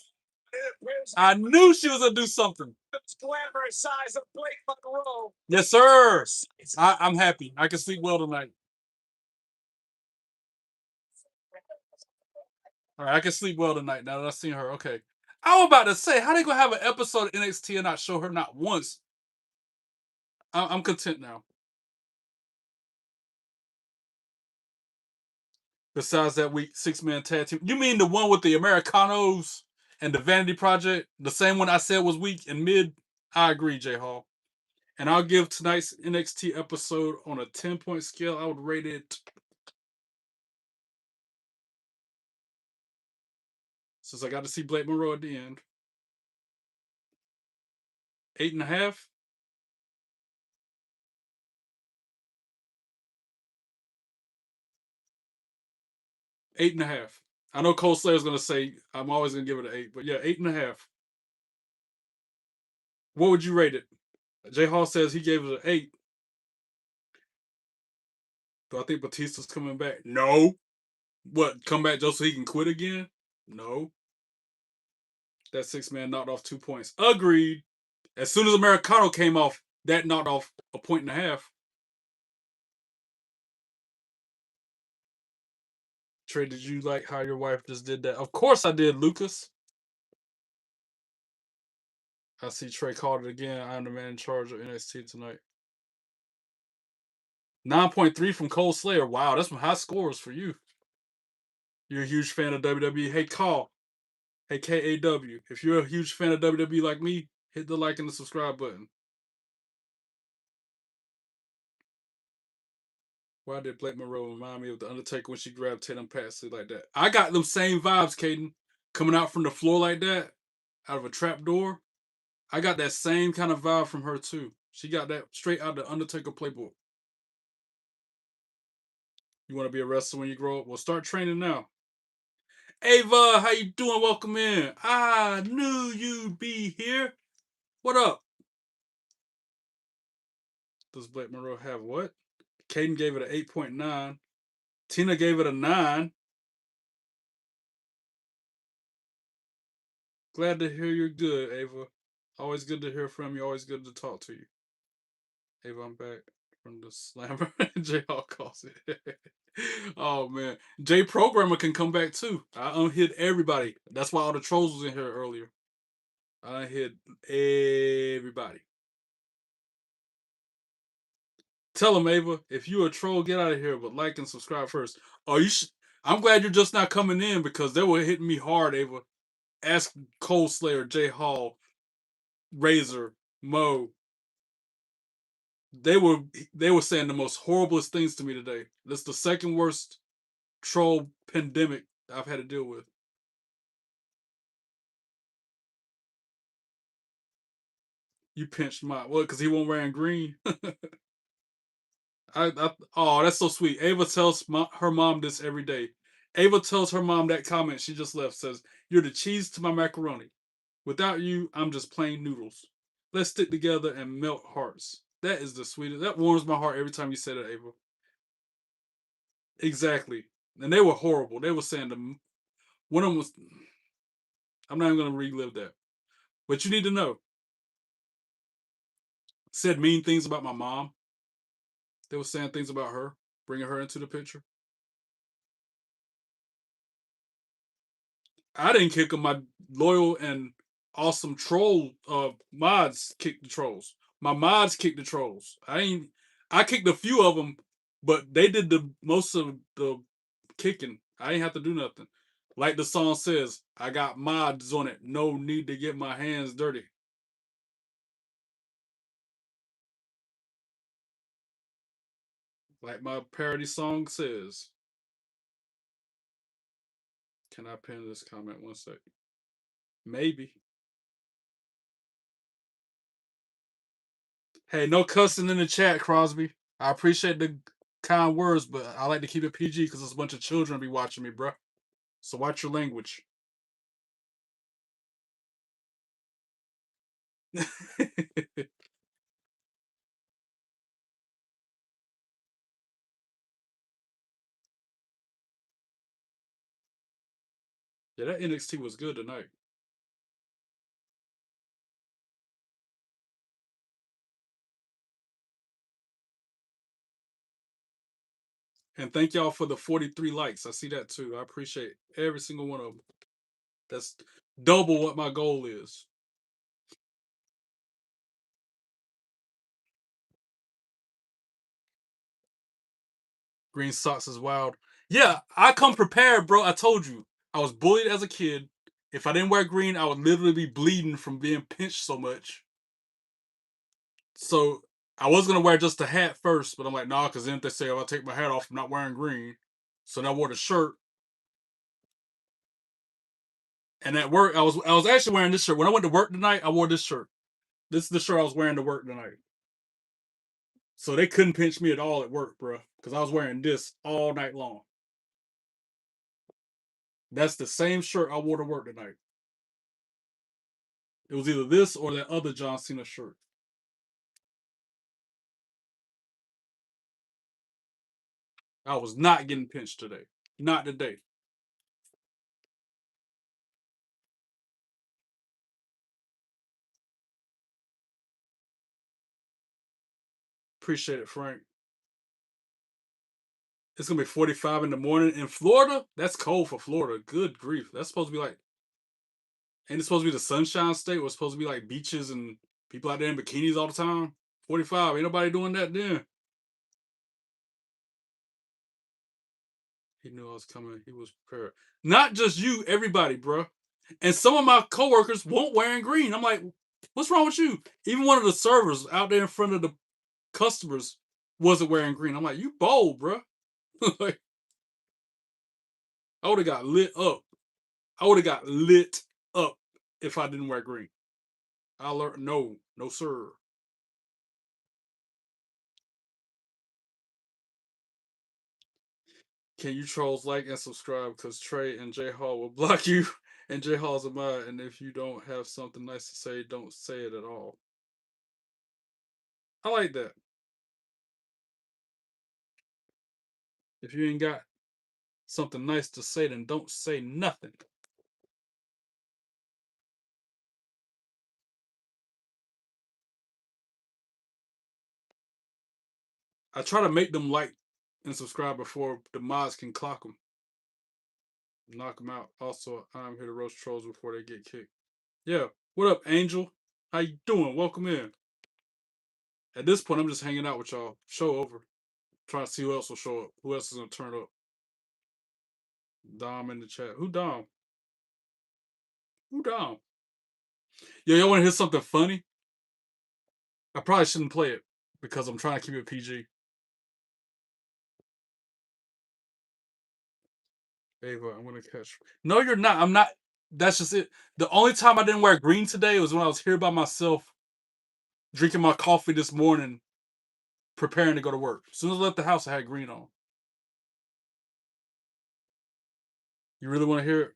I knew she was gonna do something. Glamorous size of Blake Monroe. Yes, sir. I'm happy. I can sleep well tonight. All right, I can sleep well tonight now that I've seen her. Okay. I was about to say, how they gonna have an episode of NXT and not show her not once? I'm content now. Besides that week 6-man tag team. You mean the one with the Americanos and the Vanity Project? The same one I said was weak and mid? I agree, J Hall. And I'll give tonight's NXT episode on a 10-point scale. I would rate it. Since I got to see Blake Monroe at the end. 8.5. 8.5. I know Cole Slayer's gonna say I'm always gonna give it an 8, but yeah, 8.5. What would you rate it? J Hall says he gave it an 8. Do I think Batista's coming back? No. What, come back just so he can quit again? No. That 6-man knocked off 2 points. Agreed. As soon as Americano came off, that knocked off a 1.5. Trey, did you like how your wife just did that? Of course I did, Lucas. I see Trey called it again. I'm the man in charge of NXT tonight. 9.3 from Cole Slayer. Wow, that's some high scores for you. You're a huge fan of WWE. Hey, call. Hey, KAW. If you're a huge fan of WWE like me, hit the like and the subscribe button. Why did Blake Monroe remind me of The Undertaker when she grabbed Tatum Paxley like that? I got them same vibes, Caden. Coming out from the floor like that, out of a trap door. I got that same kind of vibe from her, too. She got that straight out of the Undertaker playbook. You want to be a wrestler when you grow up? Well, start training now. Ava, how you doing? Welcome in. I knew you'd be here. What up? Does Blake Monroe have what? Caden gave it an 8.9. Tina gave it a 9. Glad to hear you're good, Ava. Always good to hear from you. Always good to talk to you. Ava, I'm back from the slammer. J Hall calls it. Oh, man. J Programmer can come back, too. I unhid everybody. That's why all the trolls was in here earlier. I unhid everybody. Tell them, Ava, if you're a troll, get out of here, but like and subscribe first. Oh, I'm glad you're just not coming in because they were hitting me hard, Ava. Ask Cole Slayer, J Hall, Razor, Mo. They were saying the most horriblest things to me today. That's the second worst troll pandemic I've had to deal with. You pinched my because he won't wearing green. Oh, that's so sweet. Ava tells her mom this every day. Ava tells her mom that comment she just left says, "You're the cheese to my macaroni. Without you, I'm just plain noodles. Let's stick together and melt hearts." That is the sweetest. That warms my heart every time you say that, Ava. Exactly. And they were horrible. They were saying one of them was. I'm not even going to relive that. But you need to know. Said mean things about my mom. They were saying things about her, bringing her into the picture. I didn't kick them. My loyal and awesome troll mods kicked the trolls. My mods kicked the trolls. I kicked a few of them, but they did the most of the kicking. I ain't have to do nothing. Like the song says, I got mods on it. No need to get my hands dirty. Like my parody song says. Can I pin this comment 1 second? Maybe. Hey, no cussing in the chat, Crosby. I appreciate the kind words, but I like to keep it PG because there's a bunch of children be watching me, bro. So watch your language. Yeah, that NXT was good tonight. And thank y'all for the 43 likes. I see that too. I appreciate every single one of them. That's double what my goal is. Green socks is wild. Yeah, I come prepared, bro. I told you. I was bullied as a kid. If I didn't wear green, I would literally be bleeding from being pinched so much. So I was gonna wear just a hat first, but I'm like, nah, because then if they say if I take my hat off, I'm not wearing green. So then I wore the shirt. And at work, I was actually wearing this shirt. When I went to work tonight, I wore this shirt. This is the shirt I was wearing to work tonight. So they couldn't pinch me at all at work, bro, because I was wearing this all night long. That's the same shirt I wore to work tonight. It was either this or that other John Cena shirt. I was not getting pinched today. Not today. Appreciate it, Frank. It's gonna be 45 in the morning in Florida. That's cold for Florida. Good grief. That's supposed to be like, ain't it supposed to be the Sunshine State? Where it's supposed to be like beaches and people out there in bikinis all the time. 45. Ain't nobody doing that then. He knew I was coming. He was prepared. Not just you, everybody, bro. And some of my coworkers won't wearing green. I'm like, what's wrong with you? Even one of the servers out there in front of the customers wasn't wearing green. I'm like, you bold, bro. Like, I would have got lit up. I would have got lit up if I didn't wear green. I learned no, no, sir. Can you trolls like and subscribe? Because Trey and J Hall will block you, and J Hall's a mod. And if you don't have something nice to say, don't say it at all. I like that. If you ain't got something nice to say, then don't say nothing. I try to make them like and subscribe before the mods can clock them. Knock them out. Also, I'm here to roast trolls before they get kicked. Yeah. What up, Angel? How you doing? Welcome in. At this point, I'm just hanging out with y'all. Show over. Trying to see who else will show up. Who else is gonna turn up? Dom in the chat. Who Dom? Who Dom? Yo, y'all want to hear something funny? I probably shouldn't play it because I'm trying to keep it PG. Ava, I'm gonna catch. No, you're not. I'm not. That's just it. The only time I didn't wear green today was when I was here by myself, drinking my coffee this morning, preparing to go to work. As soon as I left the house, I had green on. You really want to hear it?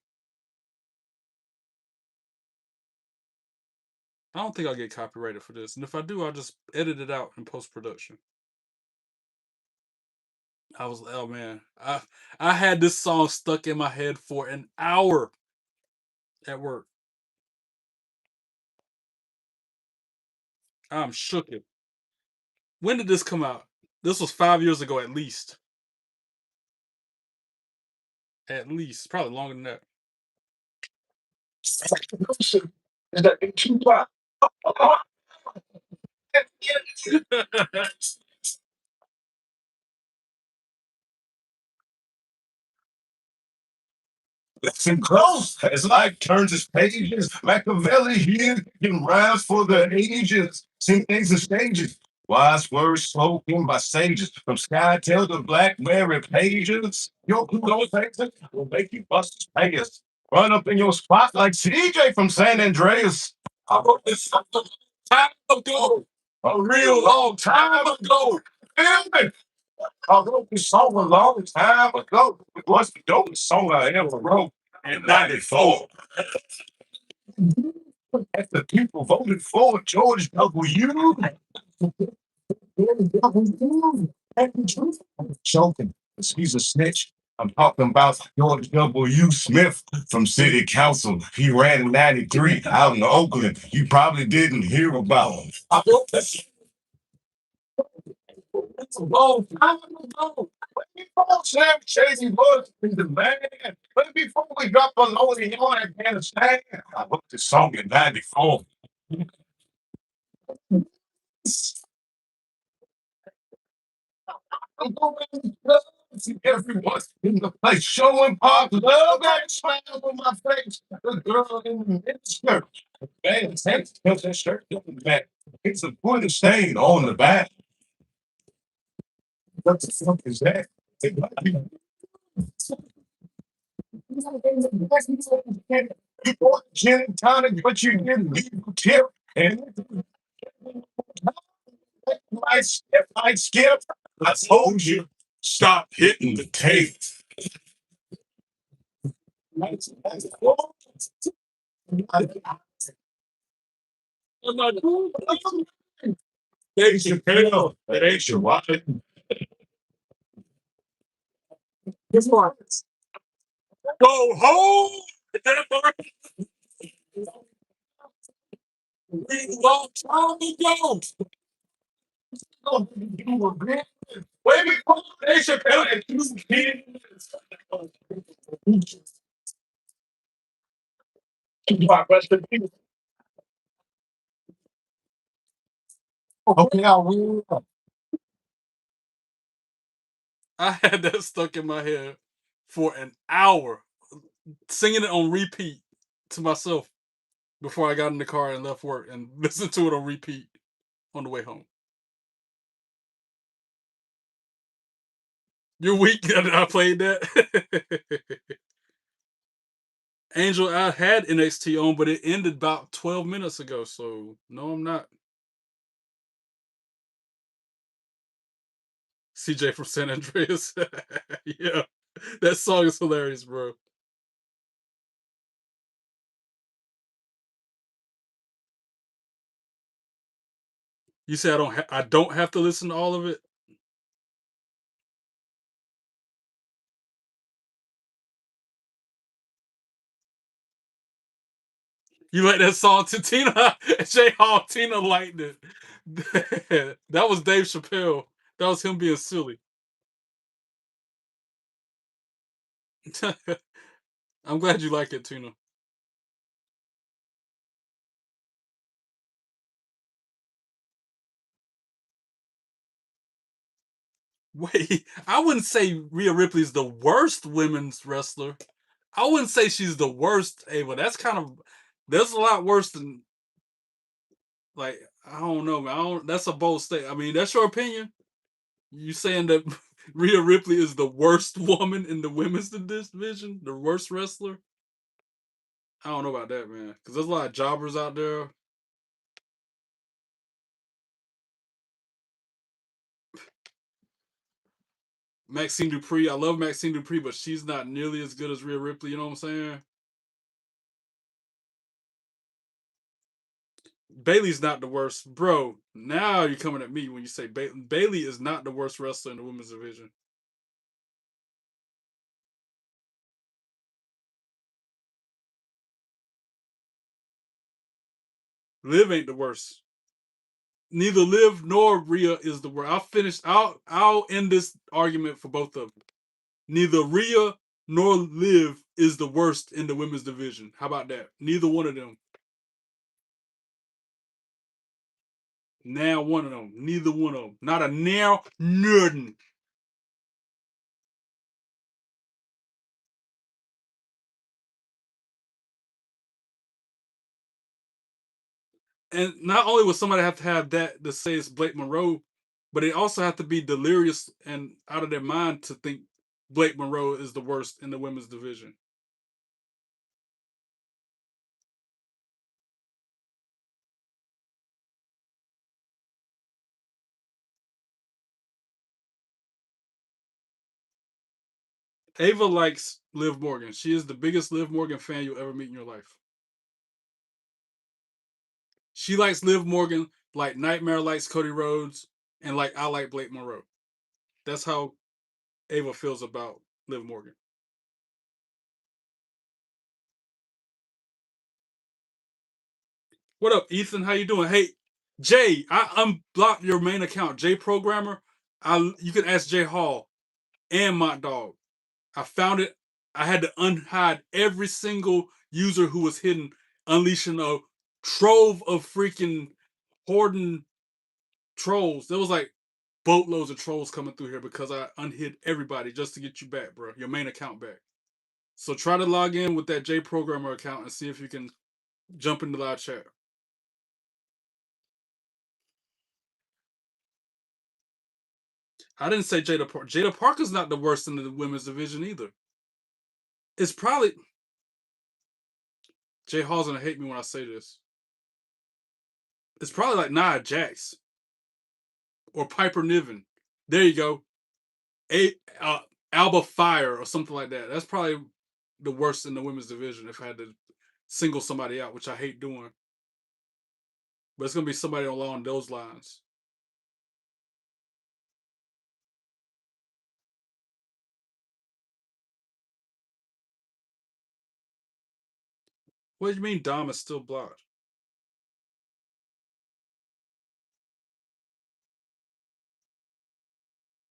I don't think I'll get copyrighted for this. And if I do, I'll just edit it out in post-production. Oh man. I had this song stuck in my head for an hour at work. I'm shook it. When did this come out? This was 5 years ago at least. At least. Probably longer than that. Listen close as life turns its pages. Machiavelli here getting rhymes for the ages. Sing things in stages. Wise words spoken by sages from Skytel to Blackberry pages. Your Google faces will make you bust payers. Run up in your spot like CJ from San Andreas. I wrote this song a long time ago, a real long time ago. Feel me? I wrote this song a long time ago. It was the dopest song I ever wrote in '94. As the people voted for George W. Choking, 'cause he's a snitch. I'm talking about George W. Smith from City Council. He ran in '93 out in Oakland. You probably didn't hear about him. I wrote this a long time ago. Before Sam Chasey was in the man, but before we got below the on Afghanistan, I wrote this song in '94. I'm going to see everyone in the place showing pop love and smile on my face. The girl in the miniskirt, man, thanks because that shirt doesn't back. It's a put stain on the back. What the fuck is that? You bought gin and tonic, but you didn't leave a tip. And I skip. I told you, stop hitting the tape. Dave Chappelle, that ain't your wife. Guess what? Go home. Long time ago. Way before Dave Chappelle and two kids. Okay, I will. I had that stuck in my head for an hour, singing it on repeat to myself before I got in the car and left work and listened to it on repeat on the way home. You're weak that I played that. Angel, I had NXT on, but it ended about 12 minutes ago, so no, I'm not. CJ from San Andreas. Yeah, that song is hilarious, bro. You say I don't have to listen to all of it? You like that song to Tina? J Hall, Tina liked it. That was Dave Chappelle. That was him being silly. I'm glad you like it, Tina. Wait, I wouldn't say Rhea Ripley is the worst women's wrestler. I wouldn't say she's the worst, Ava. That's kind of there's a lot worse than like I don't know, man. That's a bold statement. I mean, that's your opinion. You saying that Rhea Ripley is the worst woman in the women's division, the worst wrestler? I don't know about that, man. Because there's a lot of jobbers out there. Maxine Dupree. I love Maxine Dupree, but she's not nearly as good as Rhea Ripley. You know what I'm saying? Bailey's not the worst, bro. Now you're coming at me when you say Bailey is not the worst wrestler in the women's division. Liv ain't the worst. Neither Liv nor Rhea is the worst. I'll end this argument for both of them. Neither Rhea nor Liv is the worst in the women's division. How about that? Neither one of them. Now one of them. Neither one of them. Not a now nothing. And not only would somebody have to have that to say it's Blake Monroe, but they also have to be delirious and out of their mind to think Blake Monroe is the worst in the women's division. Ava likes Liv Morgan. She is the biggest Liv Morgan fan you'll ever meet in your life. She likes Liv Morgan like Nightmare likes Cody Rhodes and like I like Blake Monroe. That's how Ava feels about Liv Morgan. What up, Ethan? How you doing? Hey, Jay, I unblocked your main account, Jay Programmer. You can ask Jay Hall and Mont Dog. I found it. I had to unhide every single user who was hidden, unleashing a trove of freaking hoarding trolls. There was like boatloads of trolls coming through here because I unhid everybody just to get you back, bro. Your main account back. So try to log in with that J Programmer account and see if you can jump into live chat. I didn't say Jada Parker. Jada Parker's not the worst in the women's division either. It's probably Jay Hall's gonna hate me when I say this. It's probably like Nia Jax or Piper Niven. There you go. Alba Fire or something like that. That's probably the worst in the women's division if I had to single somebody out, which I hate doing. But it's gonna be somebody along those lines. What do you mean Dom is still blocked?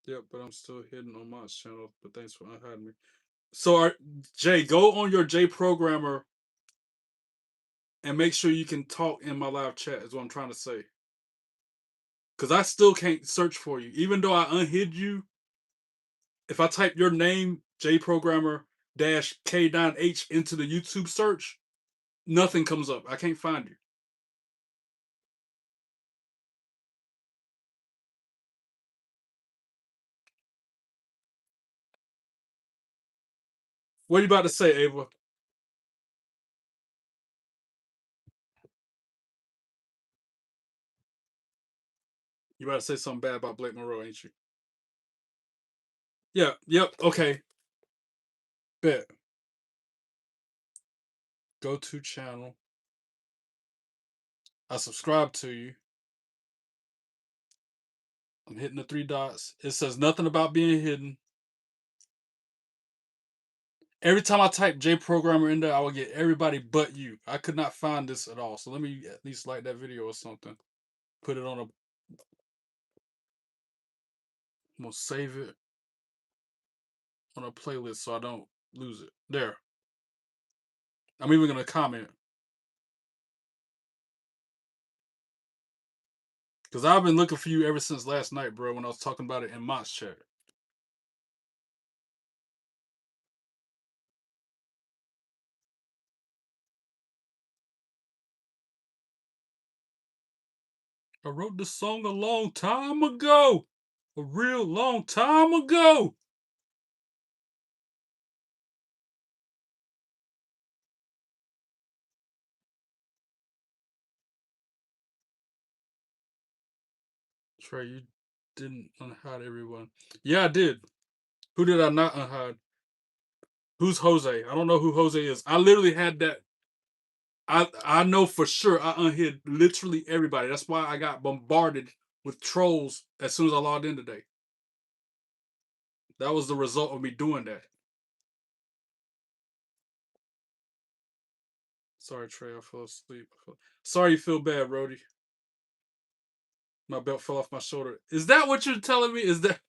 Yep, but I'm still hidden on my channel. But thanks for unhiding me. So, Jay, go on your J Programmer and make sure you can talk in my live chat. Is what I'm trying to say. Because I still can't search for you, even though I unhid you. If I type your name, J Programmer -K9H into the YouTube search, nothing comes up. I can't find you. What are you about to say, Ava? You about to say something bad about Blake Monroe, ain't you? Yeah. Yep. Okay. Bet. Go to channel. I subscribe to you. I'm hitting the 3 dots. It says nothing about being hidden. Every time I type J Programmer in there, I will get everybody but you. I could not find this at all. So let me at least like that video or something. Put it on a. I'm gonna save it on a playlist so I don't lose it. There. I'm even gonna comment. Because I've been looking for you ever since last night, bro, when I was talking about it in Mott's chat. I wrote this song a long time ago. A real long time ago. Trey, you didn't unhide everyone. Yeah, I did. Who did I not unhide? Who's Jose? I don't know who Jose is. I literally had that. I know for sure I unhid literally everybody. That's why I got bombarded with trolls as soon as I logged in today. That was the result of me doing that. Sorry, Trey, I fell asleep. Sorry you feel bad, Brody. My belt fell off my shoulder. Is that what you're telling me? Is that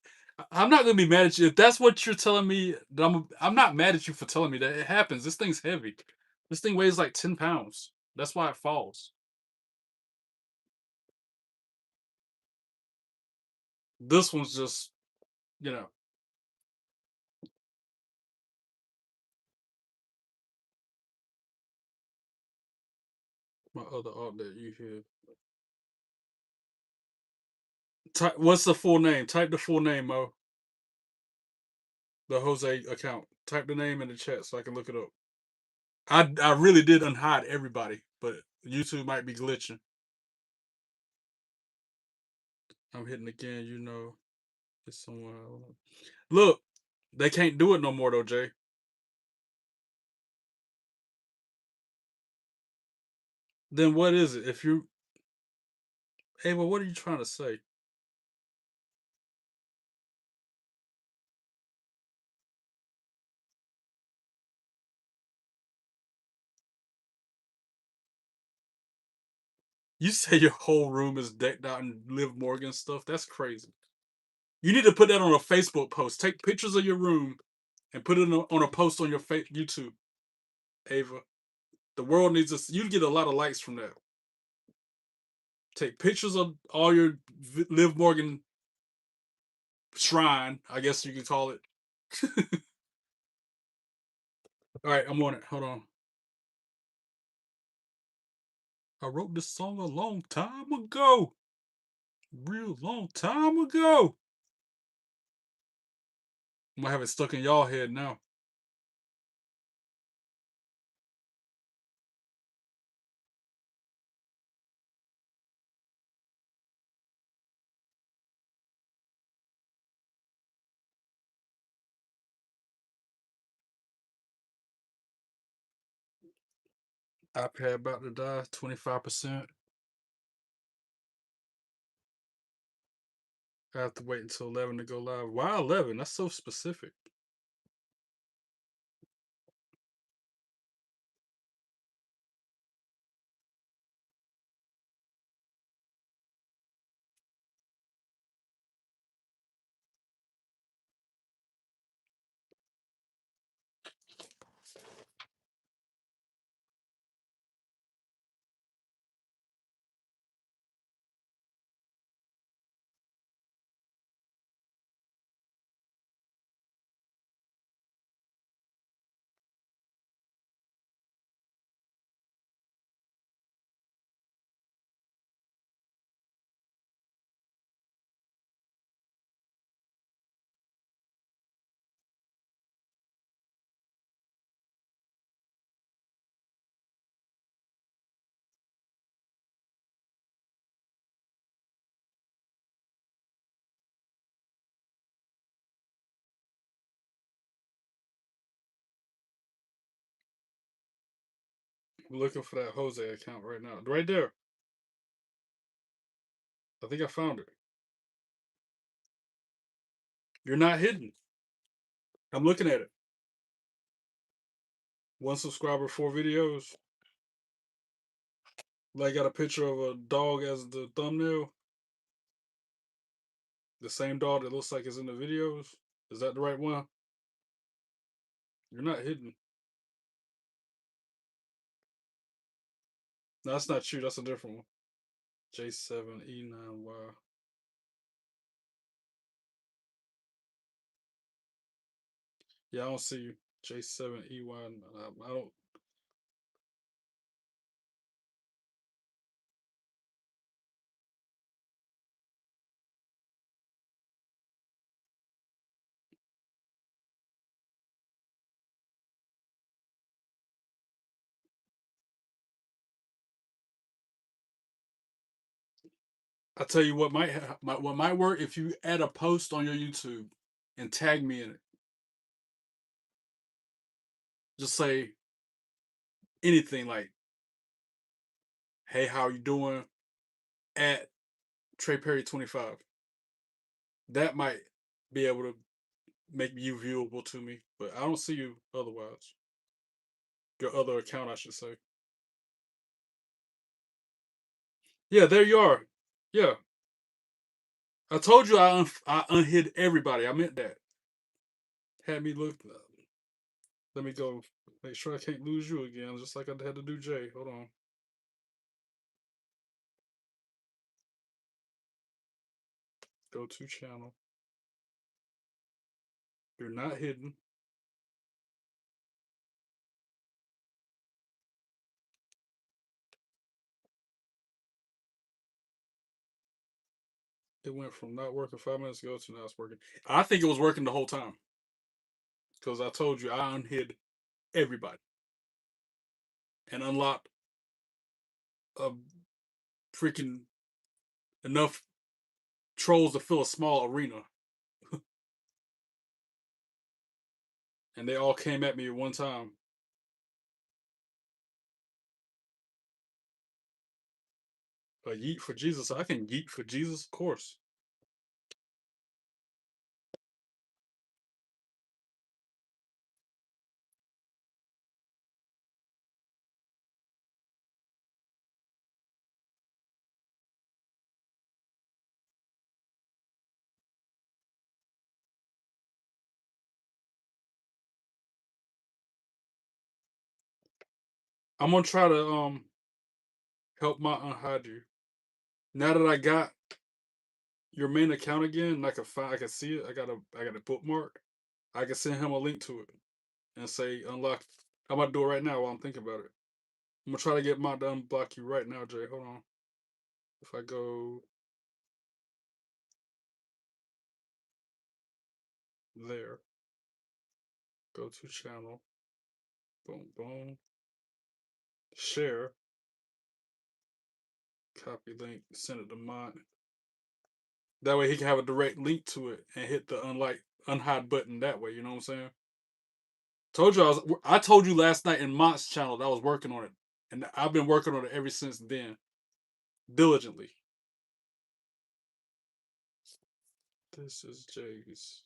I'm not gonna be mad at you if that's what you're telling me? I'm not mad at you for telling me that. It happens. This thing's heavy. This thing weighs like 10 pounds. That's why it falls. This one's just, you know. My other art that you hear. What's the full name? Type the full name, Mo. The Jose account. Type the name in the chat so I can look it up. I really did unhide everybody, but YouTube might be glitching. I'm hitting again, you know. It's somewhere. Look, they can't do it no more though, Jay. Then what is it? If you Hey, well, what are you trying to say? You say your whole room is decked out in Liv Morgan stuff? That's crazy. You need to put that on a Facebook post. Take pictures of your room and put it on a post on your YouTube, Ava. The world needs us. You'd get a lot of likes from that. Take pictures of all your Liv Morgan shrine, I guess you could call it. All right, I'm on it. Hold on. I wrote this song a long time ago. Real long time ago. I'm gonna have it stuck in y'all head now. iPad about to die, 25%. I have to wait until 11 to go live. Why 11? That's so specific. I'm looking for that Jose account right now. Right there. I think I found it. You're not hidden. I'm looking at it. 1 subscriber, 4 videos. Like got a picture of a dog as the thumbnail. The same dog that looks like it's in the videos. Is that the right one? You're not hidden. No, that's not you. That's a different one. J7E9Y. Yeah, I don't see you. J7EY. I don't. I tell you what might work if you add a post on your YouTube and tag me in it. just say anything like, "Hey, how you doing?" at Trey Perry 25. That might be able to make you viewable to me, but I don't see you otherwise. Your other account, I should say. Yeah, there you are. Yeah, I told you I unhid everybody. I meant that. Had me look. Let me go. Make sure I can't lose you again, just like I had to do Jay. Hold on. Go to channel. You're not hidden. It went from not working 5 minutes ago to now it's working. I think it was working the whole time. Because I told you I unhid everybody and unlocked a freaking enough trolls to fill a small arena. And they all came at me at one time. Yeet for Jesus. I can yeet for Jesus, of course. I'm gonna try to help my unhide you. Now that I got your main account again, and I can see it. I got a bookmark. I can send him a link to it and say unlock. I'm about to do it right now while I'm thinking about it. I'm gonna try to get my to unblock you right now, Jay. Hold on. If I go there, go to channel, boom, boom, share, copy link, send it to mine. That way he can have a direct link to it and hit the unhide button that way. You know what I'm saying? Told you I told you last night in Mont's channel that I was working on it, and I've been working on it ever since then, diligently. This is Jay's.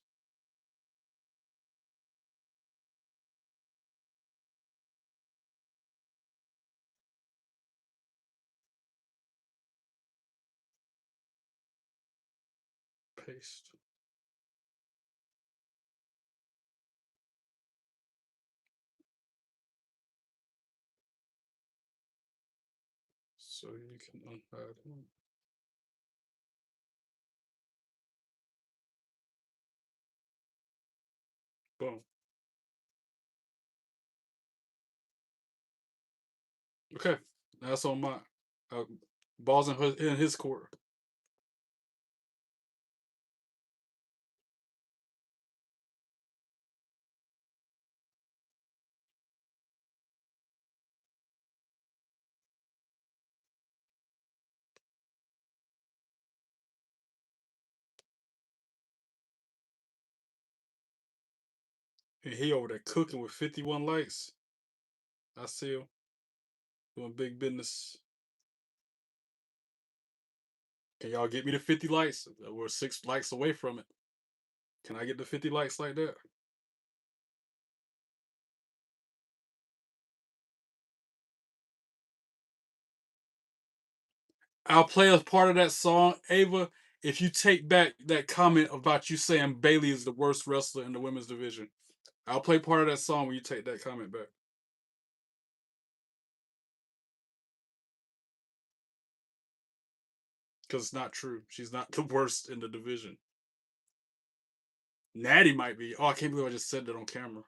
Paste. So you can unhide him. Boom. Okay, that's on my balls in his court. And he over there cooking with 51 likes. I see him doing big business. Can y'all get me to 50 likes? We're 6 likes away from it. Can I get the 50 likes like that? I'll play a part of that song, Ava, if you take back that comment about you saying Bailey is the worst wrestler in the women's division. I'll play part of that song when you take that comment back. Because it's not true. She's not the worst in the division. Natty might be. Oh, I can't believe I just said that on camera.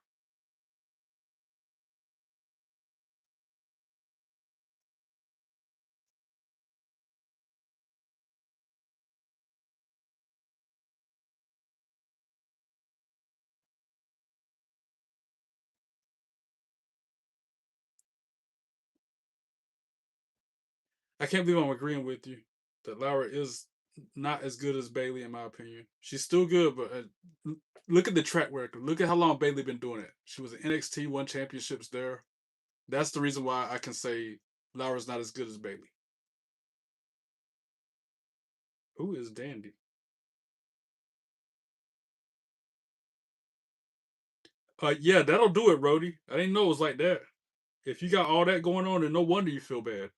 I can't believe I'm agreeing with you that Laura is not as good as Bailey in my opinion. She's still good, but look at the track record. Look at how long Bailey been doing it. She was in NXT, won championships there. That's the reason why I can say Laura's not as good as Bailey. Who is Dandy? Yeah, that'll do it, Rody. I didn't know it was like that. If you got all that going on, then no wonder you feel bad.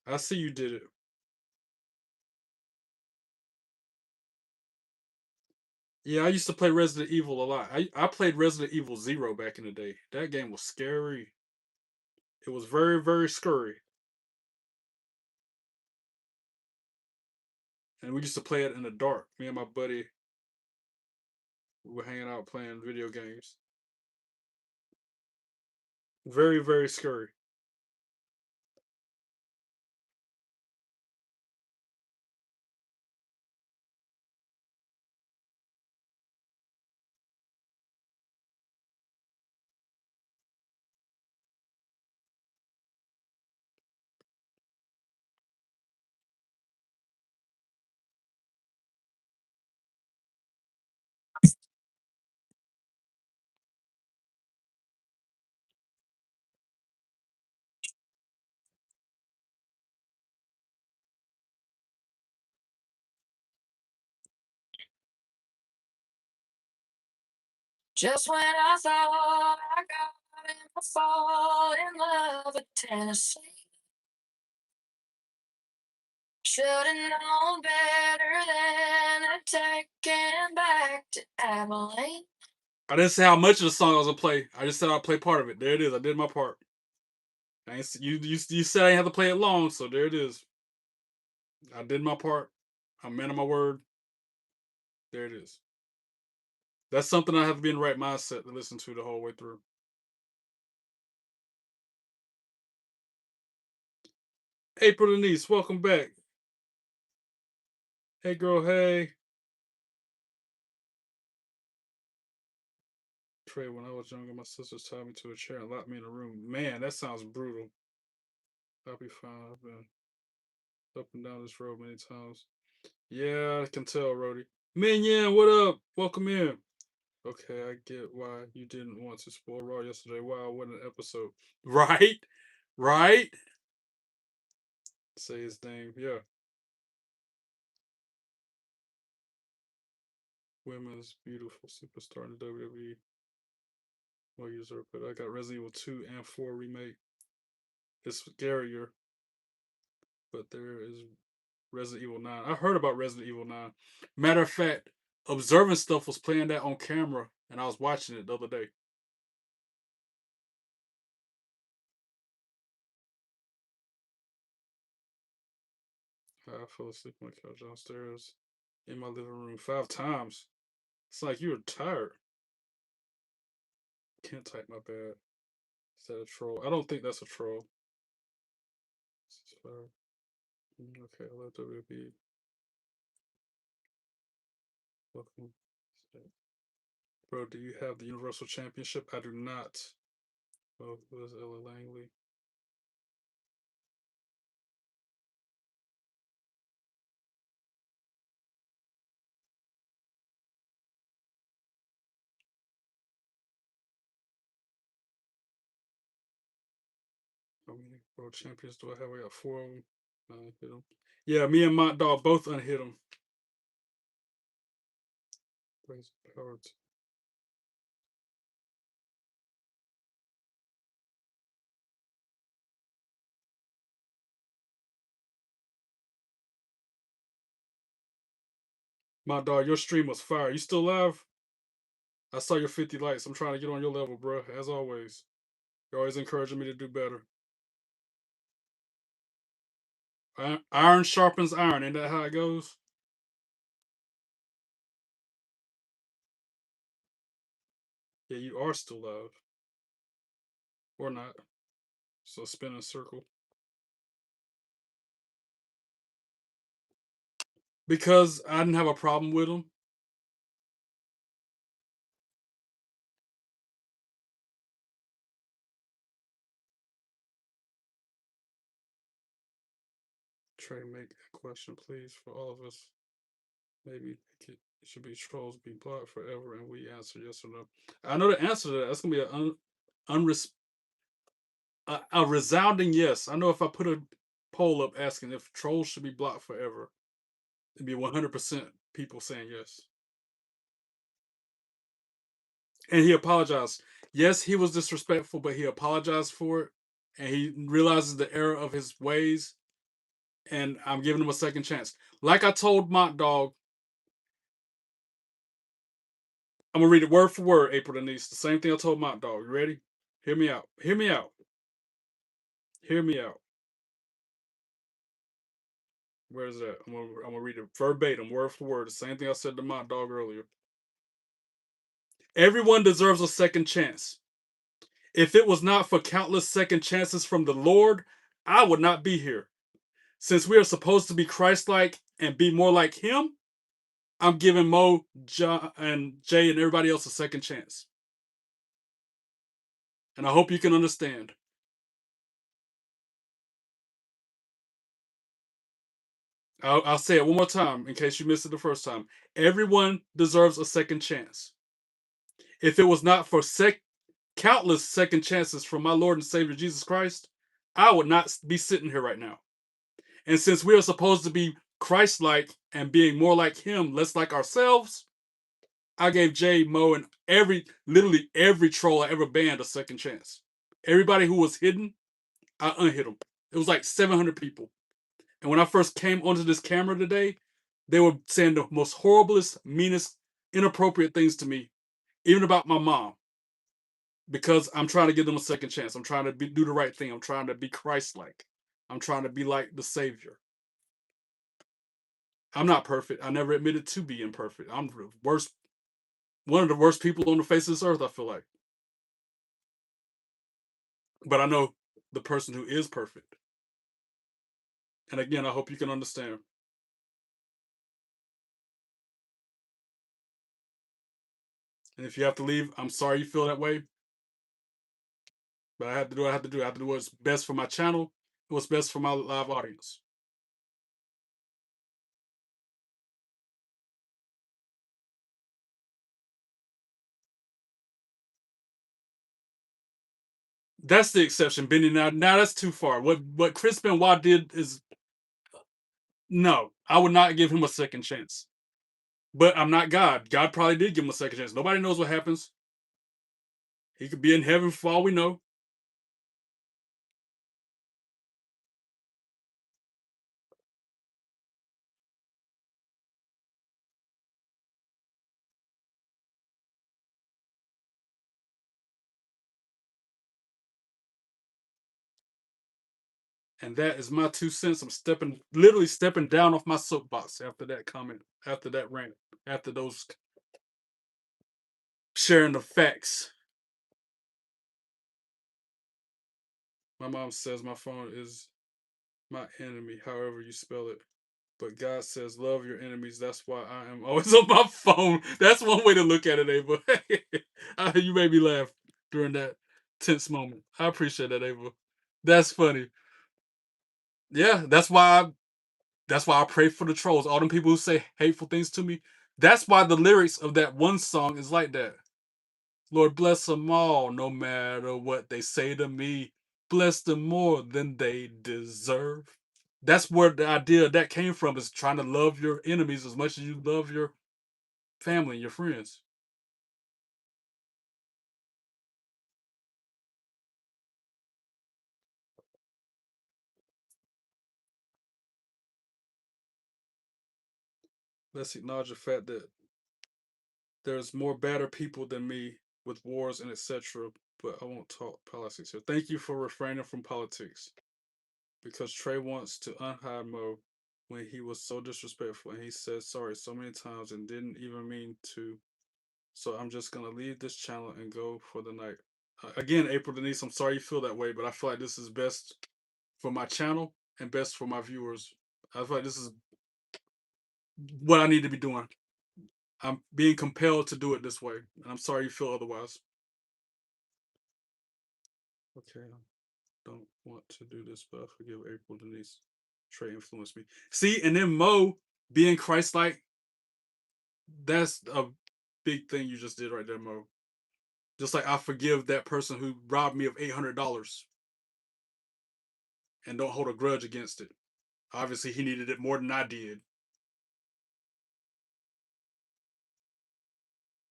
I see you did it. Yeah, I used to play Resident Evil a lot. I played Resident Evil 0 back in the day. That game was scary. It was very, very scary. And we used to play it in the dark. Me and my buddy, we were hanging out playing video games. Very, very scary. Just when I thought I got him to fall in love with Tennessee, should have known better than to take him back to Abilene. I didn't say how much of the song I was gonna play. I just said I'll play part of it. There it is. I did my part. I ain't, you said I didn't have to play it long, so there it is. I did my part. I'm man of my word. There it is. That's something I have to be in the right mindset to listen to the whole way through. April Denise, welcome back. Hey girl, hey. Trey, when I was younger, my sisters tied me to a chair and locked me in a room. Man, that sounds brutal. I'll be fine. I've been up and down this road many times. Yeah, I can tell, Rody. Minion, what up? Welcome in. Okay, I get why you didn't want to spoil Raw yesterday. Wow, what an episode. Right? Right? Say his name. Yeah. Women's beautiful superstar in WWE. Well, user, but I got Resident Evil 2 and 4 remake. It's scarier, but there is Resident Evil 9. I heard about Resident Evil 9. Matter of fact, Observing Stuff was playing that on camera, and I was watching it the other day. I fell asleep on the couch downstairs in my living room 5 times. It's like you were tired. Can't type my bad. Is that a troll? I don't think that's a troll. Okay, I let WB. Welcome. Bro, do you have the Universal Championship? I do not. Well, who is Ella Langley? How many world champions do I have? I got 4 of them. I hit them. Yeah, me and Mont Dog both unhit them. Praise power to my dog, your stream was fire. You still live? I saw your 50 likes. I'm trying to get on your level, bro. As always. You're always encouraging me to do better. Iron sharpens iron. Ain't that how it goes? Yeah, you are still live. Or not. So spin in a circle. Because I didn't have a problem with him. Trey, make a question, please, for all of us. Maybe it should be trolls be blocked forever, and we answer yes or no. I know the answer to that. That's gonna be a resounding yes. I know if I put a poll up asking if trolls should be blocked forever, it'd be 100% people saying yes. And he apologized. Yes, he was disrespectful, but he apologized for it, and he realizes the error of his ways. And I'm giving him a second chance. Like I told Mont Dog, I'm gonna read it word for word, April Denise. The same thing I told Mont Dog. You ready? Hear me out. Hear me out. Hear me out. Where is that? I'm gonna read it verbatim, word for word. The same thing I said to Mont Dog earlier. Everyone deserves a second chance. If it was not for countless second chances from the Lord, I would not be here. Since we are supposed to be Christ-like and be more like Him, I'm giving Mo, John, and Jay, and everybody else a second chance. And I hope you can understand. I'll say it one more time in case you missed it the first time. Everyone deserves a second chance. If it was not for countless second chances from my Lord and Savior Jesus Christ, I would not be sitting here right now. And since we are supposed to be Christ-like and being more like Him, less like ourselves, I gave Jay, Mo, and literally every troll I ever banned a second chance. Everybody who was hidden, I unhid them. It was like 700 people. And when I first came onto this camera today, they were saying the most horriblest, meanest, inappropriate things to me, even about my mom. Because I'm trying to give them a second chance. I'm trying to do the right thing. I'm trying to be Christ-like. I'm trying to be like the Savior. I'm not perfect. I never admitted to being perfect. I'm the worst, one of the worst people on the face of this earth, I feel like. But I know the person who is perfect. And again, I hope you can understand. And if you have to leave, I'm sorry you feel that way. But I have to do what I have to do. I have to do what's best for my channel, what's best for my live audience. That's the exception, Benny. Now that's too far. What Chris Benoit did is no. I would not give him a second chance. But I'm not God. God probably did give him a second chance. Nobody knows what happens. He could be in heaven for all we know. And that is my 2 cents. I'm literally stepping down off my soapbox after that comment, after that rant, after those sharing the facts. My mom says my phone is my enemy, however you spell it. But God says, love your enemies. That's why I am always on my phone. That's one way to look at it, Ava. You made me laugh during that tense moment. I appreciate that, Ava. That's funny. Yeah, that's why I pray for the trolls. All them people who say hateful things to me. That's why the lyrics of that one song is like that. Lord bless them all, no matter what they say to me. Bless them more than they deserve. That's where the idea of that came from, is trying to love your enemies as much as you love your family and your friends. Let's acknowledge the fact that there's more better people than me with wars and etc. But I won't talk politics here. Thank you for refraining from politics. Because Trey wants to unhide Mo when he was so disrespectful and he said sorry so many times and didn't even mean to. So I'm just gonna leave this channel and go for the night. Again, April Denise, I'm sorry you feel that way, but I feel like this is best for my channel and best for my viewers. I feel like this is what I need to be doing. I'm being compelled to do it this way, and I'm sorry you feel otherwise. Okay, I don't want to do this, but I forgive April Denise. Trey influenced me. See, and then Mo being Christ-like, that's a big thing you just did right there, Mo. Just like I forgive that person who robbed me of $800 and don't hold a grudge against it. Obviously, he needed it more than I did.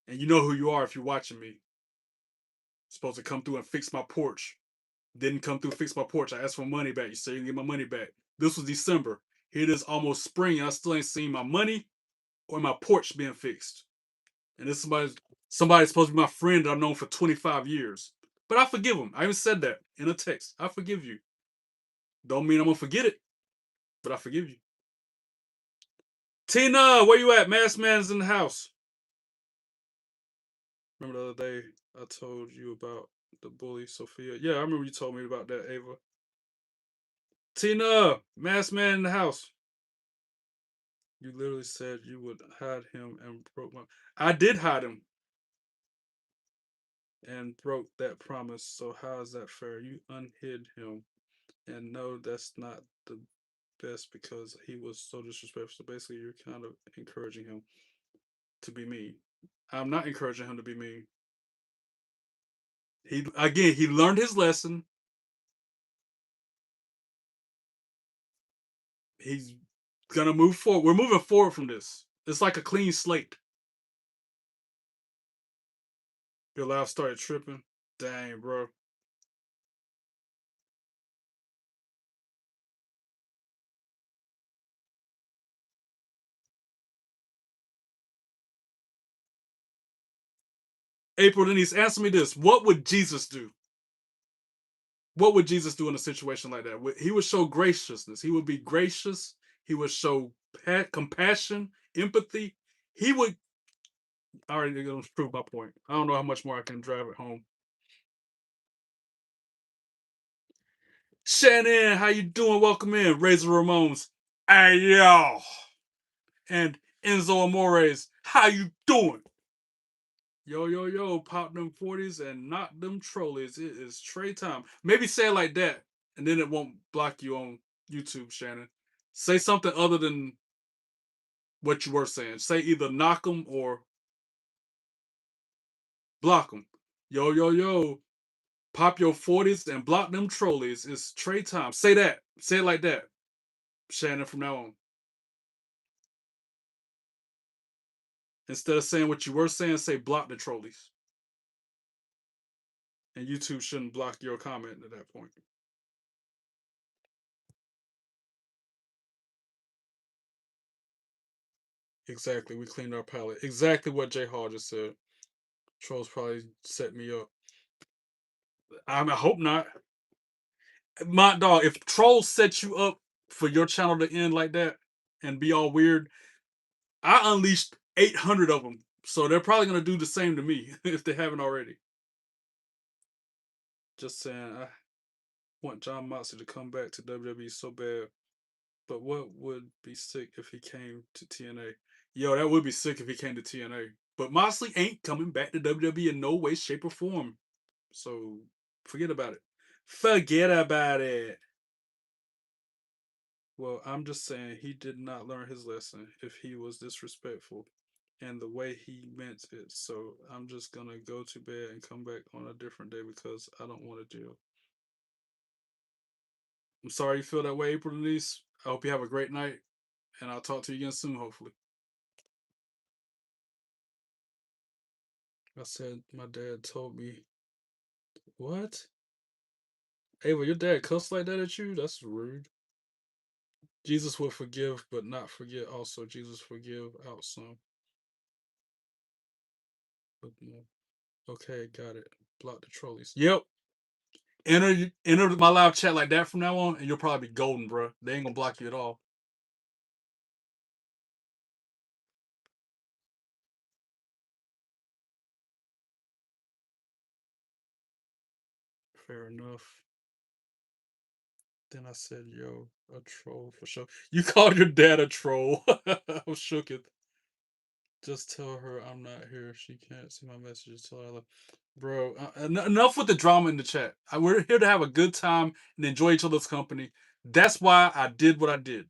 And you know who you are if you're watching me. Supposed to come through and fix my porch. Didn't come through, fix my porch. I asked for money back. You said you can get my money back. This was December. Here it is almost spring, and I still ain't seen my money or my porch being fixed. And this somebody's supposed to be my friend that I've known for 25 years. But I forgive him. I even said that in a text. I forgive you. Don't mean I'm gonna forget it, but I forgive you. Tina, where you at? Masked Man's in the house. Remember the other day I told you about the bully Sophia? Yeah, I remember you told me about that, Ava. Tina, Masked Man in the house. You literally said you would hide him and broke my. I did hide him and broke that promise. So how is that fair? You unhid him, and no, that's not the best because he was so disrespectful. So basically, you're kind of encouraging him to be mean. I'm not encouraging him to be mean. He learned his lesson. He's gonna move forward. We're moving forward from this. It's like a clean slate. Your life started tripping. Dang, bro. April Denise, answer me this. What would Jesus do? What would Jesus do in a situation like that? He would show graciousness. He would be gracious. He would show compassion, empathy. He would. I already going to prove my point. I don't know how much more I can drive it home. Shannon, how you doing? Welcome in. Razor Ramones. Hey, yo. And Enzo Amores, how you doing? Yo, yo, yo, pop them 40s and knock them trolleys. It is Trey time. Maybe say it like that, and then it won't block you on YouTube, Shannon. Say something other than what you were saying. Say either knock them or block them. Yo, yo, yo, pop your 40s and block them trolleys. It's Trey time. Say that. Say it like that, Shannon, from now on. Instead of saying what you were saying, say block the trolleys. And YouTube shouldn't block your comment at that point. Exactly. We cleaned our palate. Exactly what Jay Hall just said. Trolls probably set me up. I hope not. My dog, if trolls set you up for your channel to end like that and be all weird, I unleashed 800 of them. So they're probably going to do the same to me if they haven't already. Just saying, I want John Moxley to come back to WWE so bad. But what would be sick if he came to TNA? Yo, that would be sick if he came to TNA. But Moxley ain't coming back to WWE in no way, shape, or form. So forget about it. Forget about it. Well, I'm just saying he did not learn his lesson if he was disrespectful and the way he meant it. So I'm just gonna go to bed and come back on a different day because I don't want to deal. I'm sorry you feel that way, April Denise. I hope you have a great night, and I'll talk to you again soon, hopefully. I said my dad told me. What? Ava, your dad cussed like that at you? That's rude. Jesus will forgive, but not forget also. Jesus forgive out some. But no. Okay, got it. Block the trolleys. Yep. Enter my live chat like that from now on, and you'll probably be golden, bro. They ain't gonna block you at all. Fair enough. Then I said, yo, a troll for sure. You called your dad a troll. I'm shook it. Just tell her I'm not here. She can't see my messages. Tell her I love. Bro, enough with the drama in the chat. We're here to have a good time and enjoy each other's company. That's why I did what I did.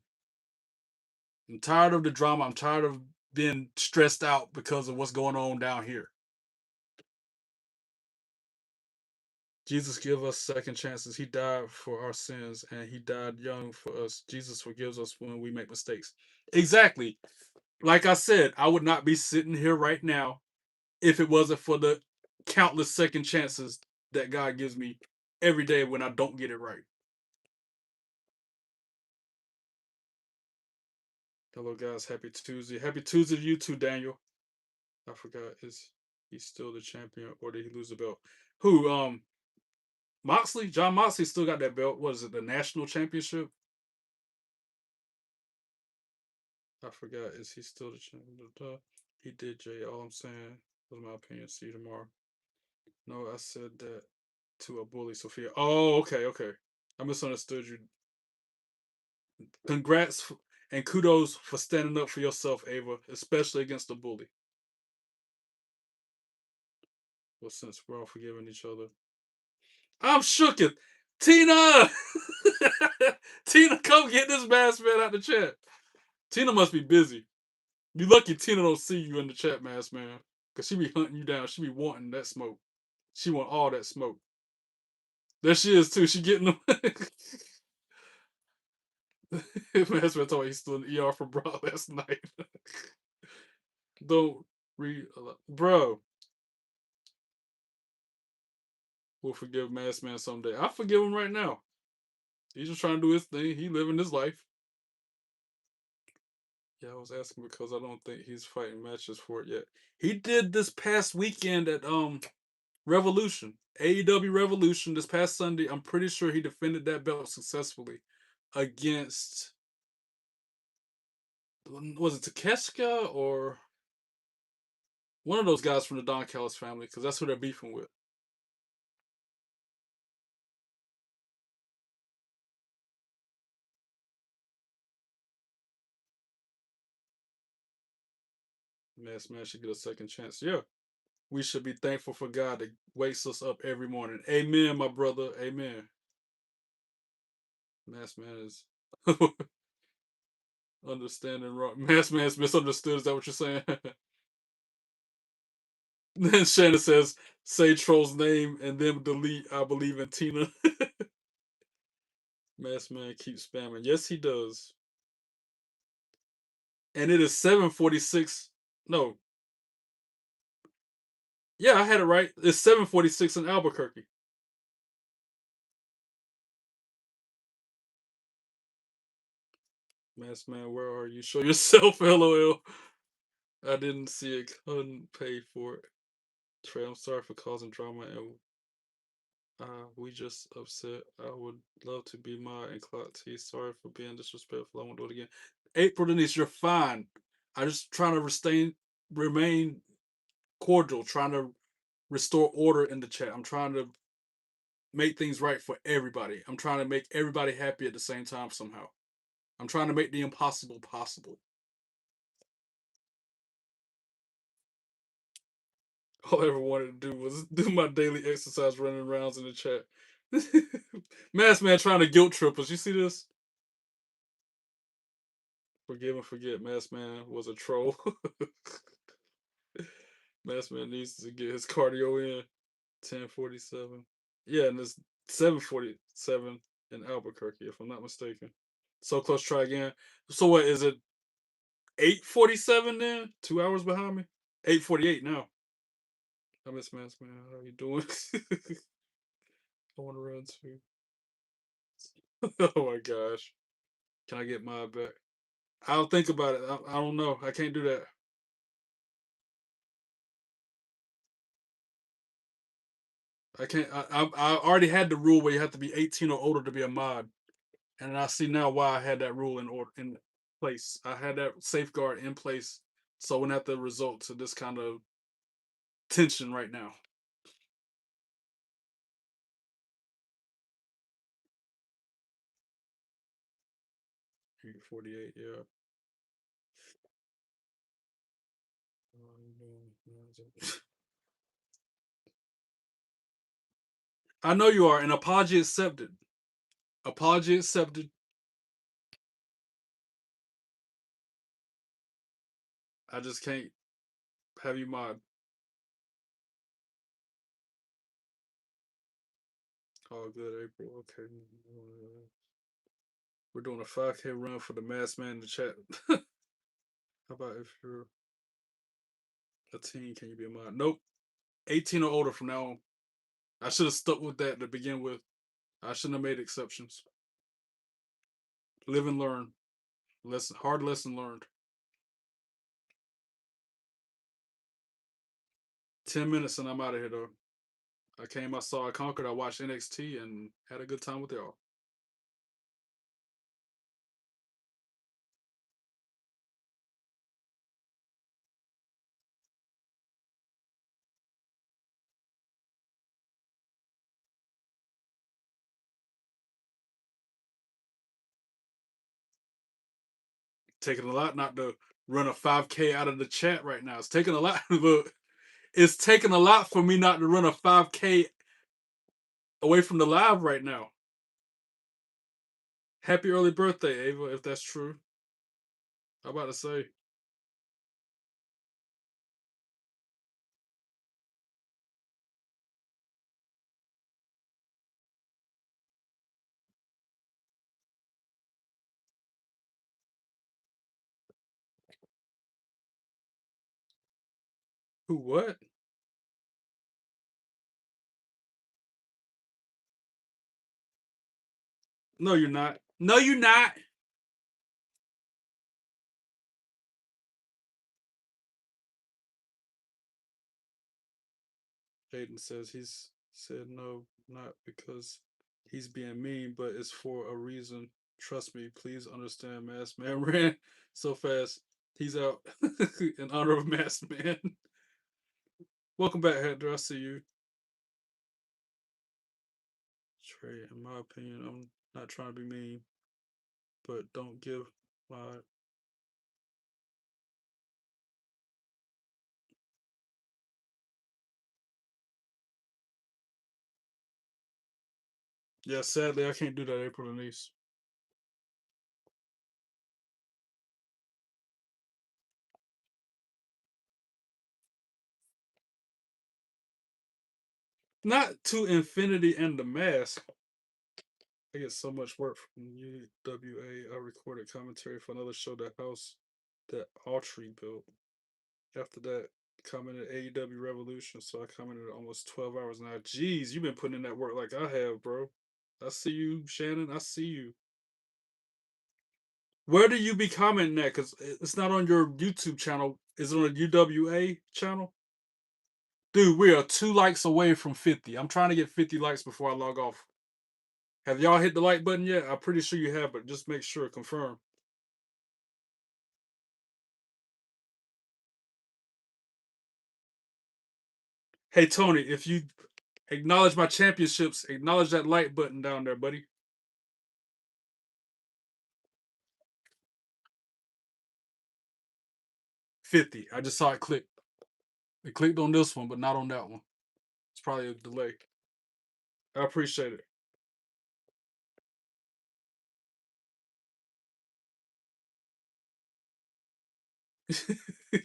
I'm tired of the drama. I'm tired of being stressed out because of what's going on down here. Jesus give us second chances. He died for our sins and he died young for us. Jesus forgives us when we make mistakes. Exactly. Like I said, I would not be sitting here right now if it wasn't for the countless second chances that God gives me every day when I don't get it right. Hello guys, happy Tuesday. Happy Tuesday to you too, Daniel. I forgot, is he still the champion or did he lose the belt? Who, Moxley? John Moxley still got that belt. What is it, the national championship? I forgot. Is he still the champion? He did, Jay. All I'm saying was my opinion. See you tomorrow. No, I said that to a bully, Sophia. Oh, okay, okay. I misunderstood you. Congrats and kudos for standing up for yourself, Ava, especially against the bully. Well, since we're all forgiving each other. I'm shook it. Tina! Tina, come get this mask man out the chat. Tina must be busy. You lucky Tina don't see you in the chat, mask man. Because she be hunting you down. She be wanting that smoke. She want all that smoke. There she is too. She getting them. Mask man told me he's still in the ER for Brock last night. Don't read a lot. Bro. We'll forgive Mask Man someday. I forgive him right now. He's just trying to do his thing. He living his life. Yeah, I was asking because I don't think he's fighting matches for it yet. He did this past weekend at Revolution. AEW Revolution this past Sunday. I'm pretty sure he defended that belt successfully against, was it Takeshita or one of those guys from the Don Callis family, because that's who they're beefing with. Mask Man should get a second chance. Yeah. We should be thankful for God that wakes us up every morning. Amen, my brother. Amen. Mask Man is understanding wrong. Mask Man is misunderstood. Is that what you're saying? Then Shannon says, say Troll's name and then delete I believe in Tina. Mask Man keeps spamming. Yes, he does. And it is 7:46. No. Yeah, I had it right. It's 7:46 in Albuquerque. Mask Man, where are you? Show yourself, LOL. I didn't see it. Couldn't pay for it. Trey, I'm sorry for causing drama and we just upset. I would love to be my and Clock T. Sorry for being disrespectful. I won't do it again. April Denise, you're fine. I'm just trying to remain cordial, trying to restore order in the chat. I'm trying to make things right for everybody. I'm trying to make everybody happy at the same time somehow. I'm trying to make the impossible possible. All I ever wanted to do was do my daily exercise running rounds in the chat. Mask Man trying to guilt trip us. You see this? Forgive and forget. Mask Man was a troll. Mask Man needs to get his cardio in. 10:47. Yeah, and it's 7:47 in Albuquerque, if I'm not mistaken. So close. Try again. So what is it? 8:47 then? 2 hours behind me. 8:48 now. I miss Mask Man. How you doing? I want to run too. Oh my gosh. Can I get mine back? I'll think about it. I don't know. I can't do that. I can't. I already had the rule where you have to be 18 or older to be a mod, and I see now why I had that rule in place. I had that safeguard in place, so I wouldn't have to result to this kind of tension right now. 48, yeah. I know you are. An apology accepted. Apology accepted. I just can't have you mod. Oh, good, April. Okay. We're doing a 5K run for the masked man in the chat. How about if you're a teen, can you be a mod? Nope. 18 or older from now on. I should have stuck with that to begin with. I shouldn't have made exceptions. Live and learn. Hard lesson learned. 10 minutes and I'm out of here though. I came, I saw, I conquered, I watched NXT and had a good time with y'all. Taking a lot not to run a 5K out of the chat right now. It's taking a lot. Look, it's taking a lot for me not to run a 5K away from the live right now. Happy early birthday, Ava, if that's true. I'm about to say. Who, what? No, you're not. No, you're not. Jaden says he's said no, not because he's being mean, but it's for a reason. Trust me, please understand. Masked Man ran so fast. He's out in honor of Masked Man. Welcome back, Hector. I see you. Trey, in my opinion, I'm not trying to be mean, but don't give my. Yeah, sadly, I can't do that, April Denise. Not to infinity and the mask. I get so much work from UWA. I recorded commentary for another show, The House that Autry built. After that, commented AEW Revolution, so I commented almost 12 hours now. Jeez, you've been putting in that work like I have, bro. I see you, Shannon. I see you. Where do you be commenting at? Because it's not on your YouTube channel. Is it on the UWA channel? Dude, we are 2 likes away from 50. I'm trying to get 50 likes before I log off. Have y'all hit the like button yet? I'm pretty sure you have, but just make sure, confirm. Hey, Tony, if you acknowledge my championships, acknowledge that like button down there, buddy. 50. I just saw it click. It clicked on this one, but not on that one. It's probably a delay. I appreciate it.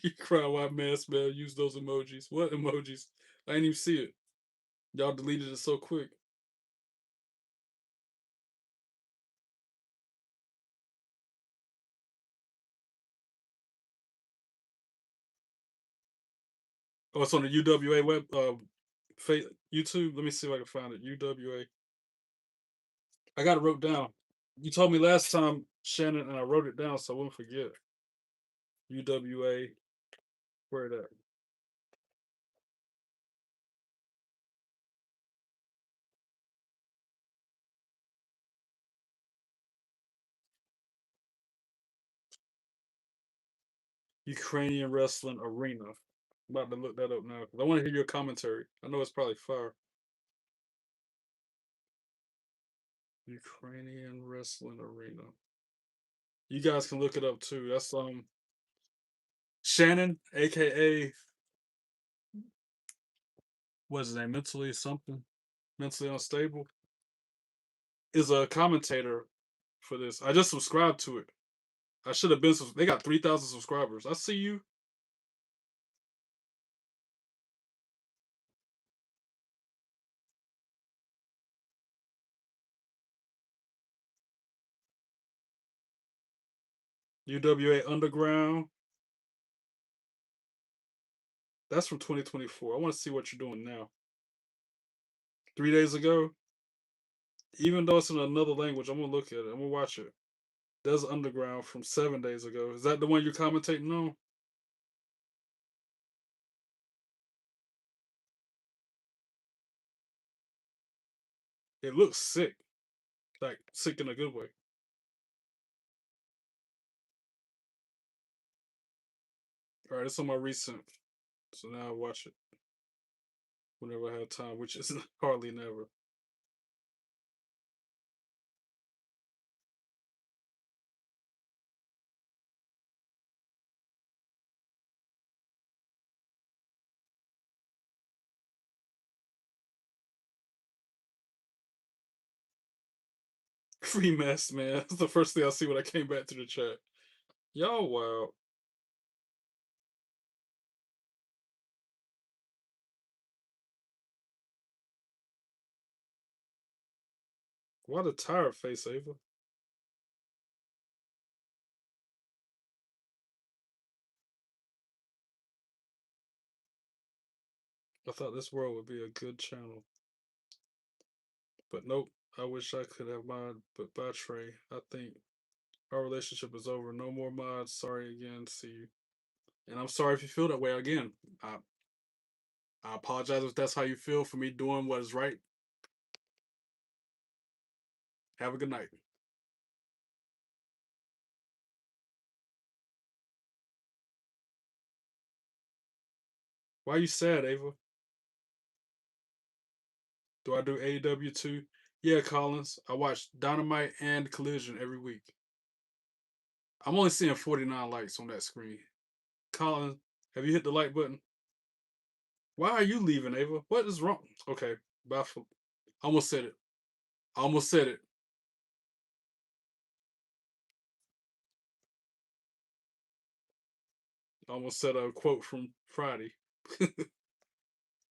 You cry why Masked Man use those emojis. What emojis? I didn't even see it. Y'all deleted it so quick. Oh, it's on the UWA web YouTube. Let me see if I can find it. UWA. I got it wrote down. You told me last time, Shannon, and I wrote it down so I won't forget. UWA. Where it at? Ukrainian Wrestling Arena. I'm about to look that up now because I want to hear your commentary. I know it's probably fire. Ukrainian Wrestling Arena. You guys can look it up too. That's Shannon, aka what's his name? Mentally unstable, is a commentator for this. I just subscribed to it. I should have been. They got 3,000 subscribers. I see you. UWA Underground. That's from 2024. I want to see what you're doing now. 3 days ago, even though it's in another language, I'm gonna look at it. I'm gonna watch it. There's Underground from 7 days ago. Is that the one you're commentating on? It looks sick, like sick in a good way. All right, it's on my recent, so now I watch it whenever I have time, which is hardly never. Free mess, man. That's the first thing I see when I came back to the chat. Y'all wow. Why the tired face, Ava? I thought this world would be a good channel. But nope. I wish I could have mod, but bye Trey. I think our relationship is over. No more mods. Sorry again. See you. And I'm sorry if you feel that way again. I apologize if that's how you feel for me doing what is right. Have a good night. Why are you sad, Ava? Do I do AEW too? Yeah, Collins. I watch Dynamite and Collision every week. I'm only seeing 49 likes on that screen. Collins, have you hit the like button? Why are you leaving, Ava? What is wrong? Okay, bye. Almost said it. Almost said it. Almost said a quote from Friday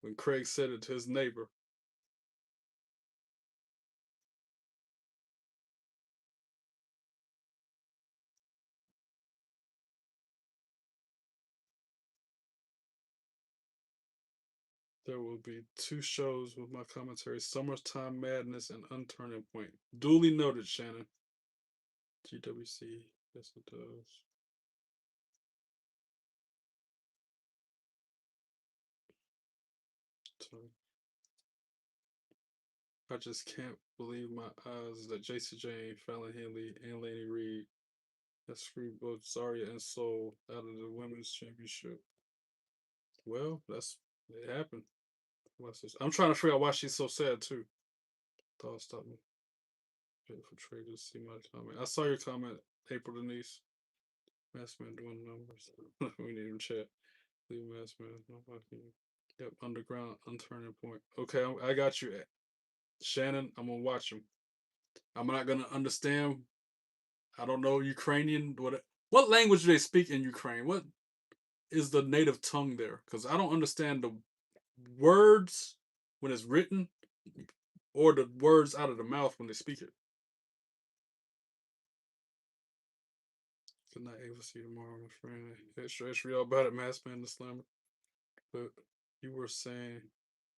when Craig said it to his neighbor. There will be 2 shows with my commentary: Summertime Madness and Unturning Point. Duly noted, Shannon. GWC. Yes, it does. Sorry. I just can't believe my eyes that JC Jane, Fallon Henley, and Laney Reed have screwed both Zarya and Soul out of the women's championship. Well, it happened. I'm trying to figure out why she's so sad too. Thought stop me. Beautiful traders. See my comment. I saw your comment, April Denise. Massman doing numbers. We need him chat. Leave Massman. Yep. Underground. Unturning point. Okay, I got you. Shannon. I'm gonna watch him. I'm not gonna understand. I don't know Ukrainian. What language do they speak in Ukraine? What is the native tongue there? Because I don't understand the words when it's written or the words out of the mouth when they speak it. Good night, Ava. See you tomorrow, my friend. Extra y'all about it, Mass Man the Slammer. But you were saying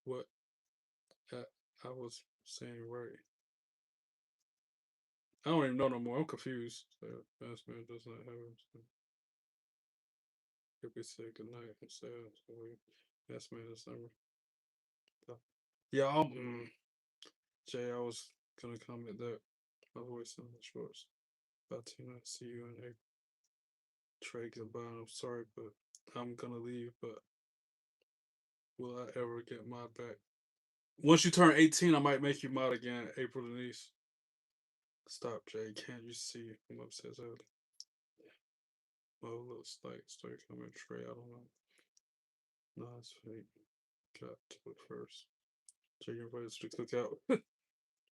what I was saying right. I don't even know no more. I'm confused. So, Mass Man does not have him. So. Could we say good night? I'm sad. So Mass Man the Slammer. Yeah, Jay, I was gonna comment that. My voice in the shorts. About to not see you in April. Trey, goodbye. I'm sorry, but I'm gonna leave. But will I ever get my back? Once you turn 18, I might make you mod again, April Denise. Stop, Jay. Can't you see? I'm upset. Oh, looks like start coming Trey. I don't know. No, it's fake. Got to it first. Check your voice to click out.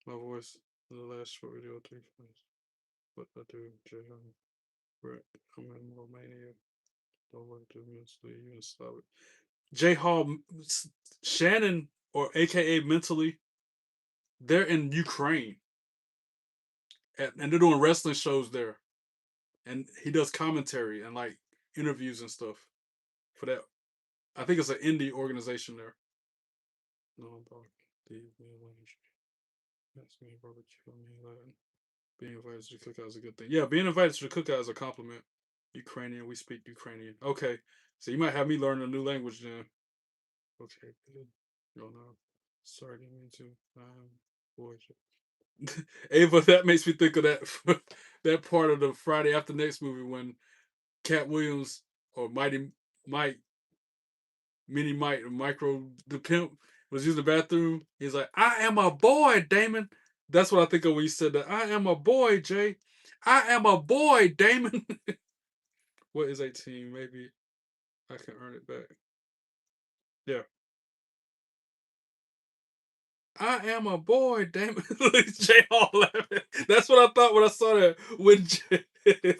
My voice in the last short video takes place. What I do, Jay. I'm in Romania. Don't work 2 minutes. So you can stop it. J Hall, Shannon, or AKA Mentally, they're in Ukraine. And they're doing wrestling shows there. And he does commentary and like interviews and stuff for that. I think it's an indie organization there. No, that's me, barbecue. Being invited to the cookout is a good thing. Yeah, being invited to the cookout is a compliment. Ukrainian, we speak Ukrainian. Okay, so you might have me learn a new language then. Okay, good. No, no. Sorry, didn't mean to. Boy, Ava, that makes me think of that that part of the Friday After Next movie when Cat Williams or Mighty Mike, Mini Mike, Micro the Pimp was using the bathroom. He's like, "I am a boy, Damon." That's what I think of when you said that. I am a boy, Jay. I am a boy, Damon. What is 18? Maybe I can earn it back. Yeah. I am a boy, Damon. Jay Hall laughing. That's what I thought when I saw that. When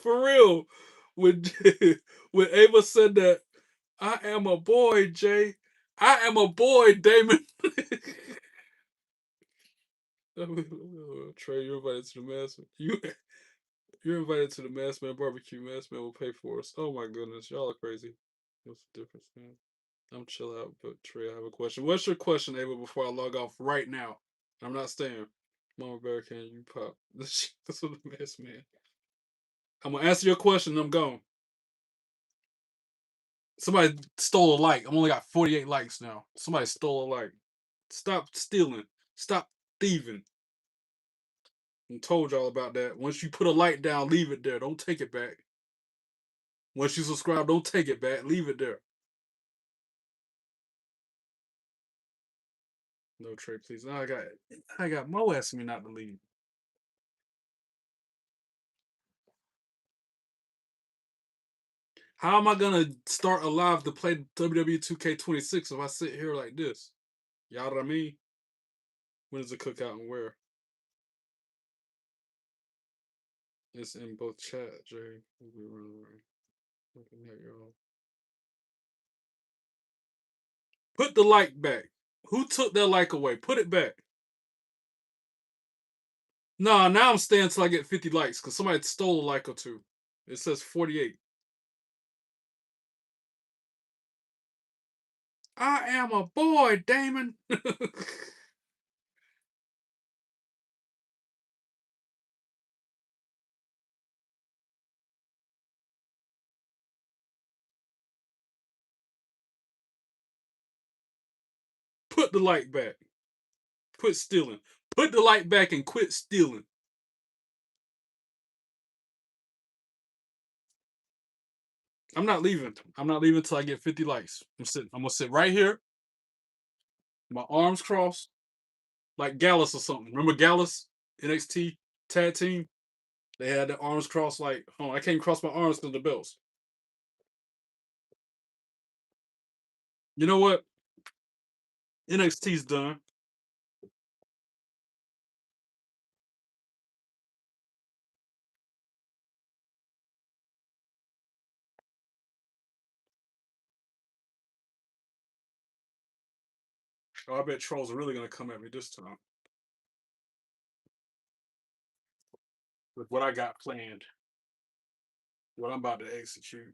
for real, when when Ava said that, I am a boy, Jay. I am a boy, Damon. Trey, you're invited to the mass. You're invited to the Mass Man barbecue. Mass Man will pay for us. Oh my goodness, y'all are crazy. What's the difference, man? I'm chill out, but Trey, I have a question. What's your question, Ava? Before I log off right now, I'm not staying. Mama Bear, can you pop? This is the Mass Man. I'm gonna answer your question. And I'm gone. Somebody stole a like. I've only got 48 likes now. Somebody stole a like. Stop stealing. Stop thieving. I told y'all about that. Once you put a like down, leave it there. Don't take it back. Once you subscribe, don't take it back. Leave it there. No Trey, please. No, I got Mo asking me not to leave. How am I gonna start a live to play WWE 2K26 if I sit here like this? Y'all know what I mean? When is the cookout and where? It's in both chat, Jay. Put the like back. Who took that like away? Put it back. No, now I'm staying until I get 50 likes because somebody stole a like or two. It says 48. I am a boy, Damon. Put the like back. Quit stealing. Put the like back and quit stealing. I'm not leaving. I'm not leaving until I get 50 likes. I'm gonna sit right here, my arms crossed, like Gallus or something. Remember Gallus, NXT tag team? They had their arms crossed like, oh, I can't cross my arms to the belts. You know what? NXT's done. Oh, I bet trolls are really gonna come at me this time with what I got planned, what I'm about to execute.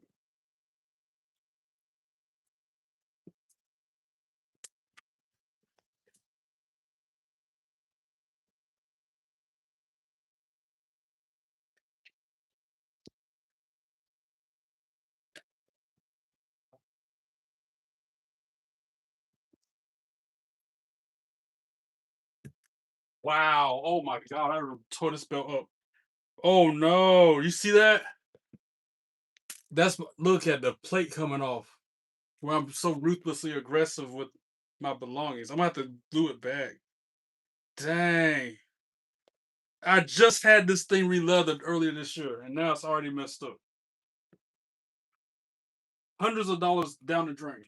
Wow. Oh my god, I tore this belt up. Oh no, you see that? Look at the plate coming off. Where I'm so ruthlessly aggressive with my belongings. I'm gonna have to glue it back. Dang. I just had this thing re-leathered earlier this year, and now it's already messed up. Hundreds of dollars down the drain.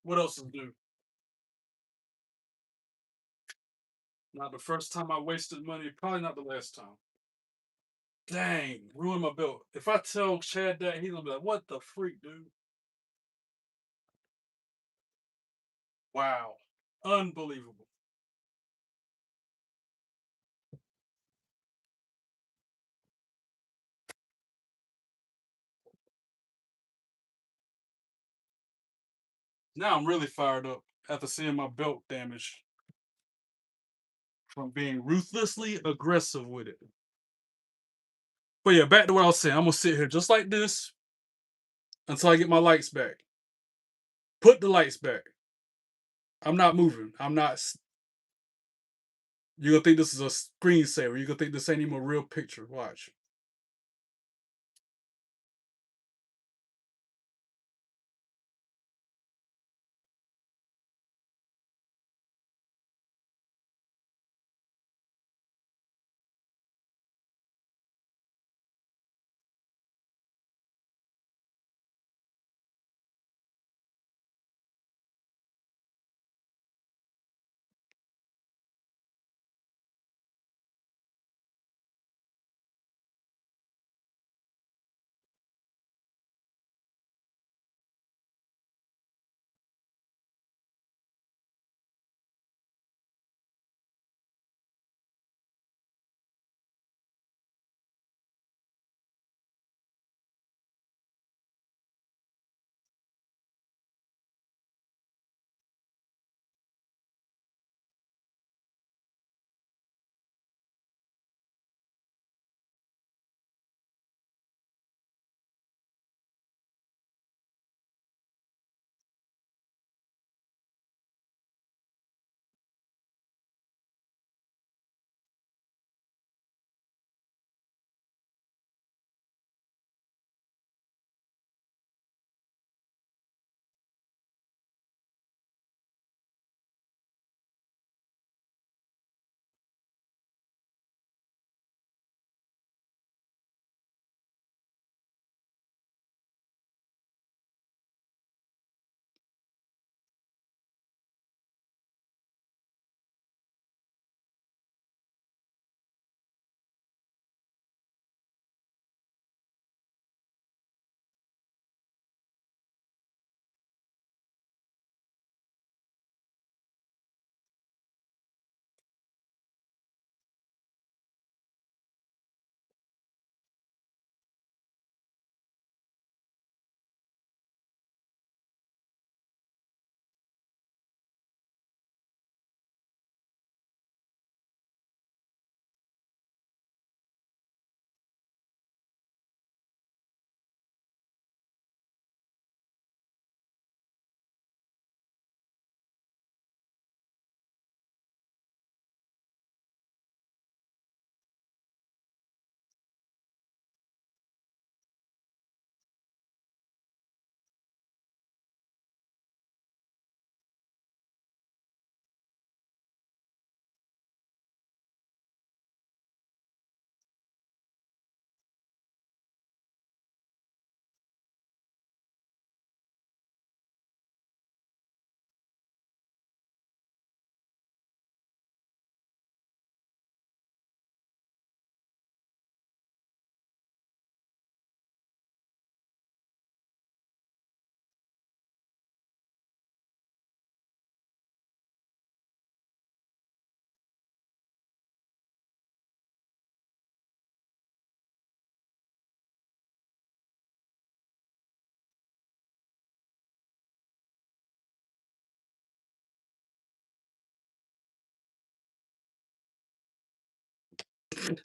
What else is new? Not the first time I wasted money. Probably not the last time. Dang, ruined my belt. If I tell Chad that, he's gonna be like, "What the freak, dude?" Wow, unbelievable. Now I'm really fired up after seeing my belt damaged from being ruthlessly aggressive with it. But yeah, back to what I was saying. I'm gonna sit here just like this until I get my lights back. Put the lights back. I'm not moving. I'm not. You're gonna think this is a screensaver. You're gonna think this ain't even a real picture. Watch.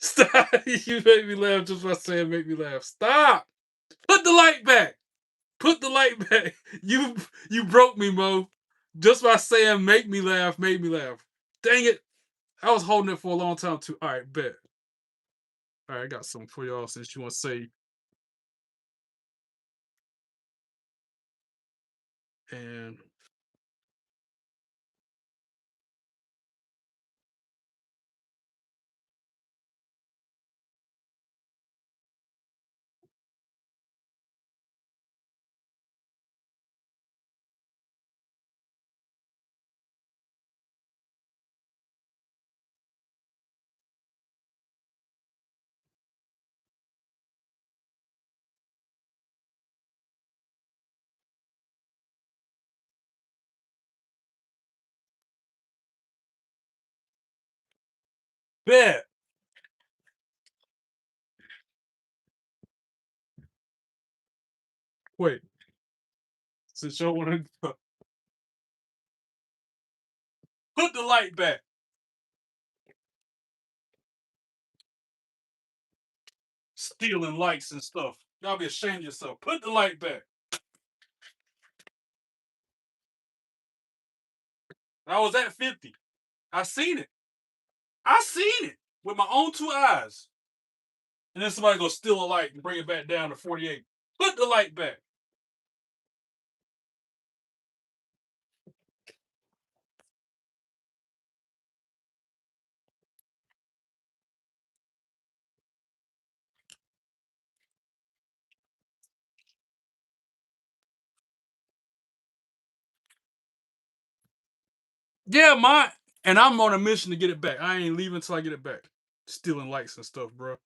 Stop! You made me laugh just by saying "make me laugh." Stop! Put the light back. Put the light back. You broke me, Mo. Just by saying "make me laugh," made me laugh. Dang it! I was holding it for a long time too. All right, bet. All right, I got something for y'all since you want to say. And Bet. Wait. Since y'all want to put the light back. Stealing lights and stuff. Y'all be ashamed of yourself. Put the light back. I was at 50. I seen it. I seen it with my own 2 eyes. And then somebody go steal a light and bring it back down to 48. Put the light back. Yeah, and I'm on a mission to get it back. I ain't leaving until I get it back. Stealing lights and stuff, bro.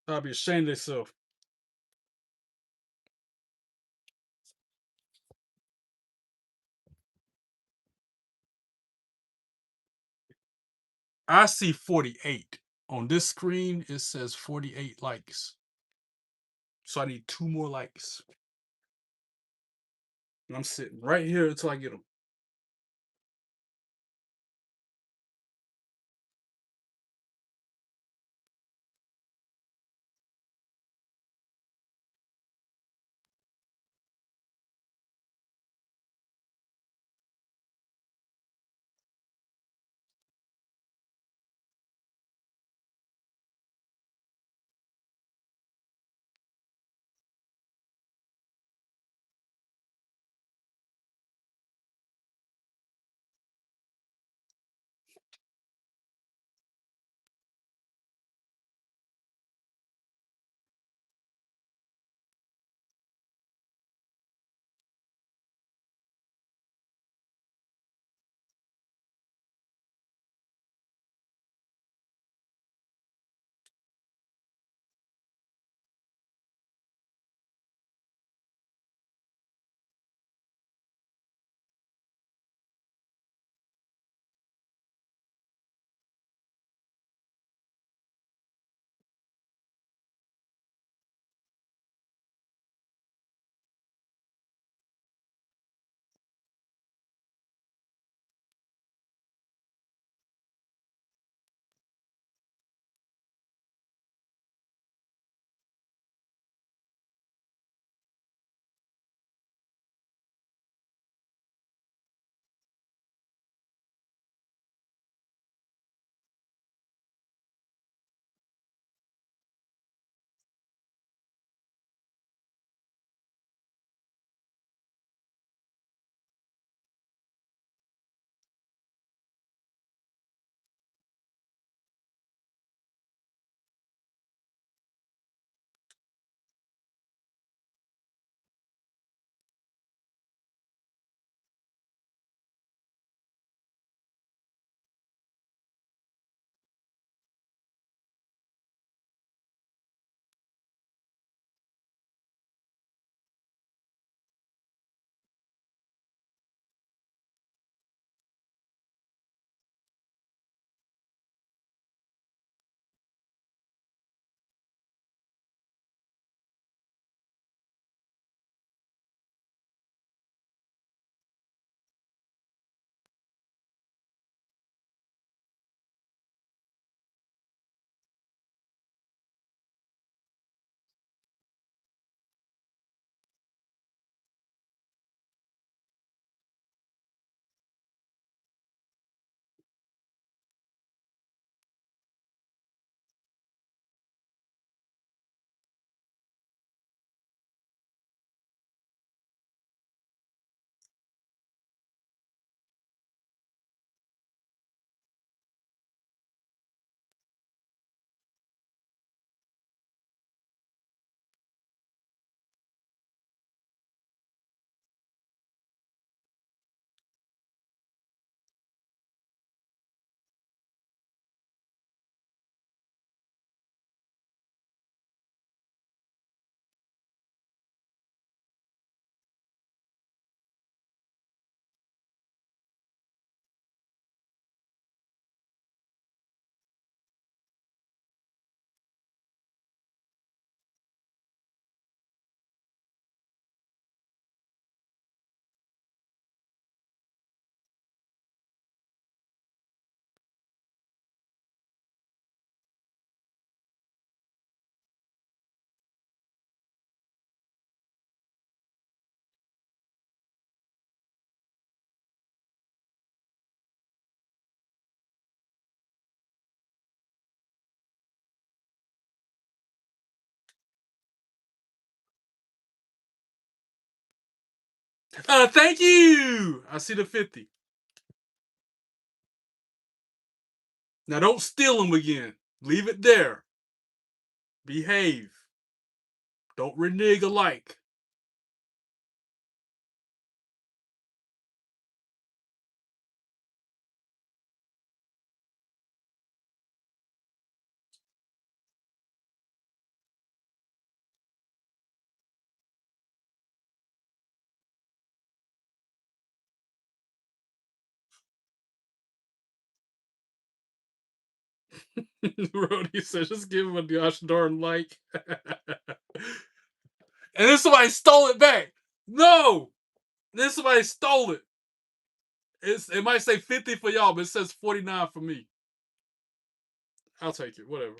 I'll be ashamed of themselves. I see 48. On this screen, it says 48 likes. So I need 2 more likes. And I'm sitting right here until I get them. Thank you. I see the 50. Now don't steal them again. Leave it there. Behave. Don't renege alike. Rody said, just give him a gosh darn like. And then somebody stole it back. No! Then somebody stole it. It might say 50 for y'all, but it says 49 for me. I'll take it. Whatever.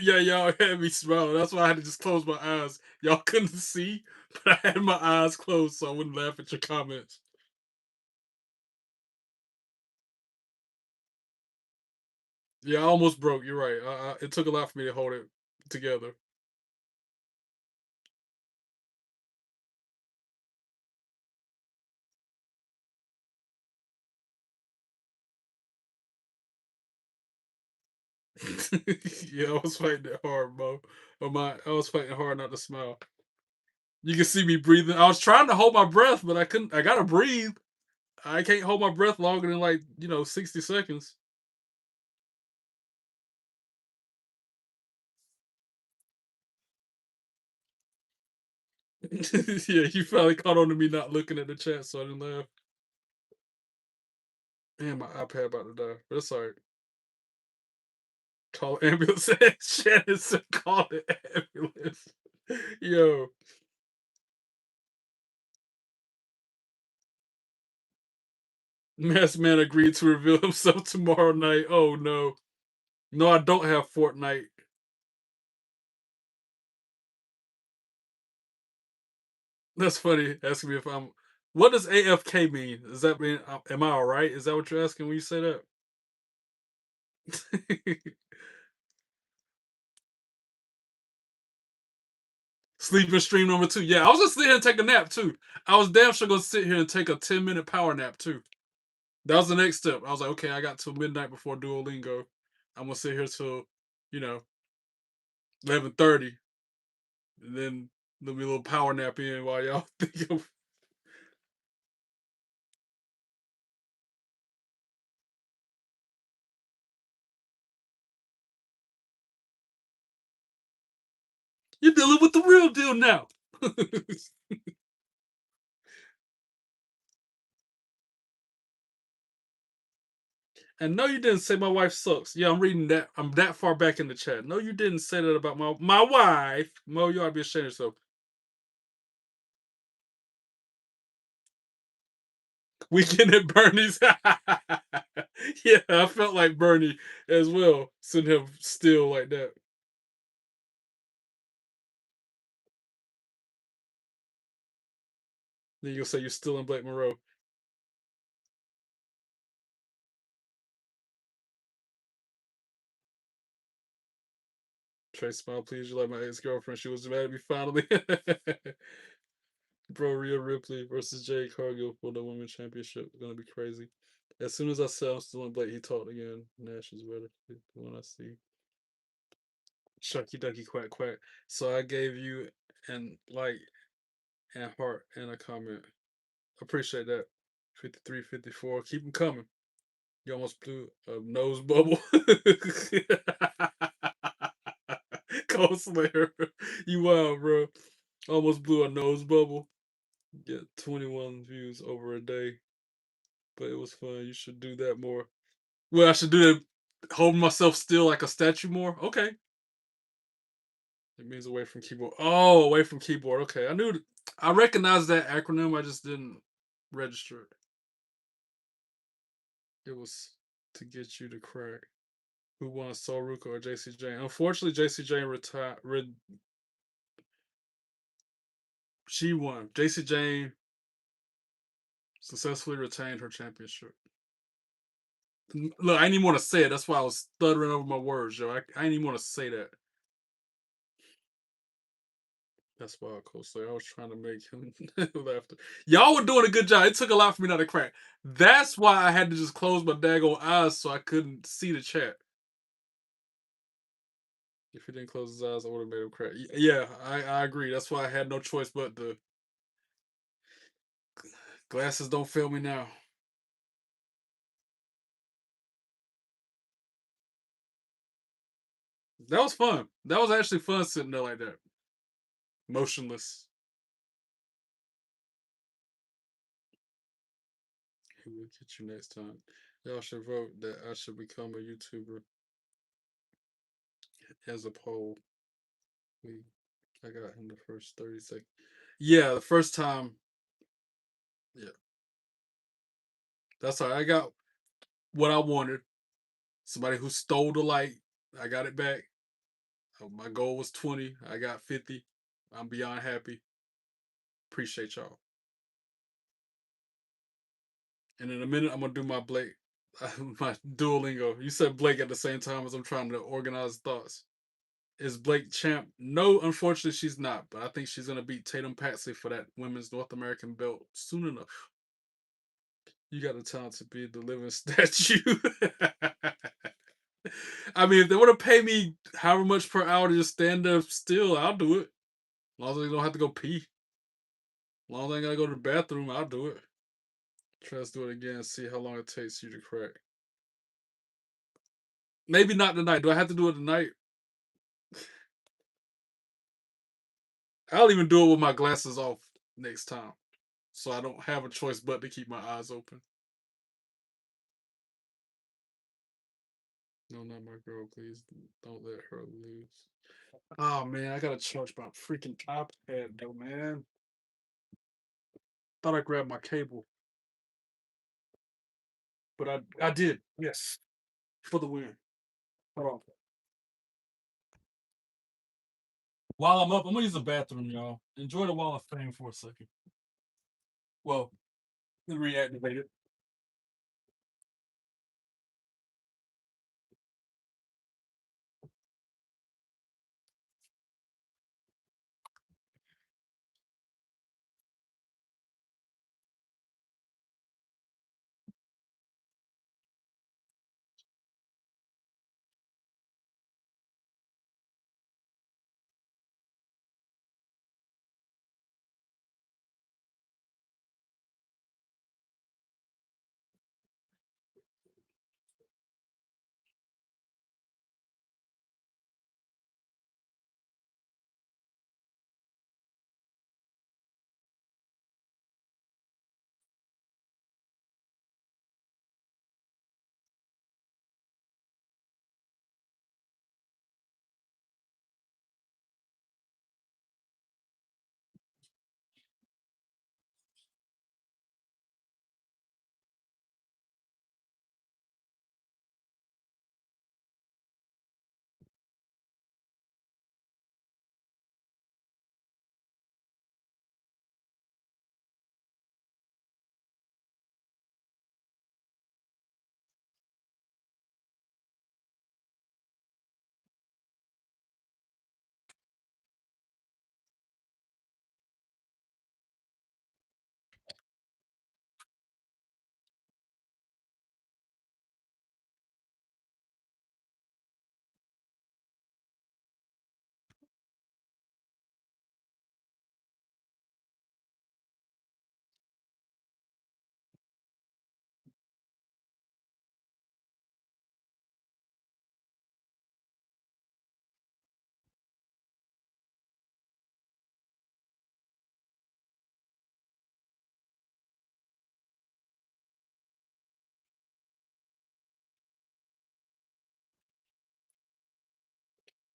Yeah, y'all had me smiling. That's why I had to just close my eyes. Y'all couldn't see, but I had my eyes closed so I wouldn't laugh at your comments. Yeah, I almost broke. You're right. It took a lot for me to hold it together. Yeah, I was fighting it hard, bro. I was fighting hard not to smile. You can see me breathing. I was trying to hold my breath, but I couldn't. I gotta breathe. I can't hold my breath longer than 60 seconds. Yeah, you finally caught on to me not looking at the chat, so I didn't laugh. Man, my iPad about to die. But it's alright. Call ambulance. Shannon said call the ambulance. Yo. Masked Man agreed to reveal himself tomorrow night. Oh no. No, I don't have Fortnite. That's funny. Asking me if I'm. What does AFK mean? Does that mean am I alright? Is that what you're asking when you say that? Sleeping stream number 2. Yeah, I was just sitting here and take a nap too. I was damn sure gonna sit here and take a 10-minute power nap too. That was the next step. I was like, okay, I got till midnight before Duolingo. I'm gonna sit here till, you know, 11:30, and then there'll be a little power nap in while y'all think of. You're dealing with the real deal now. And no, you didn't say my wife sucks. Yeah, I'm reading that. I'm that far back in the chat. No, you didn't say that about my wife. Mo, you ought to be ashamed of yourself. Weekend at Bernie's. Yeah, I felt like Bernie as well, sitting him still like that. Then you'll say you're still in Blake Monroe. Trey Smile, please. You like my ex-girlfriend. She was mad at me finally. Bro, Rhea Ripley versus Jade Cargill for the Women's Championship. Gonna be crazy. As soon as I said I'm still in Blake, he talked again. Nash is better. The one I see. Shucky ducky quack quack. So I gave you an like and heart and a comment. Appreciate that. 53, 54. Keep them coming. You almost blew a nose bubble. Cold Slayer. You wild, bro. Almost blew a nose bubble. Get 21 views over a day. But it was fun. You should do that more. Well, I should do that holding myself still like a statue more. Okay. It means away from keyboard. Oh, away from keyboard. Okay. I recognized that acronym. I just didn't register it. It was to get you to crack. Who won, Sol Ruka or JC Jane? Unfortunately, JC Jane retired. She won. JC Jane successfully retained her championship. Look, I didn't even want to say it. That's why I was stuttering over my words, yo. I didn't even want to say that. That's why I was trying to make him laugh. Y'all were doing a good job. It took a lot for me not to crack. That's why I had to just close my daggone eyes so I couldn't see the chat. If he didn't close his eyes, I would have made him crack. Yeah, I agree. That's why I had no choice but the glasses don't fail me now. That was fun. That was actually fun sitting there like that. Motionless. He will get you next time. Y'all should vote that I should become a YouTuber as a poll. I got him the first 30 seconds. Yeah, the first time. Yeah. That's all right. I got what I wanted. Somebody who stole the light. I got it back. My goal was 20. I got 50. I'm beyond happy. Appreciate y'all. And in a minute, I'm gonna do my Blake, my Duolingo. You said Blake at the same time as I'm trying to organize thoughts. Is Blake champ? No, unfortunately, she's not. But I think she's gonna beat Tatum Patsy for that women's North American belt soon enough. You got the talent to be the living statue. I mean, if they want to pay me however much per hour to just stand up still, I'll do it. As long as I don't have to go pee. As long as I gotta go to the bathroom, I'll do it. Try to do it again, see how long it takes you to crack. Maybe not tonight. Do I have to do it tonight? I'll even do it with my glasses off next time. So I don't have a choice but to keep my eyes open. No, not my girl, please. Don't let her lose. Oh man, I gotta charge my freaking iPad though, man. Thought I grabbed my cable. But I did, yes. For the win. Hold on. While I'm up, I'm gonna use the bathroom, y'all. Enjoy the Wall of Fame for a second. Well, reactivate it.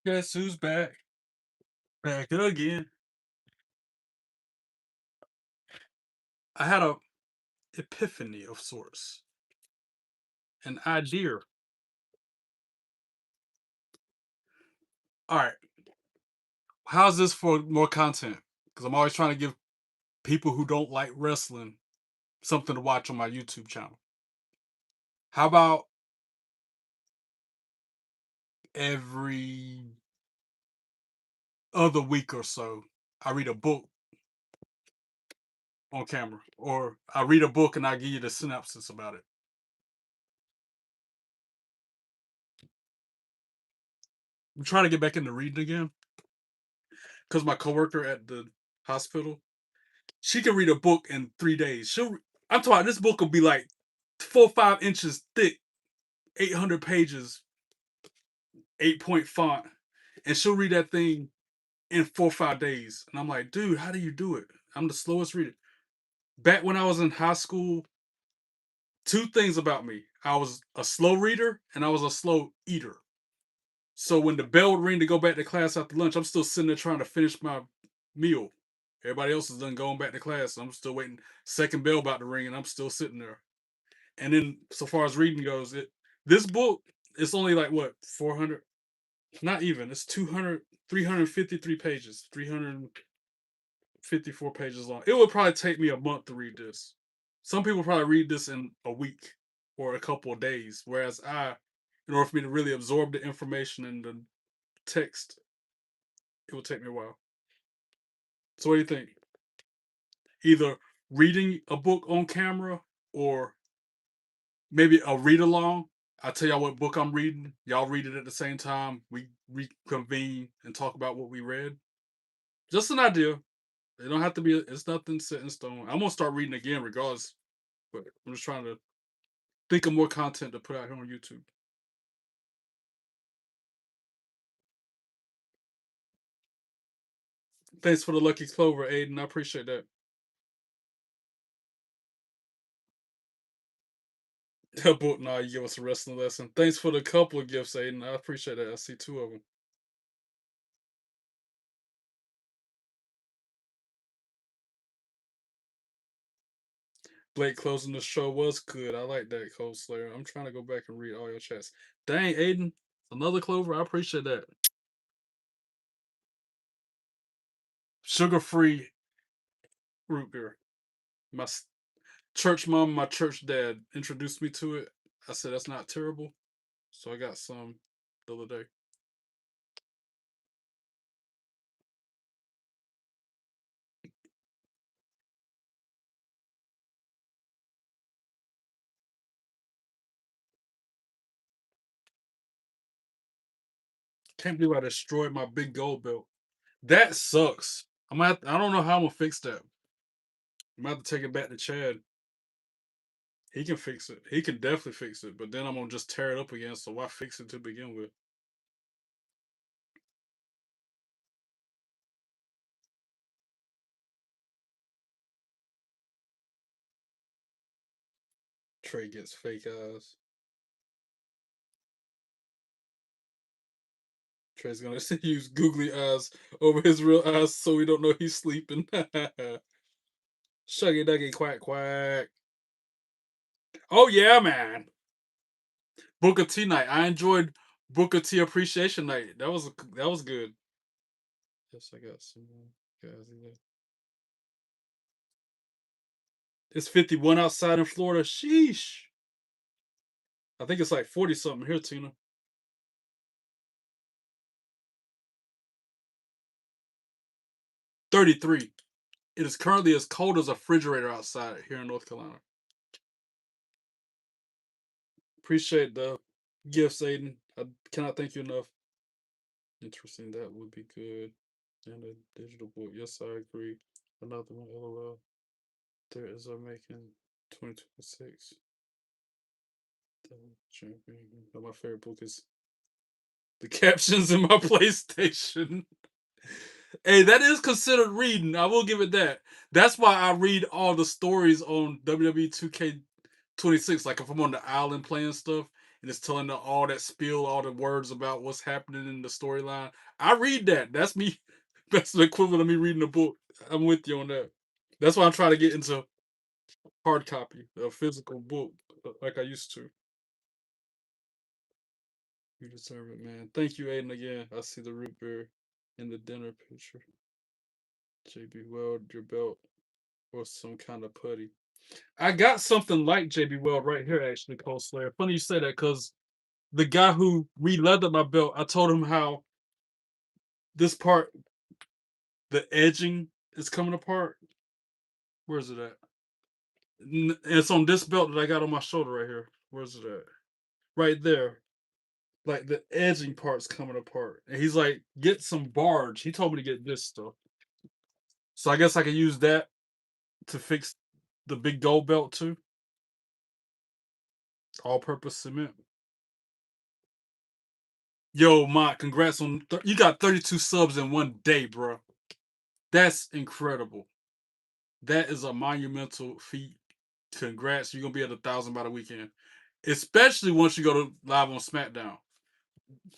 Guess who's back? Back again. I had a epiphany of sorts. An idea. All right. How's this for more content? Because I'm always trying to give people who don't like wrestling something to watch on my YouTube channel. How about every other week or so, I read a book on camera, or I read a book and I give you the synopsis about it. I'm trying to get back into reading again because my coworker at the hospital, she can read a book in 3 days. I'm talking, this book will be like 4 or 5 inches thick, 800 pages, 8-point font, and she'll read that thing in 4 or 5 days. And I'm like, dude, how do you do it? I'm the slowest reader. Back when I was in high school, 2 things about me: I was a slow reader and I was a slow eater. So when the bell would ring to go back to class after lunch, I'm still sitting there trying to finish my meal. Everybody else is done going back to class. I'm still waiting. Second bell about to ring, and I'm still sitting there. And then, so far as reading goes, this book, it's only like what, 400? Not even. It's 200, 353 pages, 354 pages long. It would probably take me a month to read this. Some people probably read this in a week or a couple of days, whereas in order for me to really absorb the information and the text, it would take me a while. So what do you think? Either reading a book on camera or maybe a read along. I tell y'all what book I'm reading. Y'all read it at the same time. We reconvene and talk about what we read. Just an idea. It don't have to be. It's nothing set in stone. I'm gonna start reading again regardless. But I'm just trying to think of more content to put out here on YouTube. Thanks for the lucky clover, Aiden. I appreciate that. Book, nah, you give us a wrestling lesson. Thanks for the couple of gifts, Aiden. I appreciate that. I see 2 of them. Blake closing the show was good. I like that, Cold Slayer. I'm trying to go back and read all your chats. Dang, Aiden, another clover. I appreciate that. Sugar-free root beer. My church mom, my church dad introduced me to it. I said that's not terrible, so I got some the other day. Can't believe I destroyed my big gold belt. That sucks. I don't know how I'm gonna fix that. I'm gonna have to take it back to Chad. He can fix it. He can definitely fix it. But then I'm gonna just tear it up again. So why fix it to begin with? Trey gets fake eyes. Trey's gonna use googly eyes over his real eyes so we don't know he's sleeping. Shuggy duggy quack quack. Oh yeah, man. Booker T night. I enjoyed Booker T Appreciation Night. That was good. Yes, I got some guys in there. It's 51 outside in Florida. Sheesh. I think it's like 40 something here, Tina. 33. It is currently as cold as a refrigerator outside here in North Carolina. Appreciate the gifts, Aiden. I cannot thank you enough. Interesting. That would be good. And a digital book. Yes, I agree. Another one. LOL. There is a making 2026. My favorite book is the captions in my PlayStation. Hey, that is considered reading. I will give it that. That's why I read all the stories on WWE 2K26. Like if I'm on the island playing stuff and it's telling all that spiel, all the words about what's happening in the storyline, I read that. That's me. That's the equivalent of me reading a book. I'm with you on that. That's why I'm trying to get into hard copy, a physical book, like I used to. You deserve it, man. Thank you, Aiden, again. I see the root beer in the dinner picture. JB Weld, your belt, or some kind of putty. I got something like JB Weld right here, actually, Cold Slayer. Funny you say that, because the guy who re-leathered my belt, I told him how this part, the edging is coming apart. Where's it at? It's on this belt that I got on my shoulder right here. Where's it at? Right there. Like the edging part's coming apart. And he's like, get some barge. He told me to get this stuff. So I guess I can use that to fix the big gold belt too. All-purpose cement. Yo, Mont, congrats on you got 32 subs in one day, bro. That's incredible. That is a monumental feat. Congrats, you're gonna be at 1,000 by the weekend, especially once you go to live on SmackDown.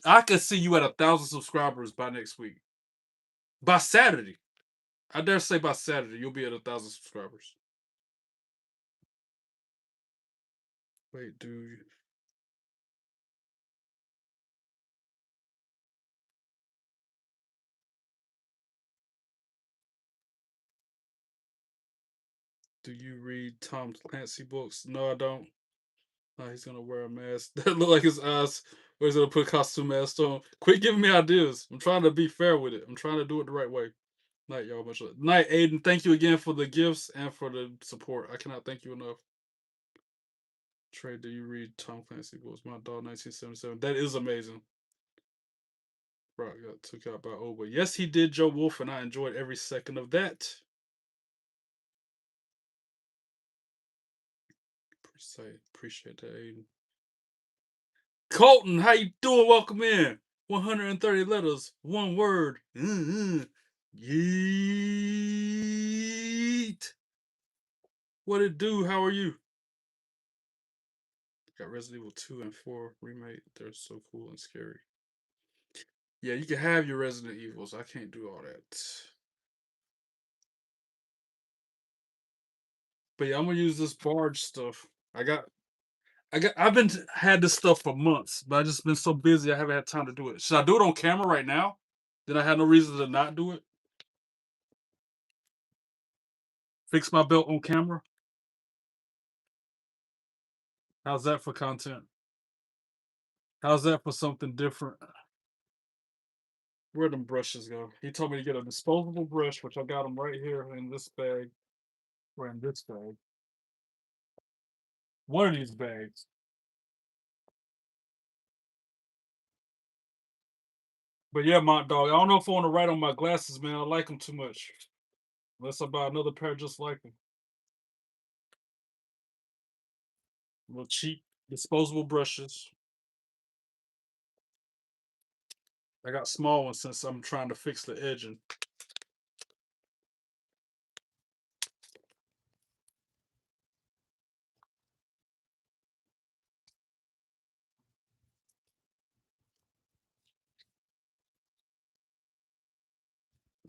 I could see you at 1,000 subscribers by next week. By Saturday, I dare say by Saturday you'll be at 1,000 subscribers. Wait, dude. Do you read Tom Clancy books? No, I don't. No, he's gonna wear a mask that look like his eyes. Or he's gonna put a costume mask on. Quit giving me ideas. I'm trying to be fair with it. I'm trying to do it the right way. Night, y'all. Much love. Night, Aiden. Thank you again for the gifts and for the support. I cannot thank you enough. Trey, do you read Tom Clancy books? My dog, 1977. That is amazing. Brock got took out by Oba. Yes, he did, Joe Wolf, and I enjoyed every second of that. Appreciate that, Aiden. Colton, how you doing? Welcome in. 130 letters, one word. Yeet. What it do? How are you? Got Resident Evil 2 and 4 remake. They're so cool and scary. Yeah, you can have your Resident Evils. I can't do all that. But yeah, I'm gonna use this barge stuff. I've been had this stuff for months, but I just been so busy I haven't had time to do it. Should I do it on camera right now? Then I have no reason to not do it. Fix my belt on camera. How's that for content? How's that for something different? Where'd them brushes go? He told me to get a disposable brush, which I got them right here in this bag. Or in this bag. One of these bags. But yeah, Mont Dog, I don't know if I want to write on my glasses, man. I like them too much. Unless I buy another pair just like them. Little cheap disposable brushes. I got small ones since I'm trying to fix the edging.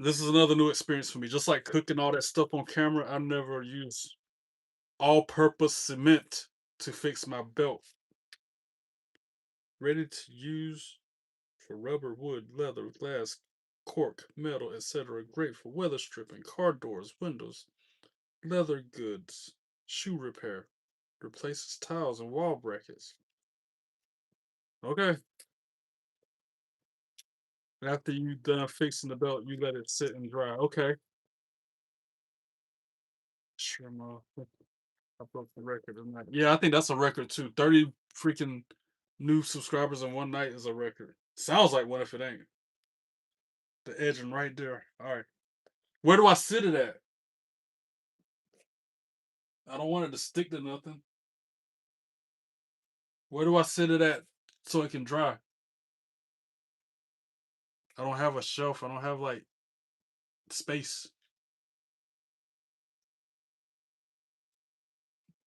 This is another new experience for me. Just like cooking all that stuff on camera, I never use all-purpose cement to fix my belt. Ready to use for rubber, wood, leather, glass, cork, metal, etc. Great for weather stripping, car doors, windows, leather goods, shoe repair. Replaces tiles and wall brackets. Okay. After you done fixing the belt, you let it sit and dry. Okay. Sure, I broke the record tonight. Yeah, I think that's a record too. 30 freaking new subscribers in one night is a record. Sounds like one if it ain't. The edging right there. All right. Where do I sit it at? I don't want it to stick to nothing. Where do I sit it at so it can dry? I don't have a shelf. I don't have like space.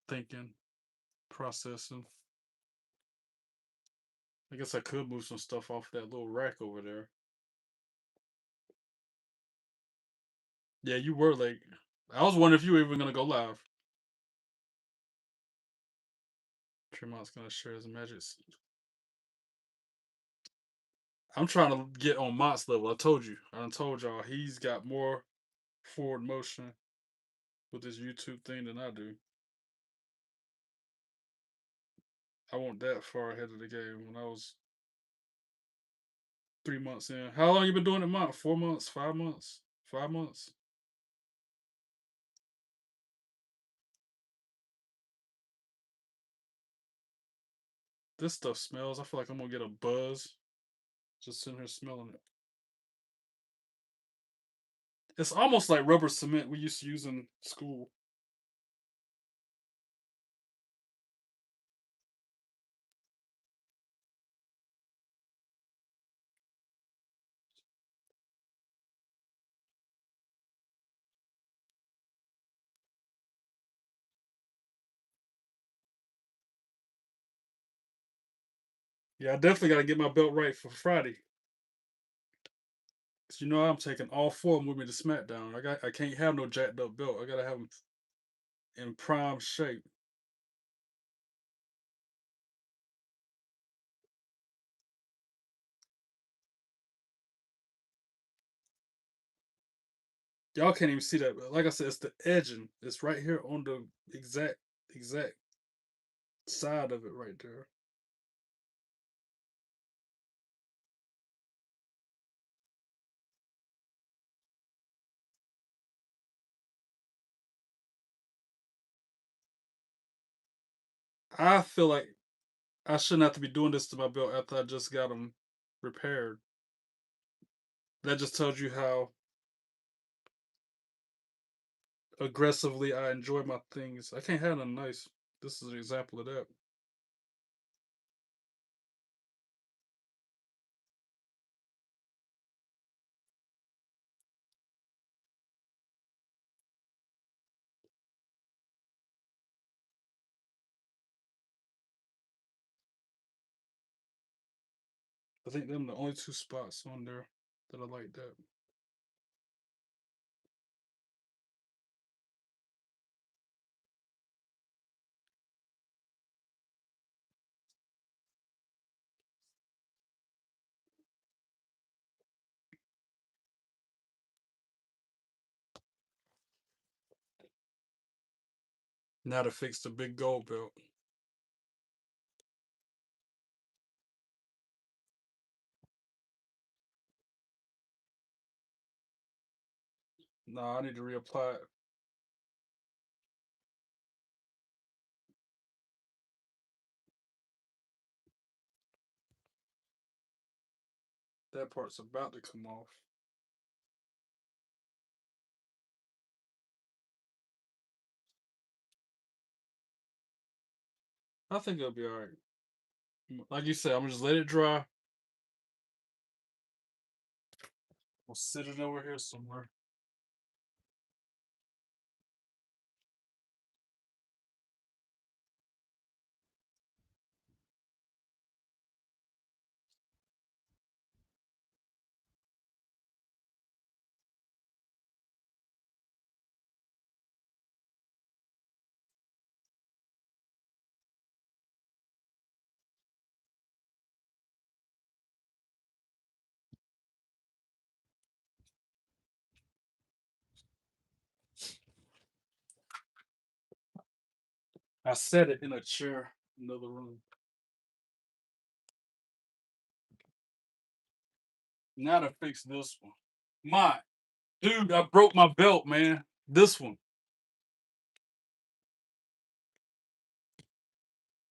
Thinking, processing. I guess I could move some stuff off that little rack over there. Yeah, you were late. I was wondering if you were even gonna go live. Tremont's gonna share his magic. I'm trying to get on Mott's level. I told you. I done told y'all he's got more forward motion with this YouTube thing than I do. I wasn't that far ahead of the game when I was 3 months in. How long you been doing it, Month? 4 months? 5 months? 5 months? This stuff smells. I feel like I'm gonna get a buzz just sitting here smelling it. It's almost like rubber cement we used to use in school. Yeah, I definitely got to get my belt right for Friday. Cause you know I'm taking all 4 of them with me to SmackDown. I can't have no jacked up belt. I gotta have them in prime shape. Y'all can't even see that, but like I said, it's the edging. It's right here on the exact side of it right there. I feel like I shouldn't have to be doing this to my belt after I just got them repaired. That just tells you how aggressively I enjoy my things. I can't have nothing nice. This is an example of that. I think them the only 2 spots on there that I like that. Now to fix the big gold belt. Nah, I need to reapply it. That part's about to come off. I think it'll be alright. Like you said, I'm gonna just let it dry. We'll sit it over here somewhere. I set it in a chair, another room. Now to fix this one. My dude, I broke my belt, man. This one.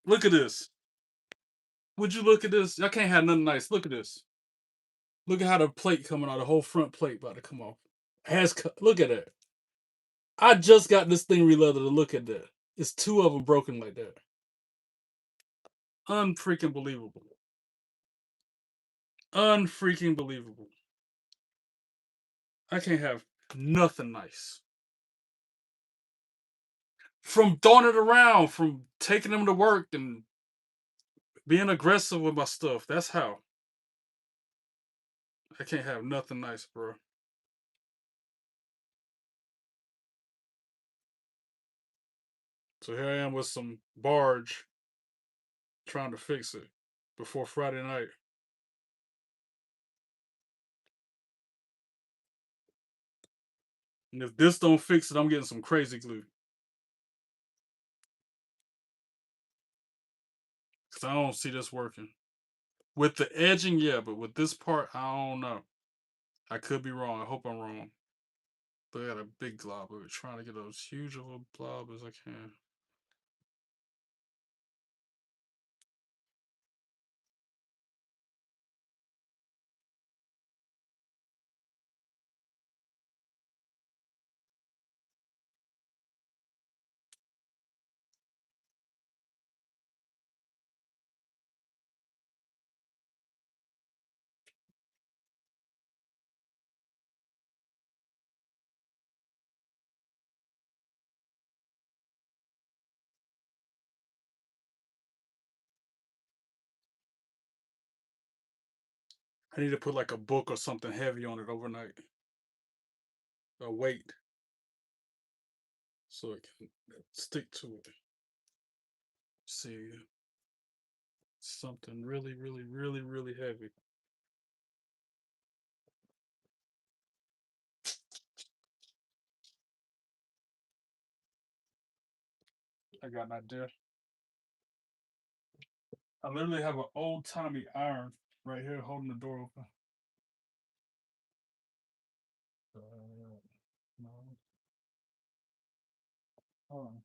Look at this. Would you look at this? I can't have nothing nice. Look at this. Look at how the plate coming out. The whole front plate about to come off. Look at it. I just got this thing re-leathered to look at that. It's 2 of them broken like that. Unfreaking believable. Unfreaking believable. I can't have nothing nice. From throwing it around, from taking them to work and being aggressive with my stuff. That's how. I can't have nothing nice, bro. So here I am with some barge trying to fix it before Friday night. And if this don't fix it, I'm getting some crazy glue. Because I don't see this working. With the edging, yeah, but with this part, I don't know. I could be wrong. I hope I'm wrong. But I got a big glob of it. Trying to get as huge of a blob as I can. I need to put like a book or something heavy on it overnight. A weight. So it can stick to it. See, something really, really, really, really heavy. I got an idea. I literally have an old timey iron right here holding the door open. No. Hold on.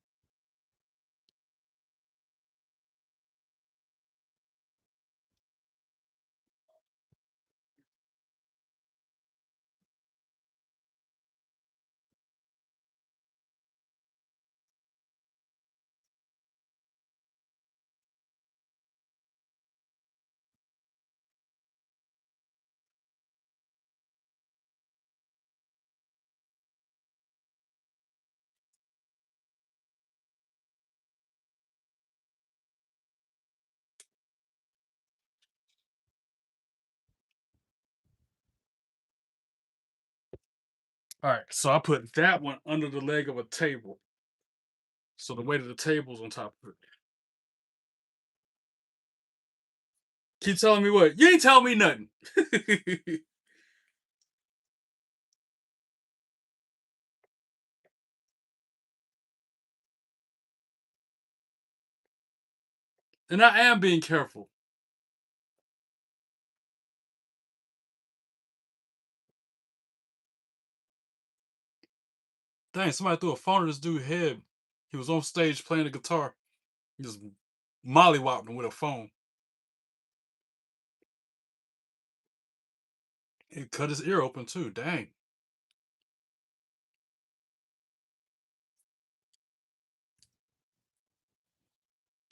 All right, so I put that one under the leg of a table. So the weight of the table's on top of it. Keep telling me what? You ain't telling me nothing. And I am being careful. Dang, somebody threw a phone at this dude's head. He was on stage playing the guitar. He just mollywopped him with a phone. It cut his ear open too. Dang.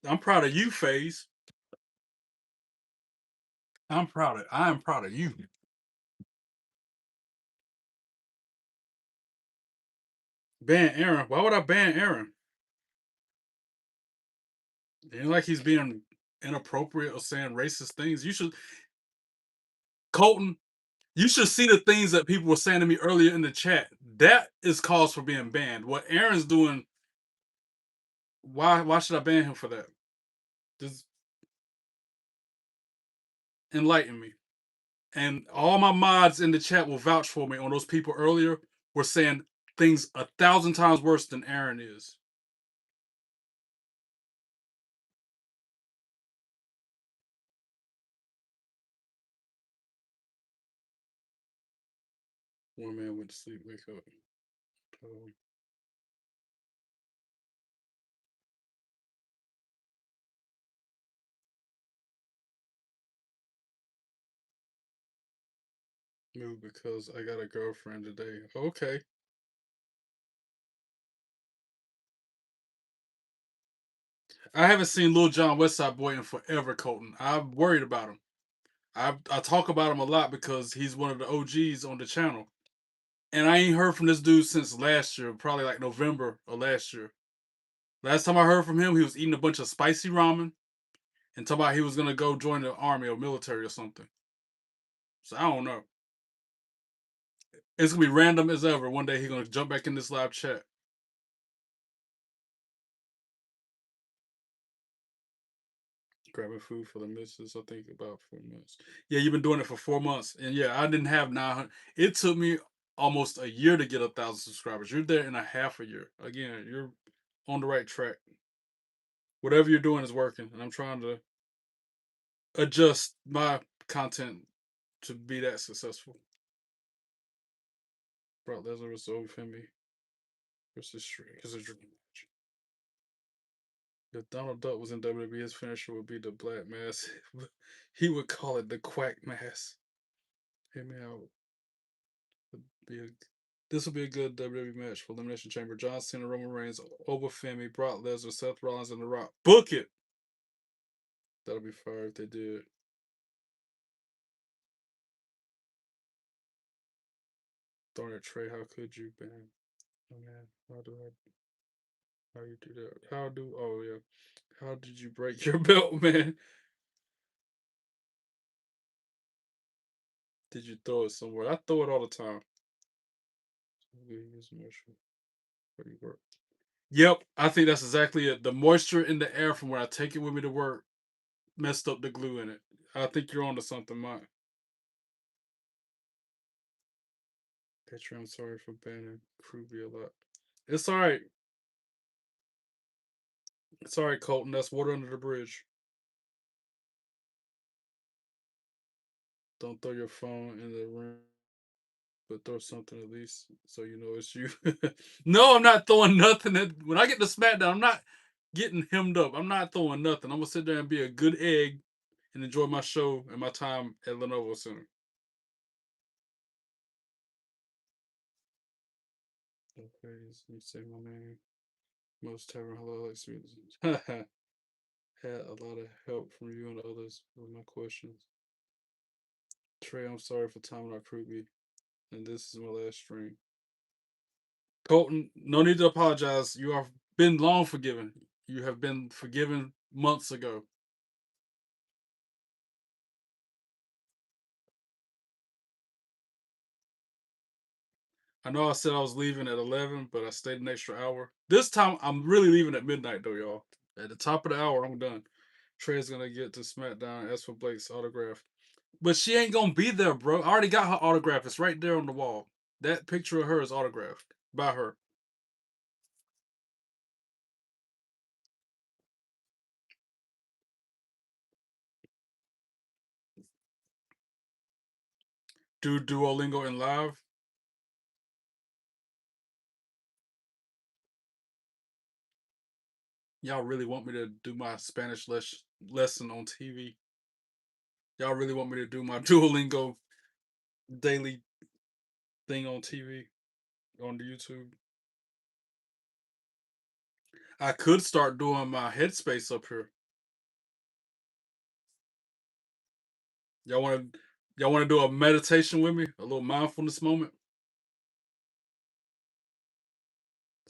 I'm proud of you, FaZe. I am proud of you. Ban Aaron. Why would I ban Aaron? It ain't like he's being inappropriate or saying racist things. You should, Colton, you should see the things that people were saying to me earlier in the chat. That is cause for being banned. What Aaron's doing, why should I ban him for that? Just enlighten me. And all my mods in the chat will vouch for me on those people earlier were saying things 1,000 times worse than Aaron is. One man went to sleep, wake up. No, because I got a girlfriend today. Okay. I haven't seen Lil Jon Westside Boy in forever, Colton. I'm worried about him. I talk about him a lot because he's one of the OGs on the channel. And I ain't heard from this dude since last year, probably like November of last year. Last time I heard from him, he was eating a bunch of spicy ramen and talking about he was gonna go join the army or military or something. So I don't know. It's gonna be random as ever. One day he's gonna jump back in this live chat. Grabbing food for the missus, I think about 4 months. Yeah, you've been doing it for 4 months. And yeah, I didn't have 900. It took me almost a year to get 1,000 subscribers. You're there in a half a year. Again, you're on the right track. Whatever you're doing is working. And I'm trying to adjust my content to be that successful. Brock Lesnar was over Femi versus Shrek. It's a dream match. If Donald Duck was in WWE, his finisher would be the Black Mass. He would call it the Quack Mass. Hear me out. Be a, this will be a good WWE match for Elimination Chamber. John Cena, Roman Reigns, over Femi, Brock Lesnar, Seth Rollins, and The Rock. Book it! That'll be fire if they did. Darn it, Trey, how could you, man? Oh, man, how you do that? Oh, yeah. How did you break your belt, man? Did you throw it somewhere? I throw it all the time. Yep, I think that's exactly it. The moisture in the air from where I take it with me to work messed up the glue in it. I think you're onto something, Mike. Petri, I'm sorry for banning Kruby a lot. It's alright. It's alright, Colton. That's water under the bridge. Don't throw your phone in the room, but throw something at least so you know it's you. No, I'm not throwing nothing. When I get to SmackDown, I'm not getting hemmed up. I'm not throwing nothing. I'm going to sit there and be a good egg and enjoy my show and my time at Lenovo Center. Okay, you say my name. Most tavern hello likes me. Had a lot of help from you and others with my questions. Trey, I'm sorry for timing out Kruby, and this is my last stream. Colton, no need to apologize. You have been long forgiven. You have been forgiven months ago. I know I said I was leaving at 11, but I stayed an extra hour. This time, I'm really leaving at midnight, though, y'all. At the top of the hour, I'm done. Trey's gonna get to SmackDown, ask for Blake's autograph. But she ain't gonna be there, bro. I already got her autograph. It's right there on the wall. That picture of her is autographed by her. Do Duolingo in live. Y'all really want me to do my Spanish lesson on TV? Y'all really want me to do my Duolingo daily thing on TV, on the YouTube? I could start doing my headspace up here. Y'all want to do a meditation with me? A little mindfulness moment?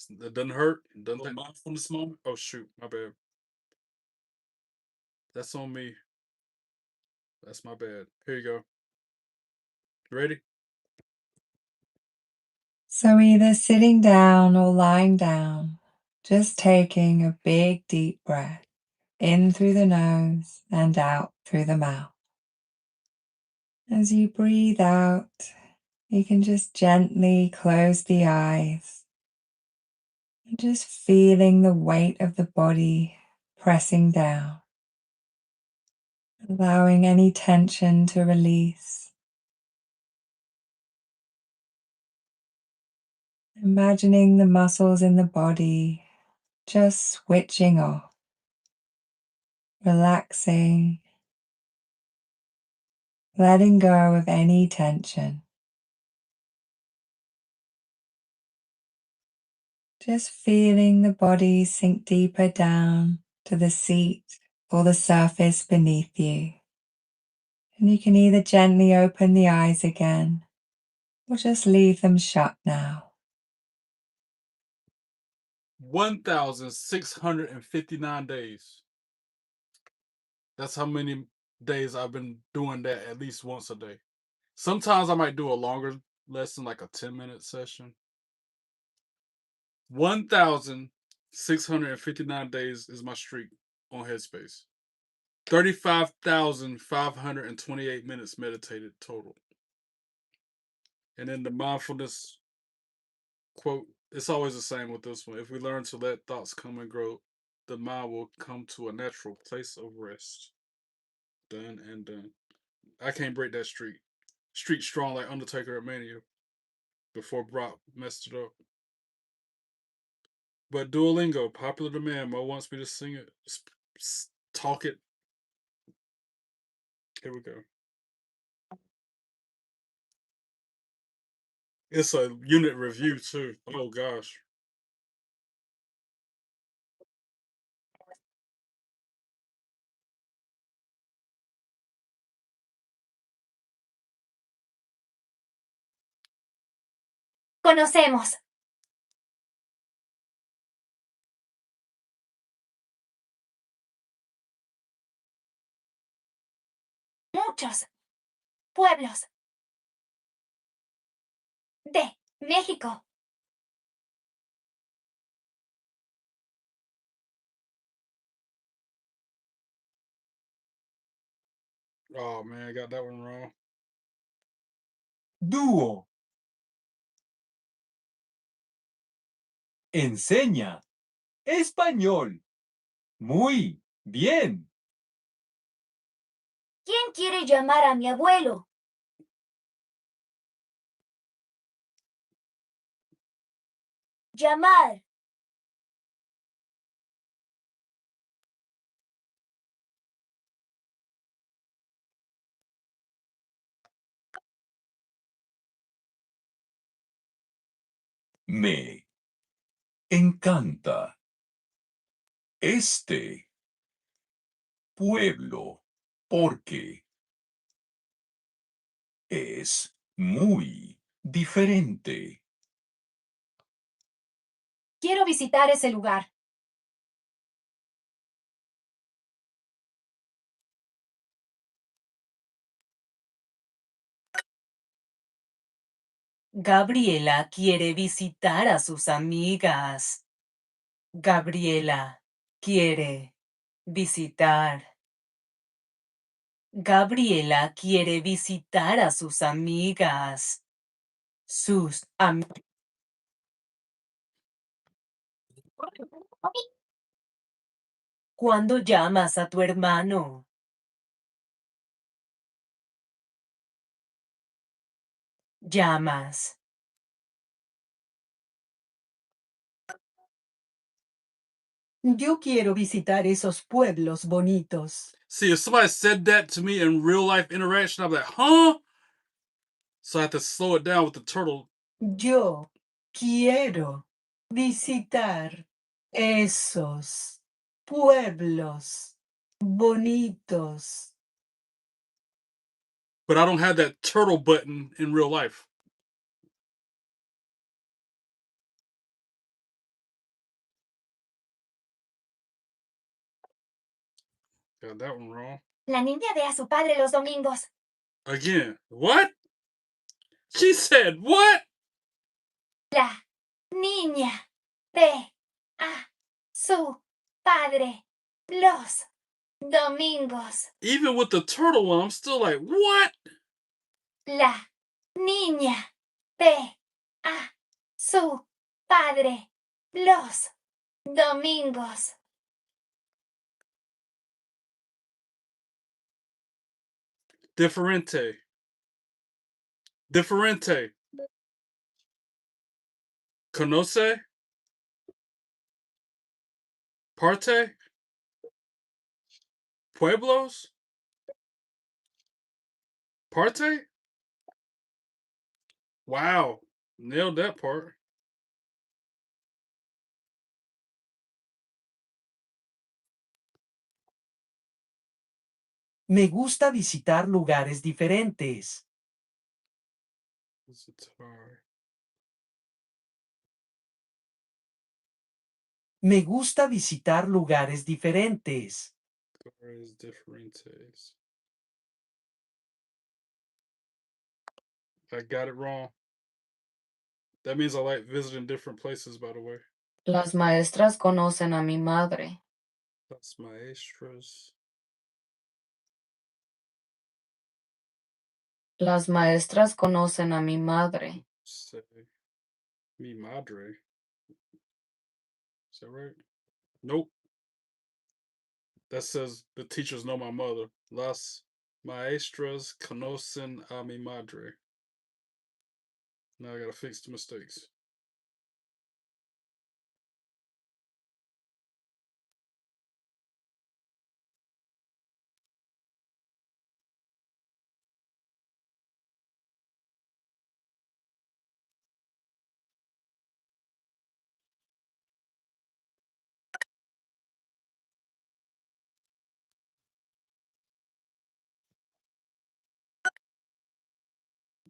It doesn't hurt. It doesn't take mindfulness moment. Oh shoot, my bad. That's on me. That's my bad. Here you go. Ready? So either sitting down or lying down, just taking a big deep breath in through the nose and out through the mouth. As you breathe out, you can just gently close the eyes and just feeling the weight of the body pressing down, allowing any tension to release. Imagining the muscles in the body just switching off, relaxing, letting go of any tension. Just feeling the body sink deeper down to the seat or the surface beneath you. And you can either gently open the eyes again or just leave them shut now. 1,659 days. That's how many days I've been doing that at least once a day. Sometimes I might do a longer lesson, like a 10-minute session. 1,659 days is my streak on Headspace. 35,528 minutes meditated total. And then the mindfulness quote, it's always the same with this one. If we learn to let thoughts come and grow, the mind will come to a natural place of rest. Done and done. I can't break that streak. Streak strong like Undertaker at Mania before Brock messed it up. But Duolingo, popular demand. Mo wants me to sing it, talk it. Here we go. It's a unit review too. Oh gosh. Conocemos. Muchos pueblos de México. Oh man, I got that one wrong. Dúo. Enseña español. Muy bien. ¿Quién quiere llamar a mi abuelo? Llamar. Me encanta este pueblo porque es muy diferente. Quiero visitar ese lugar. Gabriela quiere visitar a sus amigas. Gabriela quiere visitar. Gabriela quiere visitar a sus amigas. Sus amigas. ¿Cuándo llamas a tu hermano? Llamas. Yo quiero visitar esos pueblos bonitos. See, if somebody said that to me in real life interaction, I'd be like, huh? So I have to slow it down with the turtle. Yo quiero visitar esos pueblos bonitos. But I don't have that turtle button in real life. Got that one wrong. La niña ve a su padre los domingos. Again, what? She said what? La niña ve a su padre los domingos. Even with the turtle one, I'm still like, what? La niña ve a su padre los domingos. Differente. Differente. Conoce? Parte? Pueblos? Parte? Wow. Nailed that part. Me gusta visitar lugares diferentes. Me gusta visitar lugares diferentes. Lugares diferentes. I got it wrong. That means I like visiting different places, by the way. Las maestras conocen a mi madre. Las maestras. Las maestras conocen a mi madre. Say, mi madre. Is that right? Nope. That says the teachers know my mother. Las maestras conocen a mi madre. Now I gotta fix the mistakes.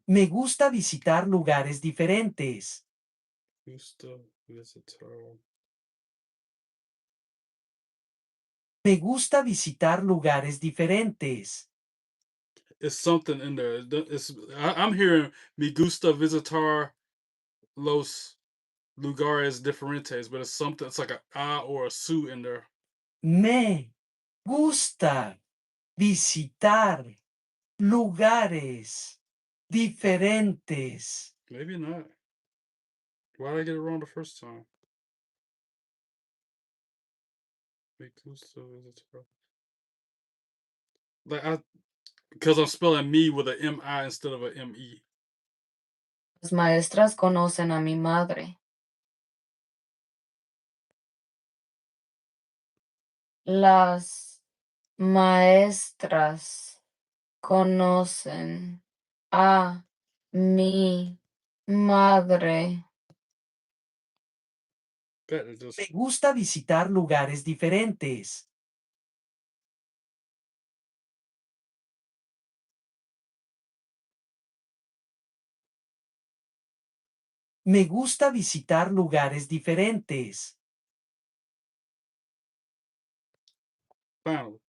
Me gusta visitar lugares diferentes. Gusta visitar. Me gusta visitar lugares diferentes. It's something in there. I'm hearing me gusta visitar los lugares diferentes, but it's something. It's like a or a su in there. Me gusta visitar lugares diferentes. Maybe not. Why did I get it wrong the first time? Me gusta visitar. Because I'm spelling me with an M-I instead of a M-E. Las maestras conocen a mi madre. Las maestras conocen a mi madre. Me gusta visitar lugares diferentes. Me gusta visitar lugares diferentes. Finally.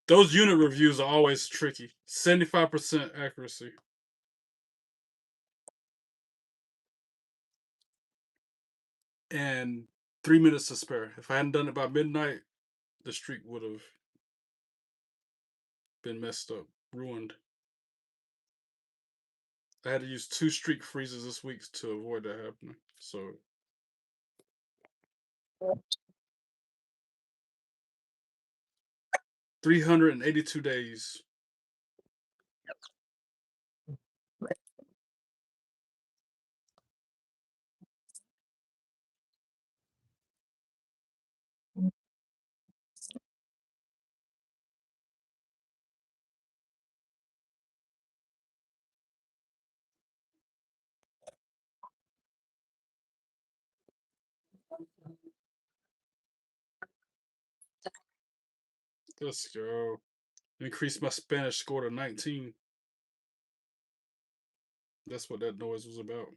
Those unit reviews are always tricky. 75% accuracy. And 3 minutes to spare. If I hadn't done it by midnight, the streak would have been messed up, ruined. I had to use 2 streak freezes this week to avoid that happening. So 382 days. Let's go. Increase my Spanish score to 19. That's what that noise was about.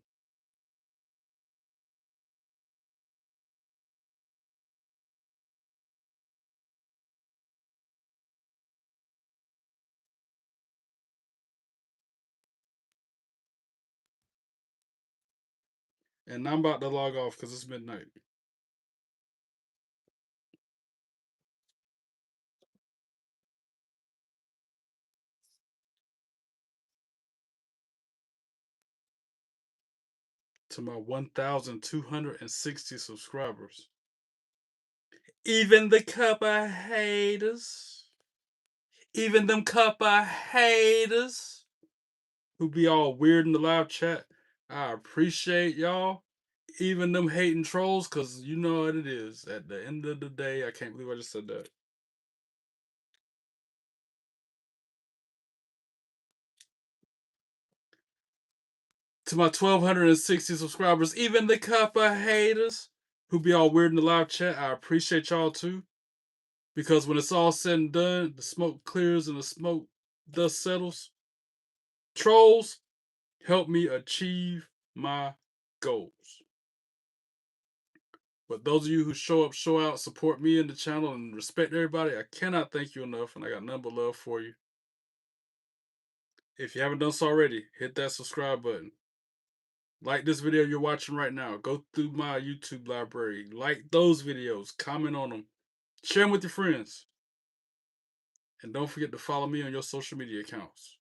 And I'm about to log off because it's midnight. To my 1,260 subscribers. Even the cuppa haters. Even them cuppa haters who be all weird in the live chat. I appreciate y'all. Even them hating trolls, because you know what it is. At the end of the day, I can't believe I just said that. To my 1,260 subscribers, even the cuppa haters who be all weird in the live chat, I appreciate y'all too. Because when it's all said and done, the smoke clears and the smoke dust settles. Trolls, help me achieve my goals. But those of you who show up, show out, support me in the channel, and respect everybody, I cannot thank you enough, and I got nothing but love for you. If you haven't done so already, hit that subscribe button. Like this video you're watching right now. Go through my YouTube library. Like those videos. Comment on them. Share them with your friends. And don't forget to follow me on your social media accounts.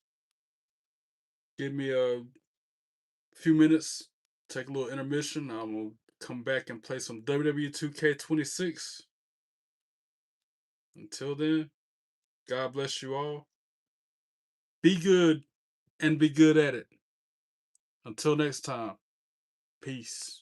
Give me a few minutes. Take a little intermission. I'm going to come back and play some WWE 2K26. Until then, God bless you all. Be good and be good at it. Until next time, peace.